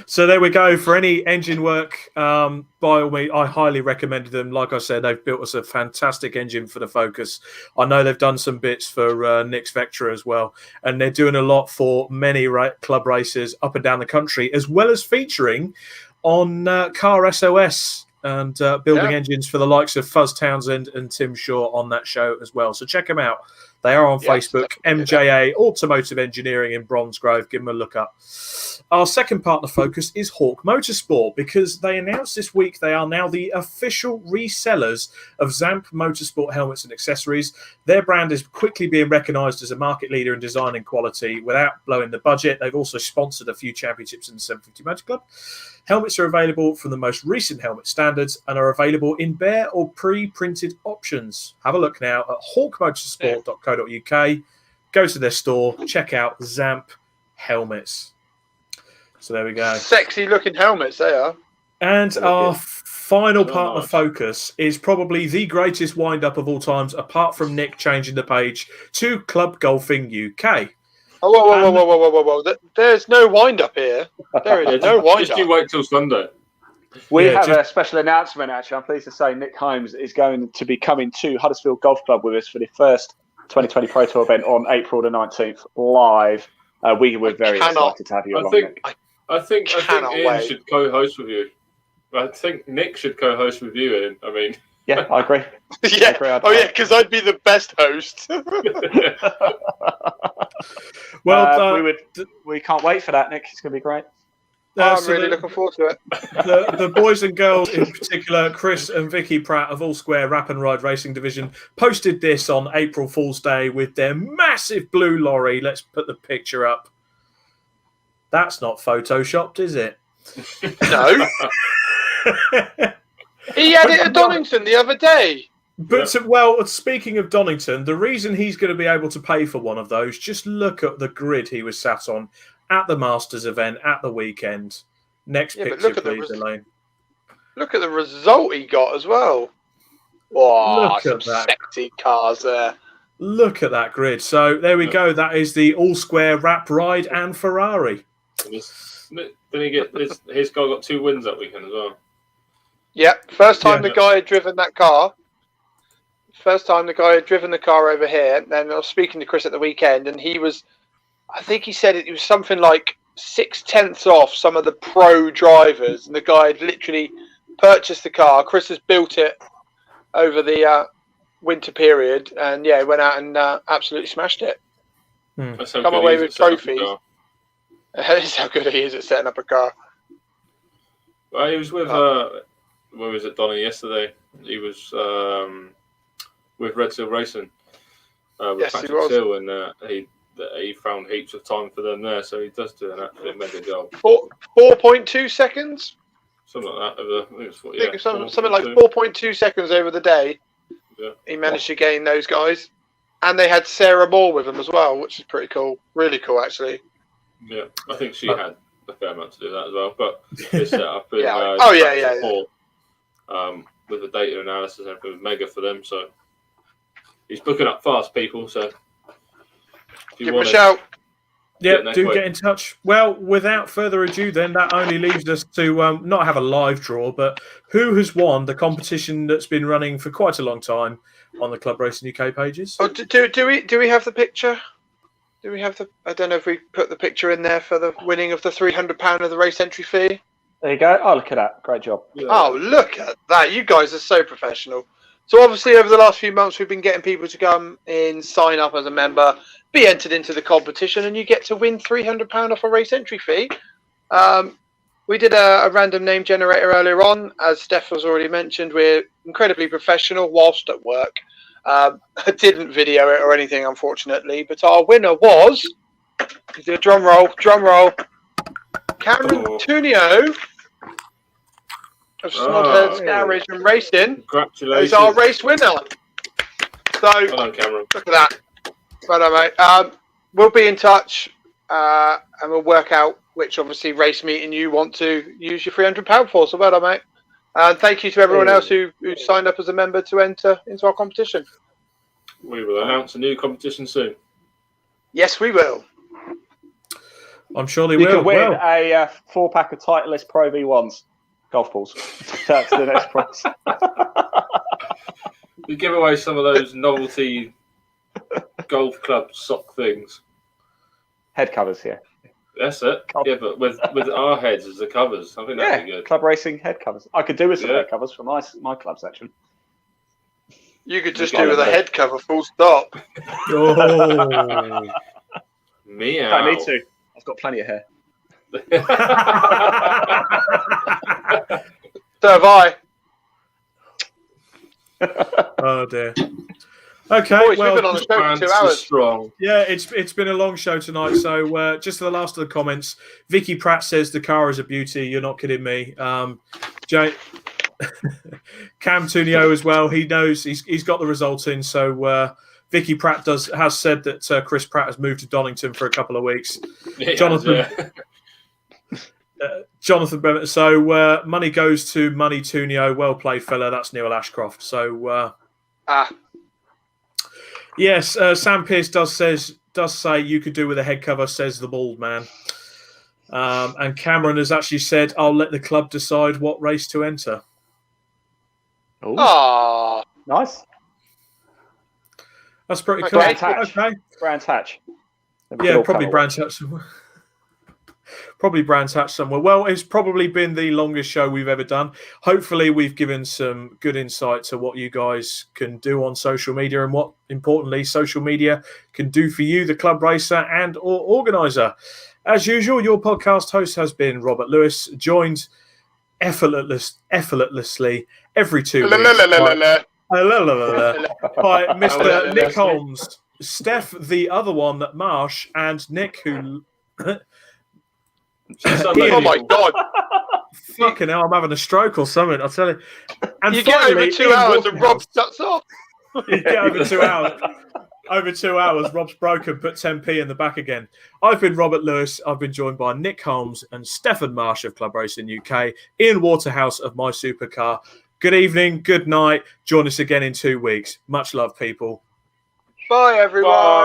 So there we go. For any engine work, by all means, I highly recommend them. Like I said, they've built us a fantastic engine for the Focus. I know they've done some bits for Nick's Vectra as well, and they're doing a lot for many club races up and down the country, as well as featuring on Car SOS and building engines for the likes of Fuzz Townsend and Tim Shaw on that show as well. So check them out. They are on Facebook, MJA Automotive Engineering in Bromsgrove. Give them a look up. Our second partner focus is Hawk Motorsport, because they announced this week they are now the official resellers of Zamp Motorsport helmets and accessories. Their brand is quickly being recognised as a market leader in design and quality without blowing the budget. They've also sponsored a few championships in the 750 Motor Club. Helmets are available from the most recent helmet standards and are available in bare or pre-printed options. Have a look now at hawkmotorsport.co.uk. Go to their store, check out Zamp helmets. So there we go. Sexy looking helmets they are. And our final partner focus is probably the greatest wind-up of all times, apart from Nick changing the page to Club Golfing UK. Oh, whoa. There's no wind-up here. There is no wind-up. Just you wait till Sunday. We have a special announcement, actually. I'm pleased to say Nick Holmes is going to be coming to Huddersfield Golf Club with us for the first 2020 Pro Tour event on April the 19th, live. We're very excited to have you along, Nick. I think Ian should co-host with you. I think Nick should co-host with you, Ian. I mean... Yeah, I agree. Because I'd be the best host. Well, we can't wait for that, Nick. It's going to be great. I'm really looking forward to it. The boys and girls in particular, Chris and Vicky Pratt of All Square Rap and Ride Racing Division, posted this on April Fool's Day with their massive blue lorry. Let's put the picture up. That's not photoshopped, is it? No. He had it at Donington the other day. But, well, speaking of Donington, the reason he's going to be able to pay for one of those, just look at the grid he was sat on at the Masters event at the weekend. Next picture, please, Elaine. Look at the result he got as well. Wow, look at that. Sexy cars there. Look at that grid. So there we go. That is the All Square Rap Ride and Ferrari. Didn't he get his guy got 2 wins that weekend as well? Yep. First time the guy had driven that car. First time the guy had driven the car over here. And I was speaking to Chris at the weekend, and he was, I think he said it was something like 0.6 off some of the pro drivers. And the guy had literally purchased the car. Chris has built it over the winter period. And yeah, he went out and absolutely smashed it. Come away with trophies. That's how good he is at setting up a car. Well, he was with, where was it, Donny, yesterday? He was with Red Seal Racing with Patrick Seal, and that he found heaps of time for them there, so he does do an absolute mega job. 4.2 seconds. Something like that. I think something like 4.2 seconds over the day. Yeah. He managed to gain those guys, and they had Sarah Moore with them as well, which is pretty cool. Really cool, actually. Yeah, I think she had a fair amount to do that as well. But his setup in with the data analysis and everything was mega for them. So he's booking up fast, people. So give him a shout. Yeah, do get in touch. Well, without further ado, then that only leaves us to not have a live draw, but who has won the competition that's been running for quite a long time on the Club Racing UK pages? Oh, do we have the picture? Do we have the? I don't know if we put the picture in there for the winning of the £300 of the race entry fee. There you go. Oh, look at that! Great job. Yeah. Oh, look at that! You guys are so professional. So obviously, over the last few months, we've been getting people to come in, sign up as a member, be entered into the competition, and you get to win £300 off a race entry fee. We did a random name generator earlier on. As Steph has already mentioned, we're incredibly professional whilst at work. I didn't video it or anything, unfortunately, but our winner was, do a drum roll, Cameron Tunio of Snodheads Garage and Racing. Congratulations. Is our race winner. So, well done, Cameron. Look at that. Well done, mate. We'll be in touch and we'll work out which, obviously, race meeting you want to use your £300 for. So well done, mate. And thank you to everyone else who signed up as a member to enter into our competition. We will announce a new competition soon. Yes, we will. I'm sure they You will. can win a 4-pack of Titleist Pro V1s golf balls. That's the next prize. We give away some of those novelty golf club sock things. Head covers here. That's it. Yeah, but with our heads as the covers. I think that'd be good. Club Racing head covers. I could do with some head covers for my club section. You could just do with a head cover, full stop. Oh. Meow. I need to. I've got plenty of hair. So have I. Oh dear. Okay, Boys, well, we've been on the show for 2 hours. Strong. yeah, it's been a long show tonight. So just to the last of the comments, Vicky Pratt says the car is a beauty. You're not kidding me. Cam Tunio as well. He knows he's got the result in. So Vicky Pratt has said that Chris Pratt has moved to Donington for a couple of weeks. Jonathan Bennett. So money goes to Money Tunio. Well played, fella. That's Neil Ashcroft. So yes, Sam Pearce does say you could do with a head cover. Says the bald man. And Cameron has actually said, "I'll let the club decide what race to enter." Oh, Nice. That's pretty Okay. cool. Brands Hatch. Okay. Brands Hatch. Yeah, probably Brands Hatch somewhere. Probably Brands Hatch somewhere. Well, it's probably been the longest show we've ever done. Hopefully, we've given some good insight to what you guys can do on social media and what, importantly, social media can do for you, the club racer and or organizer. As usual, your podcast host has been Robert Lewis, joined effortlessly every 2 weeks by Mr. Nick Holmes, Steph, the other one, Marsh, and Nick, who... oh my God. Fucking hell, I'm having a stroke or something, I'll tell you. And You get over 2 hours and Rob shuts off. You get over 2 hours. Over 2 hours, Rob's broken, put 10p in the back again. I've been Robert Lewis. I've been joined by Nick Holmes and Stefan Marsh of Club Racing UK, Ian Waterhouse of My Supercar. Good evening, good night. Join us again in 2 weeks. Much love, people. Bye, everyone. Bye.